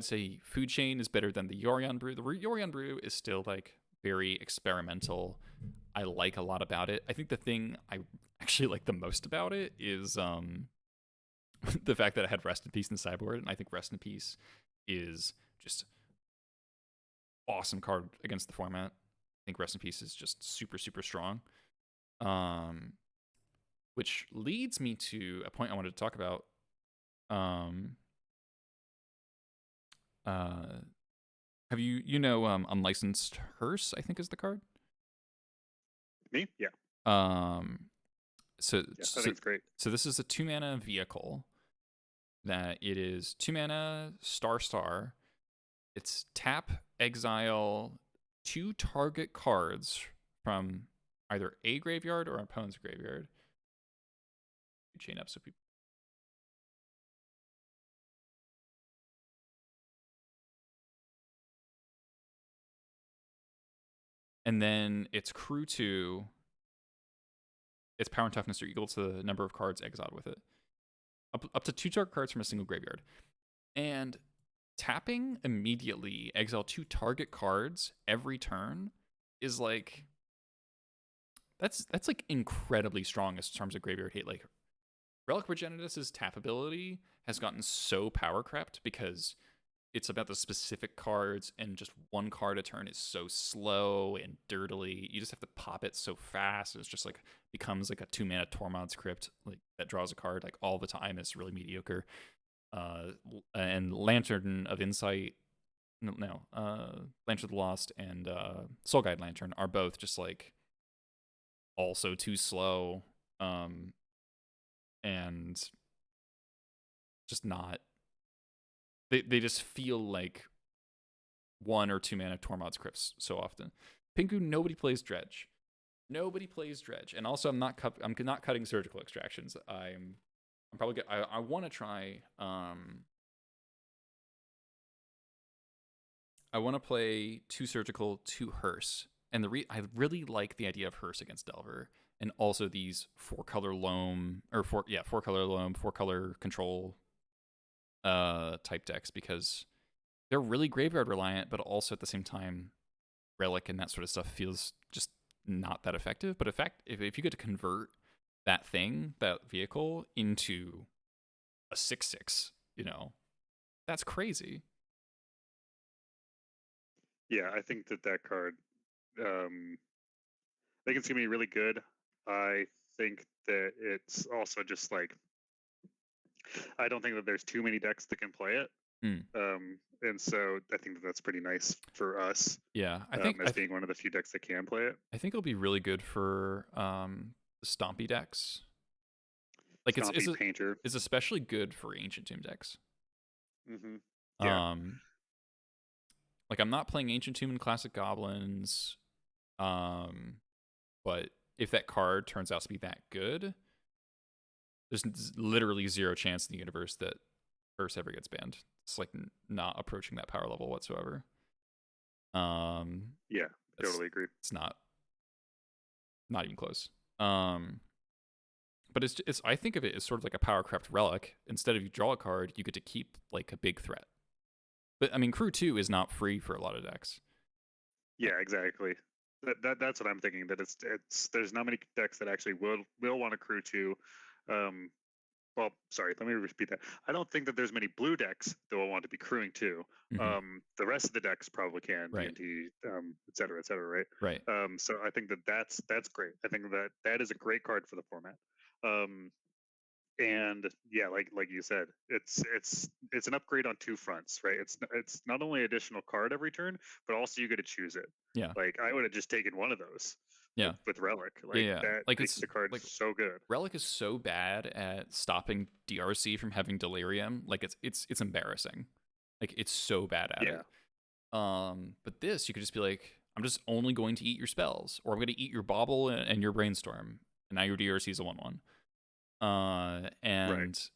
say Food Chain is better than the Yorion Brew. The Yorion Brew is still like very experimental. I like a lot about it. I think the thing I actually like the most about it is the fact that it had Rest in Peace in the sideboard, and I think Rest in Peace is just awesome card against the format. I think Rest in Peace is just super, super strong. Which leads me to a point I wanted to talk about. Have you Unlicensed Hearse, I think is the card? Me? Yeah. So I think it's great. So this is a 2-mana vehicle that it is 2 mana star. It's tap, exile 2 target cards from either a graveyard or an opponent's graveyard. Chain up so people. And then its crew 2, its power and toughness are equal to the number of cards exiled with it. Up to 2 target cards from a single graveyard. And tapping immediately exile 2 target cards every turn is like that's like incredibly strong in terms of graveyard hate. Like Relic Progenitus's tap ability has gotten so power crept because it's about the specific cards, and just 1 card a turn is so slow and dirtily. You just have to pop it so fast. It's just like becomes like a 2-mana Tormod's Crypt like that draws a card like all the time. It's really mediocre. And Lantern of Insight, Lantern of the Lost and Soul Guide Lantern are both just like also too slow, and just not. They just feel like 1 or 2 mana Tormod's Crypts so often. Pinku, nobody plays Dredge. And also I'm not cutting Surgical Extractions. I'm probably I want to try. I want to play 2 Surgical, 2 Hearse, and I really like the idea of Hearse against Delver, and also these 4-color Loam or 4-color Loam, 4-color Control type decks, because they're really graveyard reliant, but also at the same time, Relic and that sort of stuff feels just not that effective. But in fact, if you get to convert that vehicle into a 6/6, that's crazy. Yeah, I think that card, I think it's gonna be really good. I think that it's also just like, I don't think that there's too many decks that can play it. And so I think that's pretty nice for us. Yeah, I think as being one of the few decks that can play it. I think it'll be really good for the Stompy decks. Like Stompy Painter. It's especially good for Ancient Tomb decks. Yeah. Like I'm not playing Ancient Tomb and Classic Goblins, but if that card turns out to be that good, there's literally 0 chance in the universe that Hearse ever gets banned. It's like not approaching that power level whatsoever. Yeah, totally agree. It's not even close. But it's I think of it as sort of like a power crept Relic. Instead of you draw a card, you get to keep like a big threat. But I mean, Crew 2 is not free for a lot of decks. Yeah, exactly. That's what I'm thinking. That it's there's not many decks that actually will want a Crew 2. Well, sorry, let me repeat that. I don't think that there's many blue decks that will want to be crewing 2. The rest of the decks probably can, right. D&D, et cetera, right? Right. So I think that's great. I think that is a great card for the format. And yeah, like you said, it's an upgrade on two fronts, right? It's not only additional card every turn, but also you get to choose it. Yeah. Like I would have just taken one of those Yeah. with Relic. Yeah. Like Yeah. that Like makes it's the card like so good. Relic is so bad at stopping DRC from having delirium. Like it's embarrassing. Like it's so bad at Yeah, it. But this you could just be like, I'm just only going to eat your spells, or I'm going to eat your bauble and your brainstorm, and now your DRC is a 1/1. right. And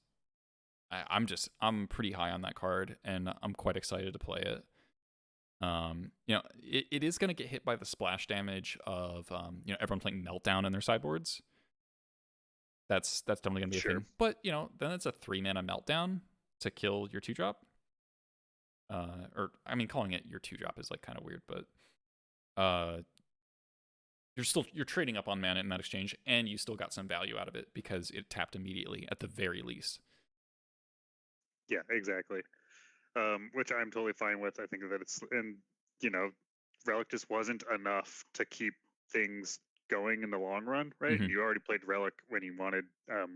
I'm pretty high on that card, and I'm quite excited to play it. It is going to get hit by the splash damage of everyone playing Meltdown in their sideboards. That's definitely going to be a Sure. thing. But then it's a 3-mana Meltdown to kill your 2-drop. Or I mean, calling it your 2-drop is like kind of weird, but you're trading up on mana in that exchange, and you still got some value out of it because it tapped immediately at the very least. Yeah, exactly. Which I'm totally fine with. I think that you know, Relic just wasn't enough to keep things going in the long run, right? Mm-hmm. You already played Relic when you wanted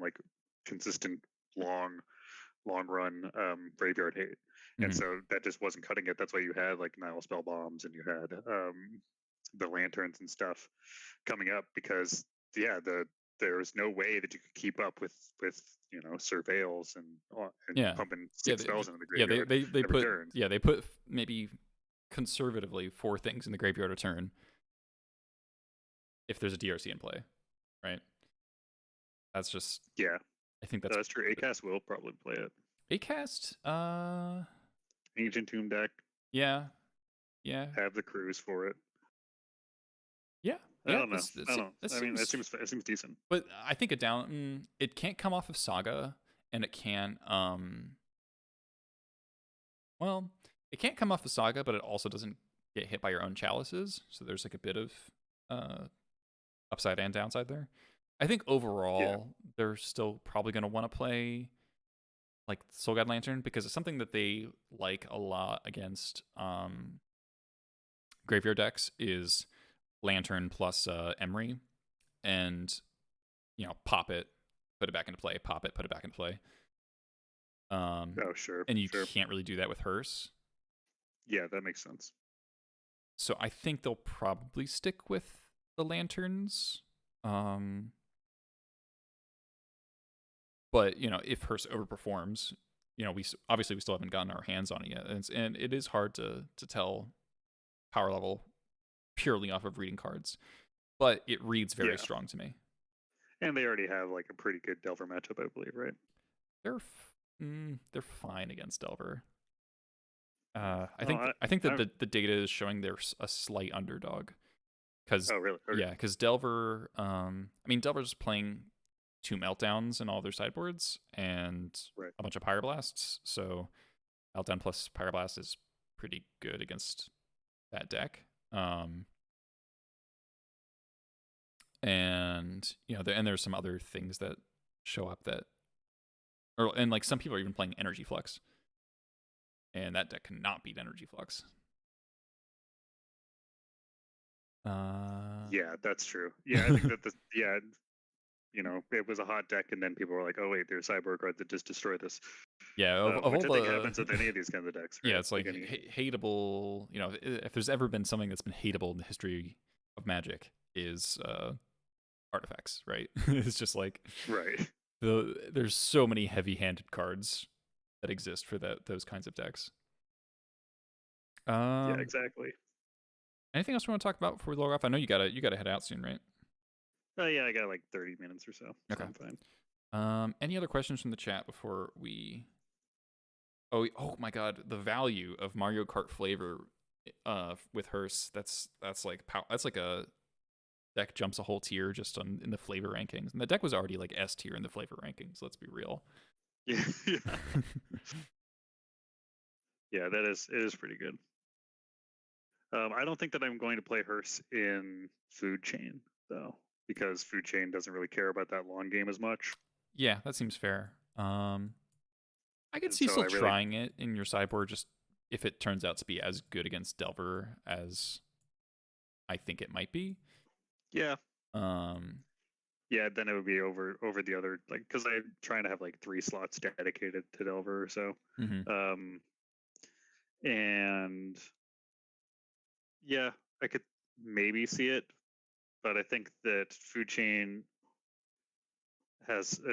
like consistent long run graveyard hate, and Mm-hmm. so that just wasn't cutting it. That's why you had like Nile spell bombs and you had the lanterns and stuff coming up because there was no way that you could keep up with surveils and Yeah, pumping yeah, six spells into the yeah. graveyard They every put turn. maybe conservatively 4 things in the graveyard a turn if there's a DRC in play, right? That's just Yeah, I think that's that's true. Acast will probably play it. Acast. Ancient Tomb deck, Yeah, yeah, have the crews for it. yeah, I yeah. don't know. I don't. This I mean, seems. it seems decent. But I think a down. It can't come off of Saga, and it can't. Well, it can't come off the Saga, but it also doesn't get hit by your own chalices. So there's like a bit of upside and downside there. I think Yeah, overall they're still probably going to want to play like Soul God Lantern because it's something that they like a lot against graveyard decks is Lantern plus Emery, and pop it, put it back into play, pop it, put it back into play. oh sure, And you sure. can't really do that with Hearse. Yeah, that makes sense. So I think they'll probably stick with the lanterns. But if Hearse overperforms, we obviously we still haven't gotten our hands on it yet, and it is hard to tell power level purely off of reading cards. But it reads very Yeah, strong to me. and they already have like a pretty good Delver matchup, I believe, right? They're fine against Delver. Oh, I think that the data is showing they're a slight underdog. Because oh really? Okay. yeah, because Delver, Delver's playing 2 meltdowns in all their sideboards and Right. a bunch of Pyroblasts. So meltdown plus Pyroblast is pretty good against that deck. And there's some other things that show up and like some people are even playing Energy Flux, and that deck cannot beat Energy Flux. Yeah, that's true. Yeah, I think that it was a hot deck, and then people were like, "Oh wait, there's sideboard cards that just destroy this." Yeah, of all Which I think the happens with any of these kinds of decks, yeah, right? it's like hateable. If there's ever been something that's been hateable in the history of Magic, is artifacts, right? It's just like right. there's so many heavy-handed cards that exist for those kinds of decks. Yeah, exactly. Anything else we want to talk about before we log off? I know you gotta head out soon, right? Oh yeah, I got like 30 minutes or so. Okay. I'm fine. Any other questions from the chat before we? Oh my God, the value of Mario Kart flavor, with Hearse. That's like a deck jumps a whole tier just in the flavor rankings, and the deck was already like S tier in the flavor rankings. Let's be real. Yeah, yeah, yeah. It is pretty good. I don't think that I'm going to play Hearse in Food Chain though, because Food Chain doesn't really care about that long game as much. Yeah, that seems fair. I could And see so still I really, trying it in your sideboard, just if it turns out to be as good against Delver as I think it might be. yeah. Um, Yeah, then it would be over the other, like, because I'm trying to have like 3 slots dedicated to Delver or so. Mm-hmm. Um, and yeah, I could maybe see it, but I think that Food Chain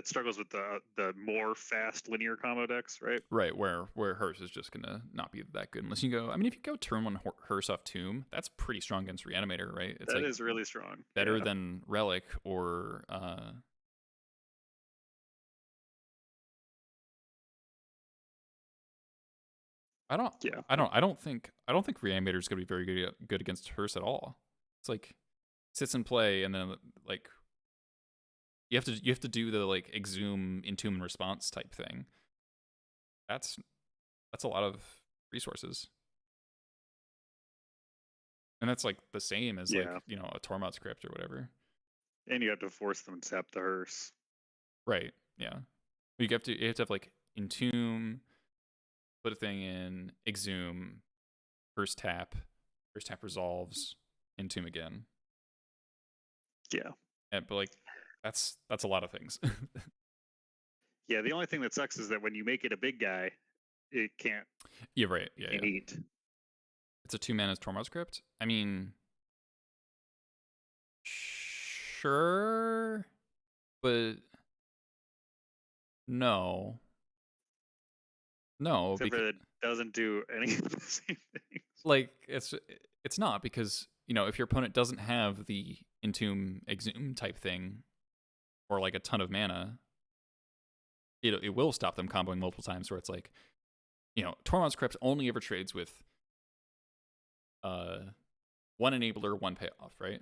struggles with the more fast linear combo decks, right? Right, where Hearse is just gonna not be that good unless you go. I mean, if you go turn one Hearse off Tomb, that's pretty strong against Reanimator, right? It's That like is really strong. better Yeah. than Relic or I don't Yeah. I don't think Reanimator is gonna be very good against Hearse at all. It's like sits in play and then like you have to do the like exhume, entomb, and response type thing. That's a lot of resources. And that's like the same as like, Yeah. you know, a Tormod script or whatever. And you have to force them to tap the hearse. Right. Yeah. You have to have like entomb, put a thing in, exhume, first tap resolves, entomb again. Yeah. But like that's a lot of things. Yeah. The only thing that sucks is that when you make it a big guy, it can't Yeah, right. Yeah, yeah. eat. It's a 2 mana Tormod script. I mean, sure, but no. No, Except for because that it doesn't do any of the same things. like it's not because, you know, if your opponent doesn't have the entomb exhume type thing or like a ton of mana, it will stop them comboing multiple times where it's like, you know, Tormod's Crypt only ever trades with uh one enabler, one payoff, right?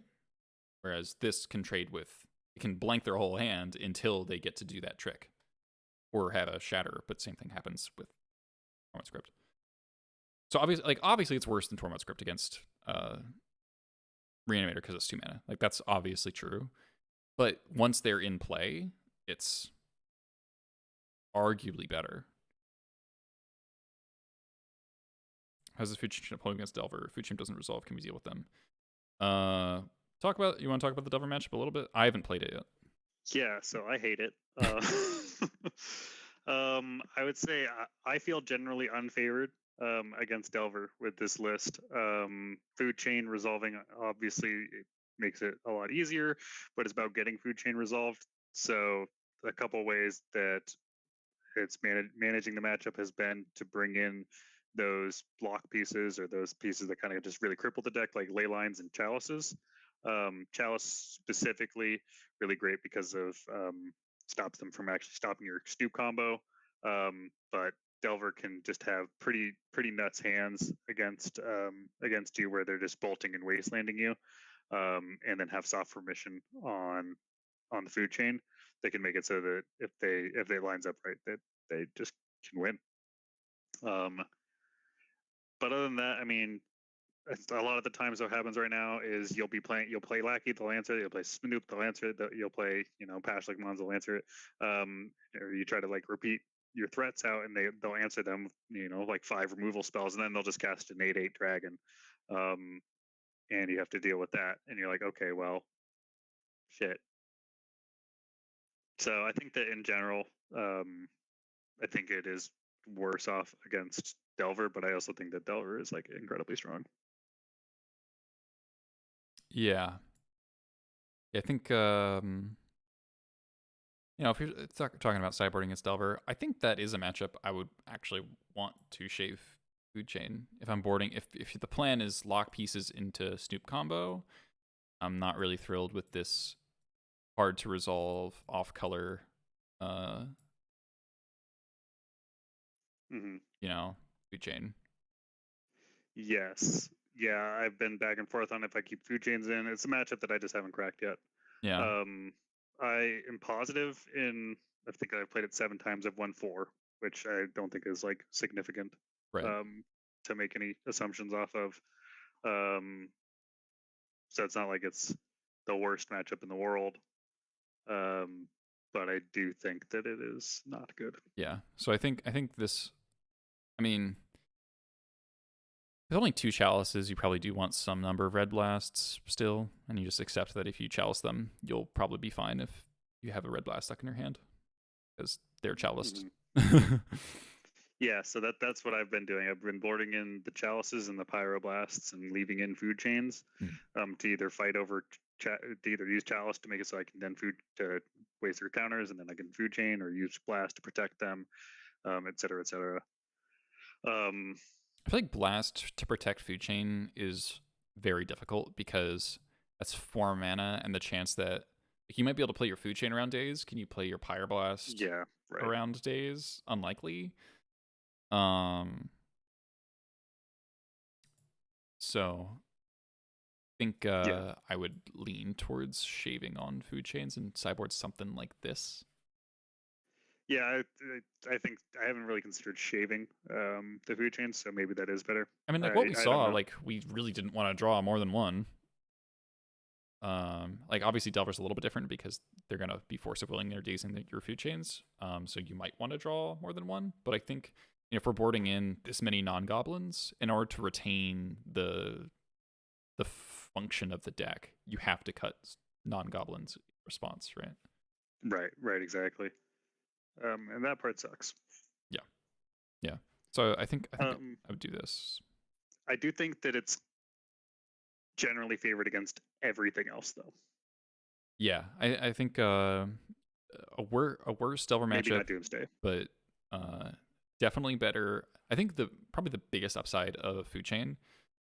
Whereas this can trade with, it can blank their whole hand until they get to do that trick or have a shatter, but same thing happens with Tormod's Crypt. So obviously it's worse than Tormod's Crypt against Reanimator because it's 2 mana. Like that's obviously true. But once they're in play, it's arguably better. How's the Food Chain opponent against Delver? Food Chain doesn't resolve. Can we deal with them? You want to talk about the Delver matchup a little bit? I haven't played it yet. Yeah, so I hate it. I would say I feel generally unfavored against Delver with this list. Food chain resolving obviously it makes it a lot easier, but it's about getting food chain resolved. So a couple ways that it's managing the matchup has been to bring in those block pieces or those pieces that kind of just really cripple the deck, like ley lines and chalices. Chalice specifically, really great because of stops them from actually stopping your Snoop combo. But Delver can just have pretty nuts hands against you where they're just bolting and wastelanding you, and then have soft permission on the food chain. They can make it so that if they lines up right, that they just can win. Um, but other than that, I mean, a lot of the times what happens right now is you'll play Lackey, they'll answer it, you'll play Snoop, they'll answer it, you'll play, you know, Pashlik Mons, they'll answer it. Or you try to like repeat your threats out and they'll answer them, you know, like 5 removal spells, and then they'll just cast an 8/8 dragon. And you have to deal with that. And you're like, okay, well, shit. So I think that in general, I think it is worse off against Delver, but I also think that Delver is like incredibly strong. Yeah. I think you know, if you're talking about sideboarding against Delver, I think that is a matchup I would actually want to shave Food Chain if I'm boarding. If the plan is lock pieces into Snoop combo, I'm not really thrilled with this hard to resolve off color, Mm-hmm. you know, Food Chain. Yes. Yeah, I've been back and forth on if I keep food chains in. It's a matchup that I just haven't cracked yet. Yeah. I am positive in, I think I've played it 7 times. I've won 4, which I don't think is like significant Right. to make any assumptions off of. Um, so it's not like it's the worst matchup in the world. But I do think that it is not good. Yeah. So I think this. I mean, With only 2 chalices, you probably do want some number of red blasts still, and you just accept that if you chalice them, you'll probably be fine if you have a red blast stuck in your hand, because they're chaliced. Yeah, so that's what I've been doing. I've been boarding in the chalices and the pyroblasts and leaving in food chains to either fight over to either use chalice to make it so I can then food to waste their counters, and then I can food chain, or use blast to protect them, et cetera, et cetera. I feel like blast to protect food chain is very difficult because that's 4 mana, and the chance that like, you might be able to play your food chain around days. Can you play your pyroblast around days? Unlikely. So I think I would lean towards shaving on food chains and sideboard something like this. Yeah, I think I haven't really considered shaving the food chains, so maybe that is better. I mean, like what we saw, like we really didn't want to draw more than one. Like obviously Delver's a little bit different because they're gonna be force of willing their days in your food chains. So you might want to draw more than one. But I think if we're boarding in this many non-goblins, in order to retain the function of the deck, you have to cut non-goblins response, right? Right, exactly. And that part sucks. Yeah. So I think I would do this. I do think that it's generally favored against everything else, though. Yeah, I think a worse Delver matchup, maybe not Doomsday, but definitely better. I think probably the biggest upside of Food Chain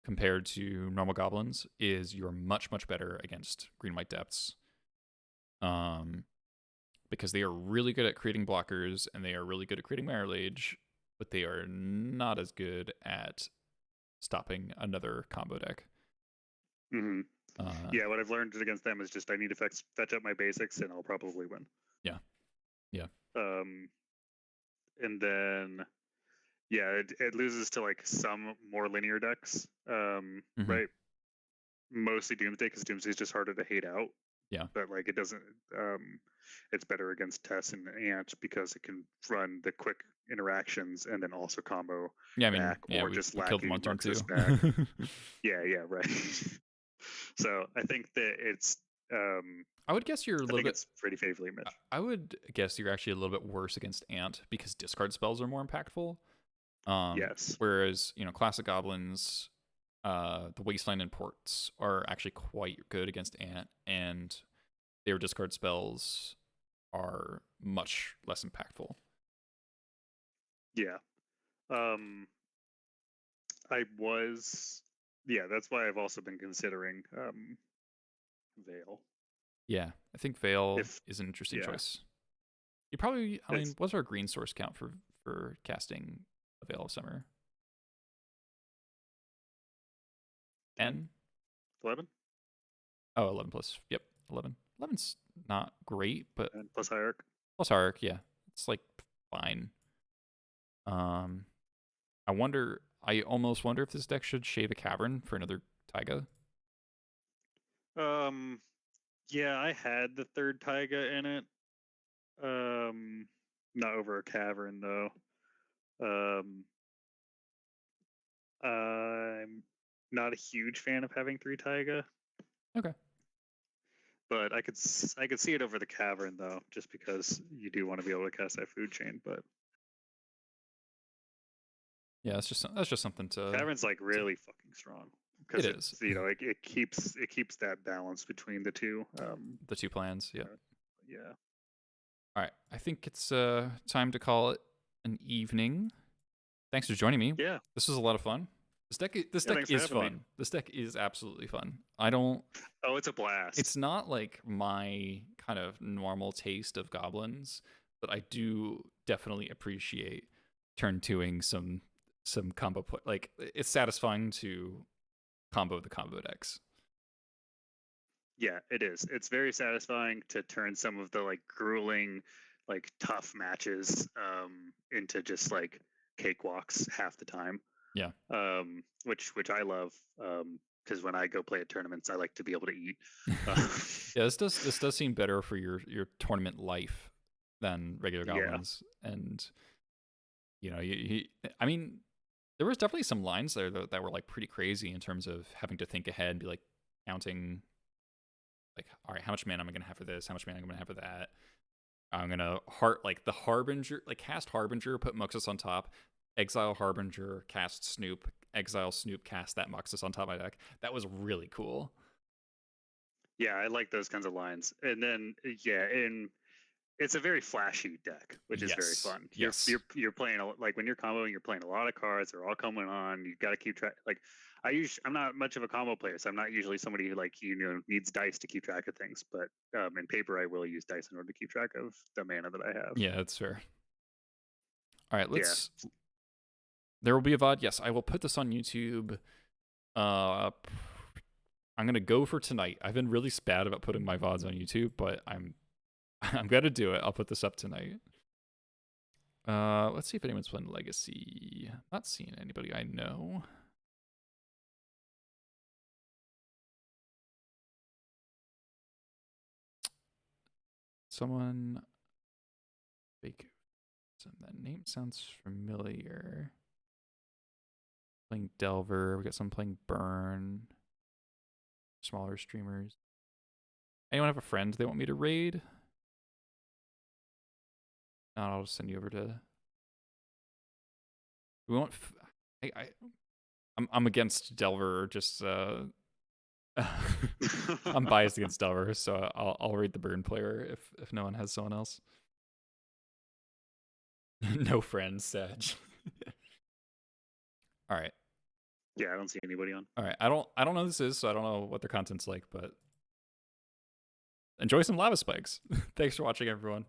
compared to normal goblins is you're much better against green white depths. Because they are really good at creating blockers and they are really good at creating Mirror Age, but they are not as good at stopping another combo deck. Yeah, what I've learned against them is just I need to fetch up my basics and I'll probably win. Yeah. And then it loses to like some more linear decks, right? Mostly Doomsday, because Doomsday is just harder to hate out. Yeah, but like it doesn't. It's better against Tess and Ant because it can run the quick interactions and then also combo back, or just lacking Marxist back. Yeah, right. So I think that it's. I would guess you're a little bit. It's pretty favorably matched. I would guess you're actually a little bit worse against Ant because discard spells are more impactful. Yes. Whereas classic goblins, the Wasteland and Ports are actually quite good against Ant, and their discard spells are much less impactful. Yeah. That's why I've also been considering Veil. Yeah, I think Veil is an interesting choice. You probably, I mean, what's our green source count for casting a Veil of Summer? 10? 11? Oh, 11 plus. Yep, 11. 11's not great, but... And plus Hierarch. Plus Hierarch, yeah. It's like fine. I almost wonder if this deck should shave a Cavern for another Taiga. Yeah, I had the third Taiga in it. Not over a Cavern though. I'm not a huge fan of having 3 Taiga. Okay. But I could see it over the Cavern though, just because you do want to be able to cast that food chain. But yeah, that's just something to. Cavern's like really fucking strong. It is. It keeps that balance between the two. The 2 plans. Yeah. Yeah. All right, I think it's time to call it an evening. Thanks for joining me. Yeah. This was a lot of fun. This deck is fun. Me. This deck is absolutely fun. Oh, it's a blast. It's not like my kind of normal taste of goblins, but I do definitely appreciate turn 2ing some combo play. Like it's satisfying to combo the combo decks. Yeah, it is. It's very satisfying to turn some of the like grueling, like tough matches into just like cakewalks half the time. Yeah. Which I love because when I go play at tournaments, I like to be able to eat. Yeah, this does seem better for your tournament life than regular goblins, and I mean, There was definitely some lines there that were like pretty crazy in terms of having to think ahead and be like counting, like, all right, how much mana am I gonna have for this? How much mana am I gonna have for that? I'm gonna the Harbinger, like cast Harbinger, put Muxus on top, exile Harbinger, cast Snoop, exile Snoop, cast that Muxus on top of my deck. That was really cool. Yeah, I like those kinds of lines. And then yeah, and it's a very flashy deck, which is very Yes. fun. Yes. You're playing like when you're comboing, you're playing a lot of cards. They're all coming on. You got to keep track. Like I'm not much of a combo player, so I'm not usually somebody who like needs dice to keep track of things. But in paper, I will use dice in order to keep track of the mana that I have. Yeah, that's fair. All right, Yeah. There will be a VOD. Yes, I will put this on YouTube. I'm gonna go for tonight. I've been really bad about putting my VODs on YouTube, but I'm gonna do it. I'll put this up tonight. Let's see if anyone's playing Legacy. Not seeing anybody I know. Someone fake. That name sounds familiar. Playing Delver. We got someone playing Burn. Smaller streamers. Anyone have a friend they want me to raid? No, I'll just send you over to. We won't. I'm against Delver. Just I'm biased against Delver, so I'll raid the Burn player if no one has someone else. No friends, Sag. All right. Yeah, I don't see anybody on. All right. I don't know who this is, so I don't know what their content's like, but enjoy some lava spikes. Thanks for watching, everyone.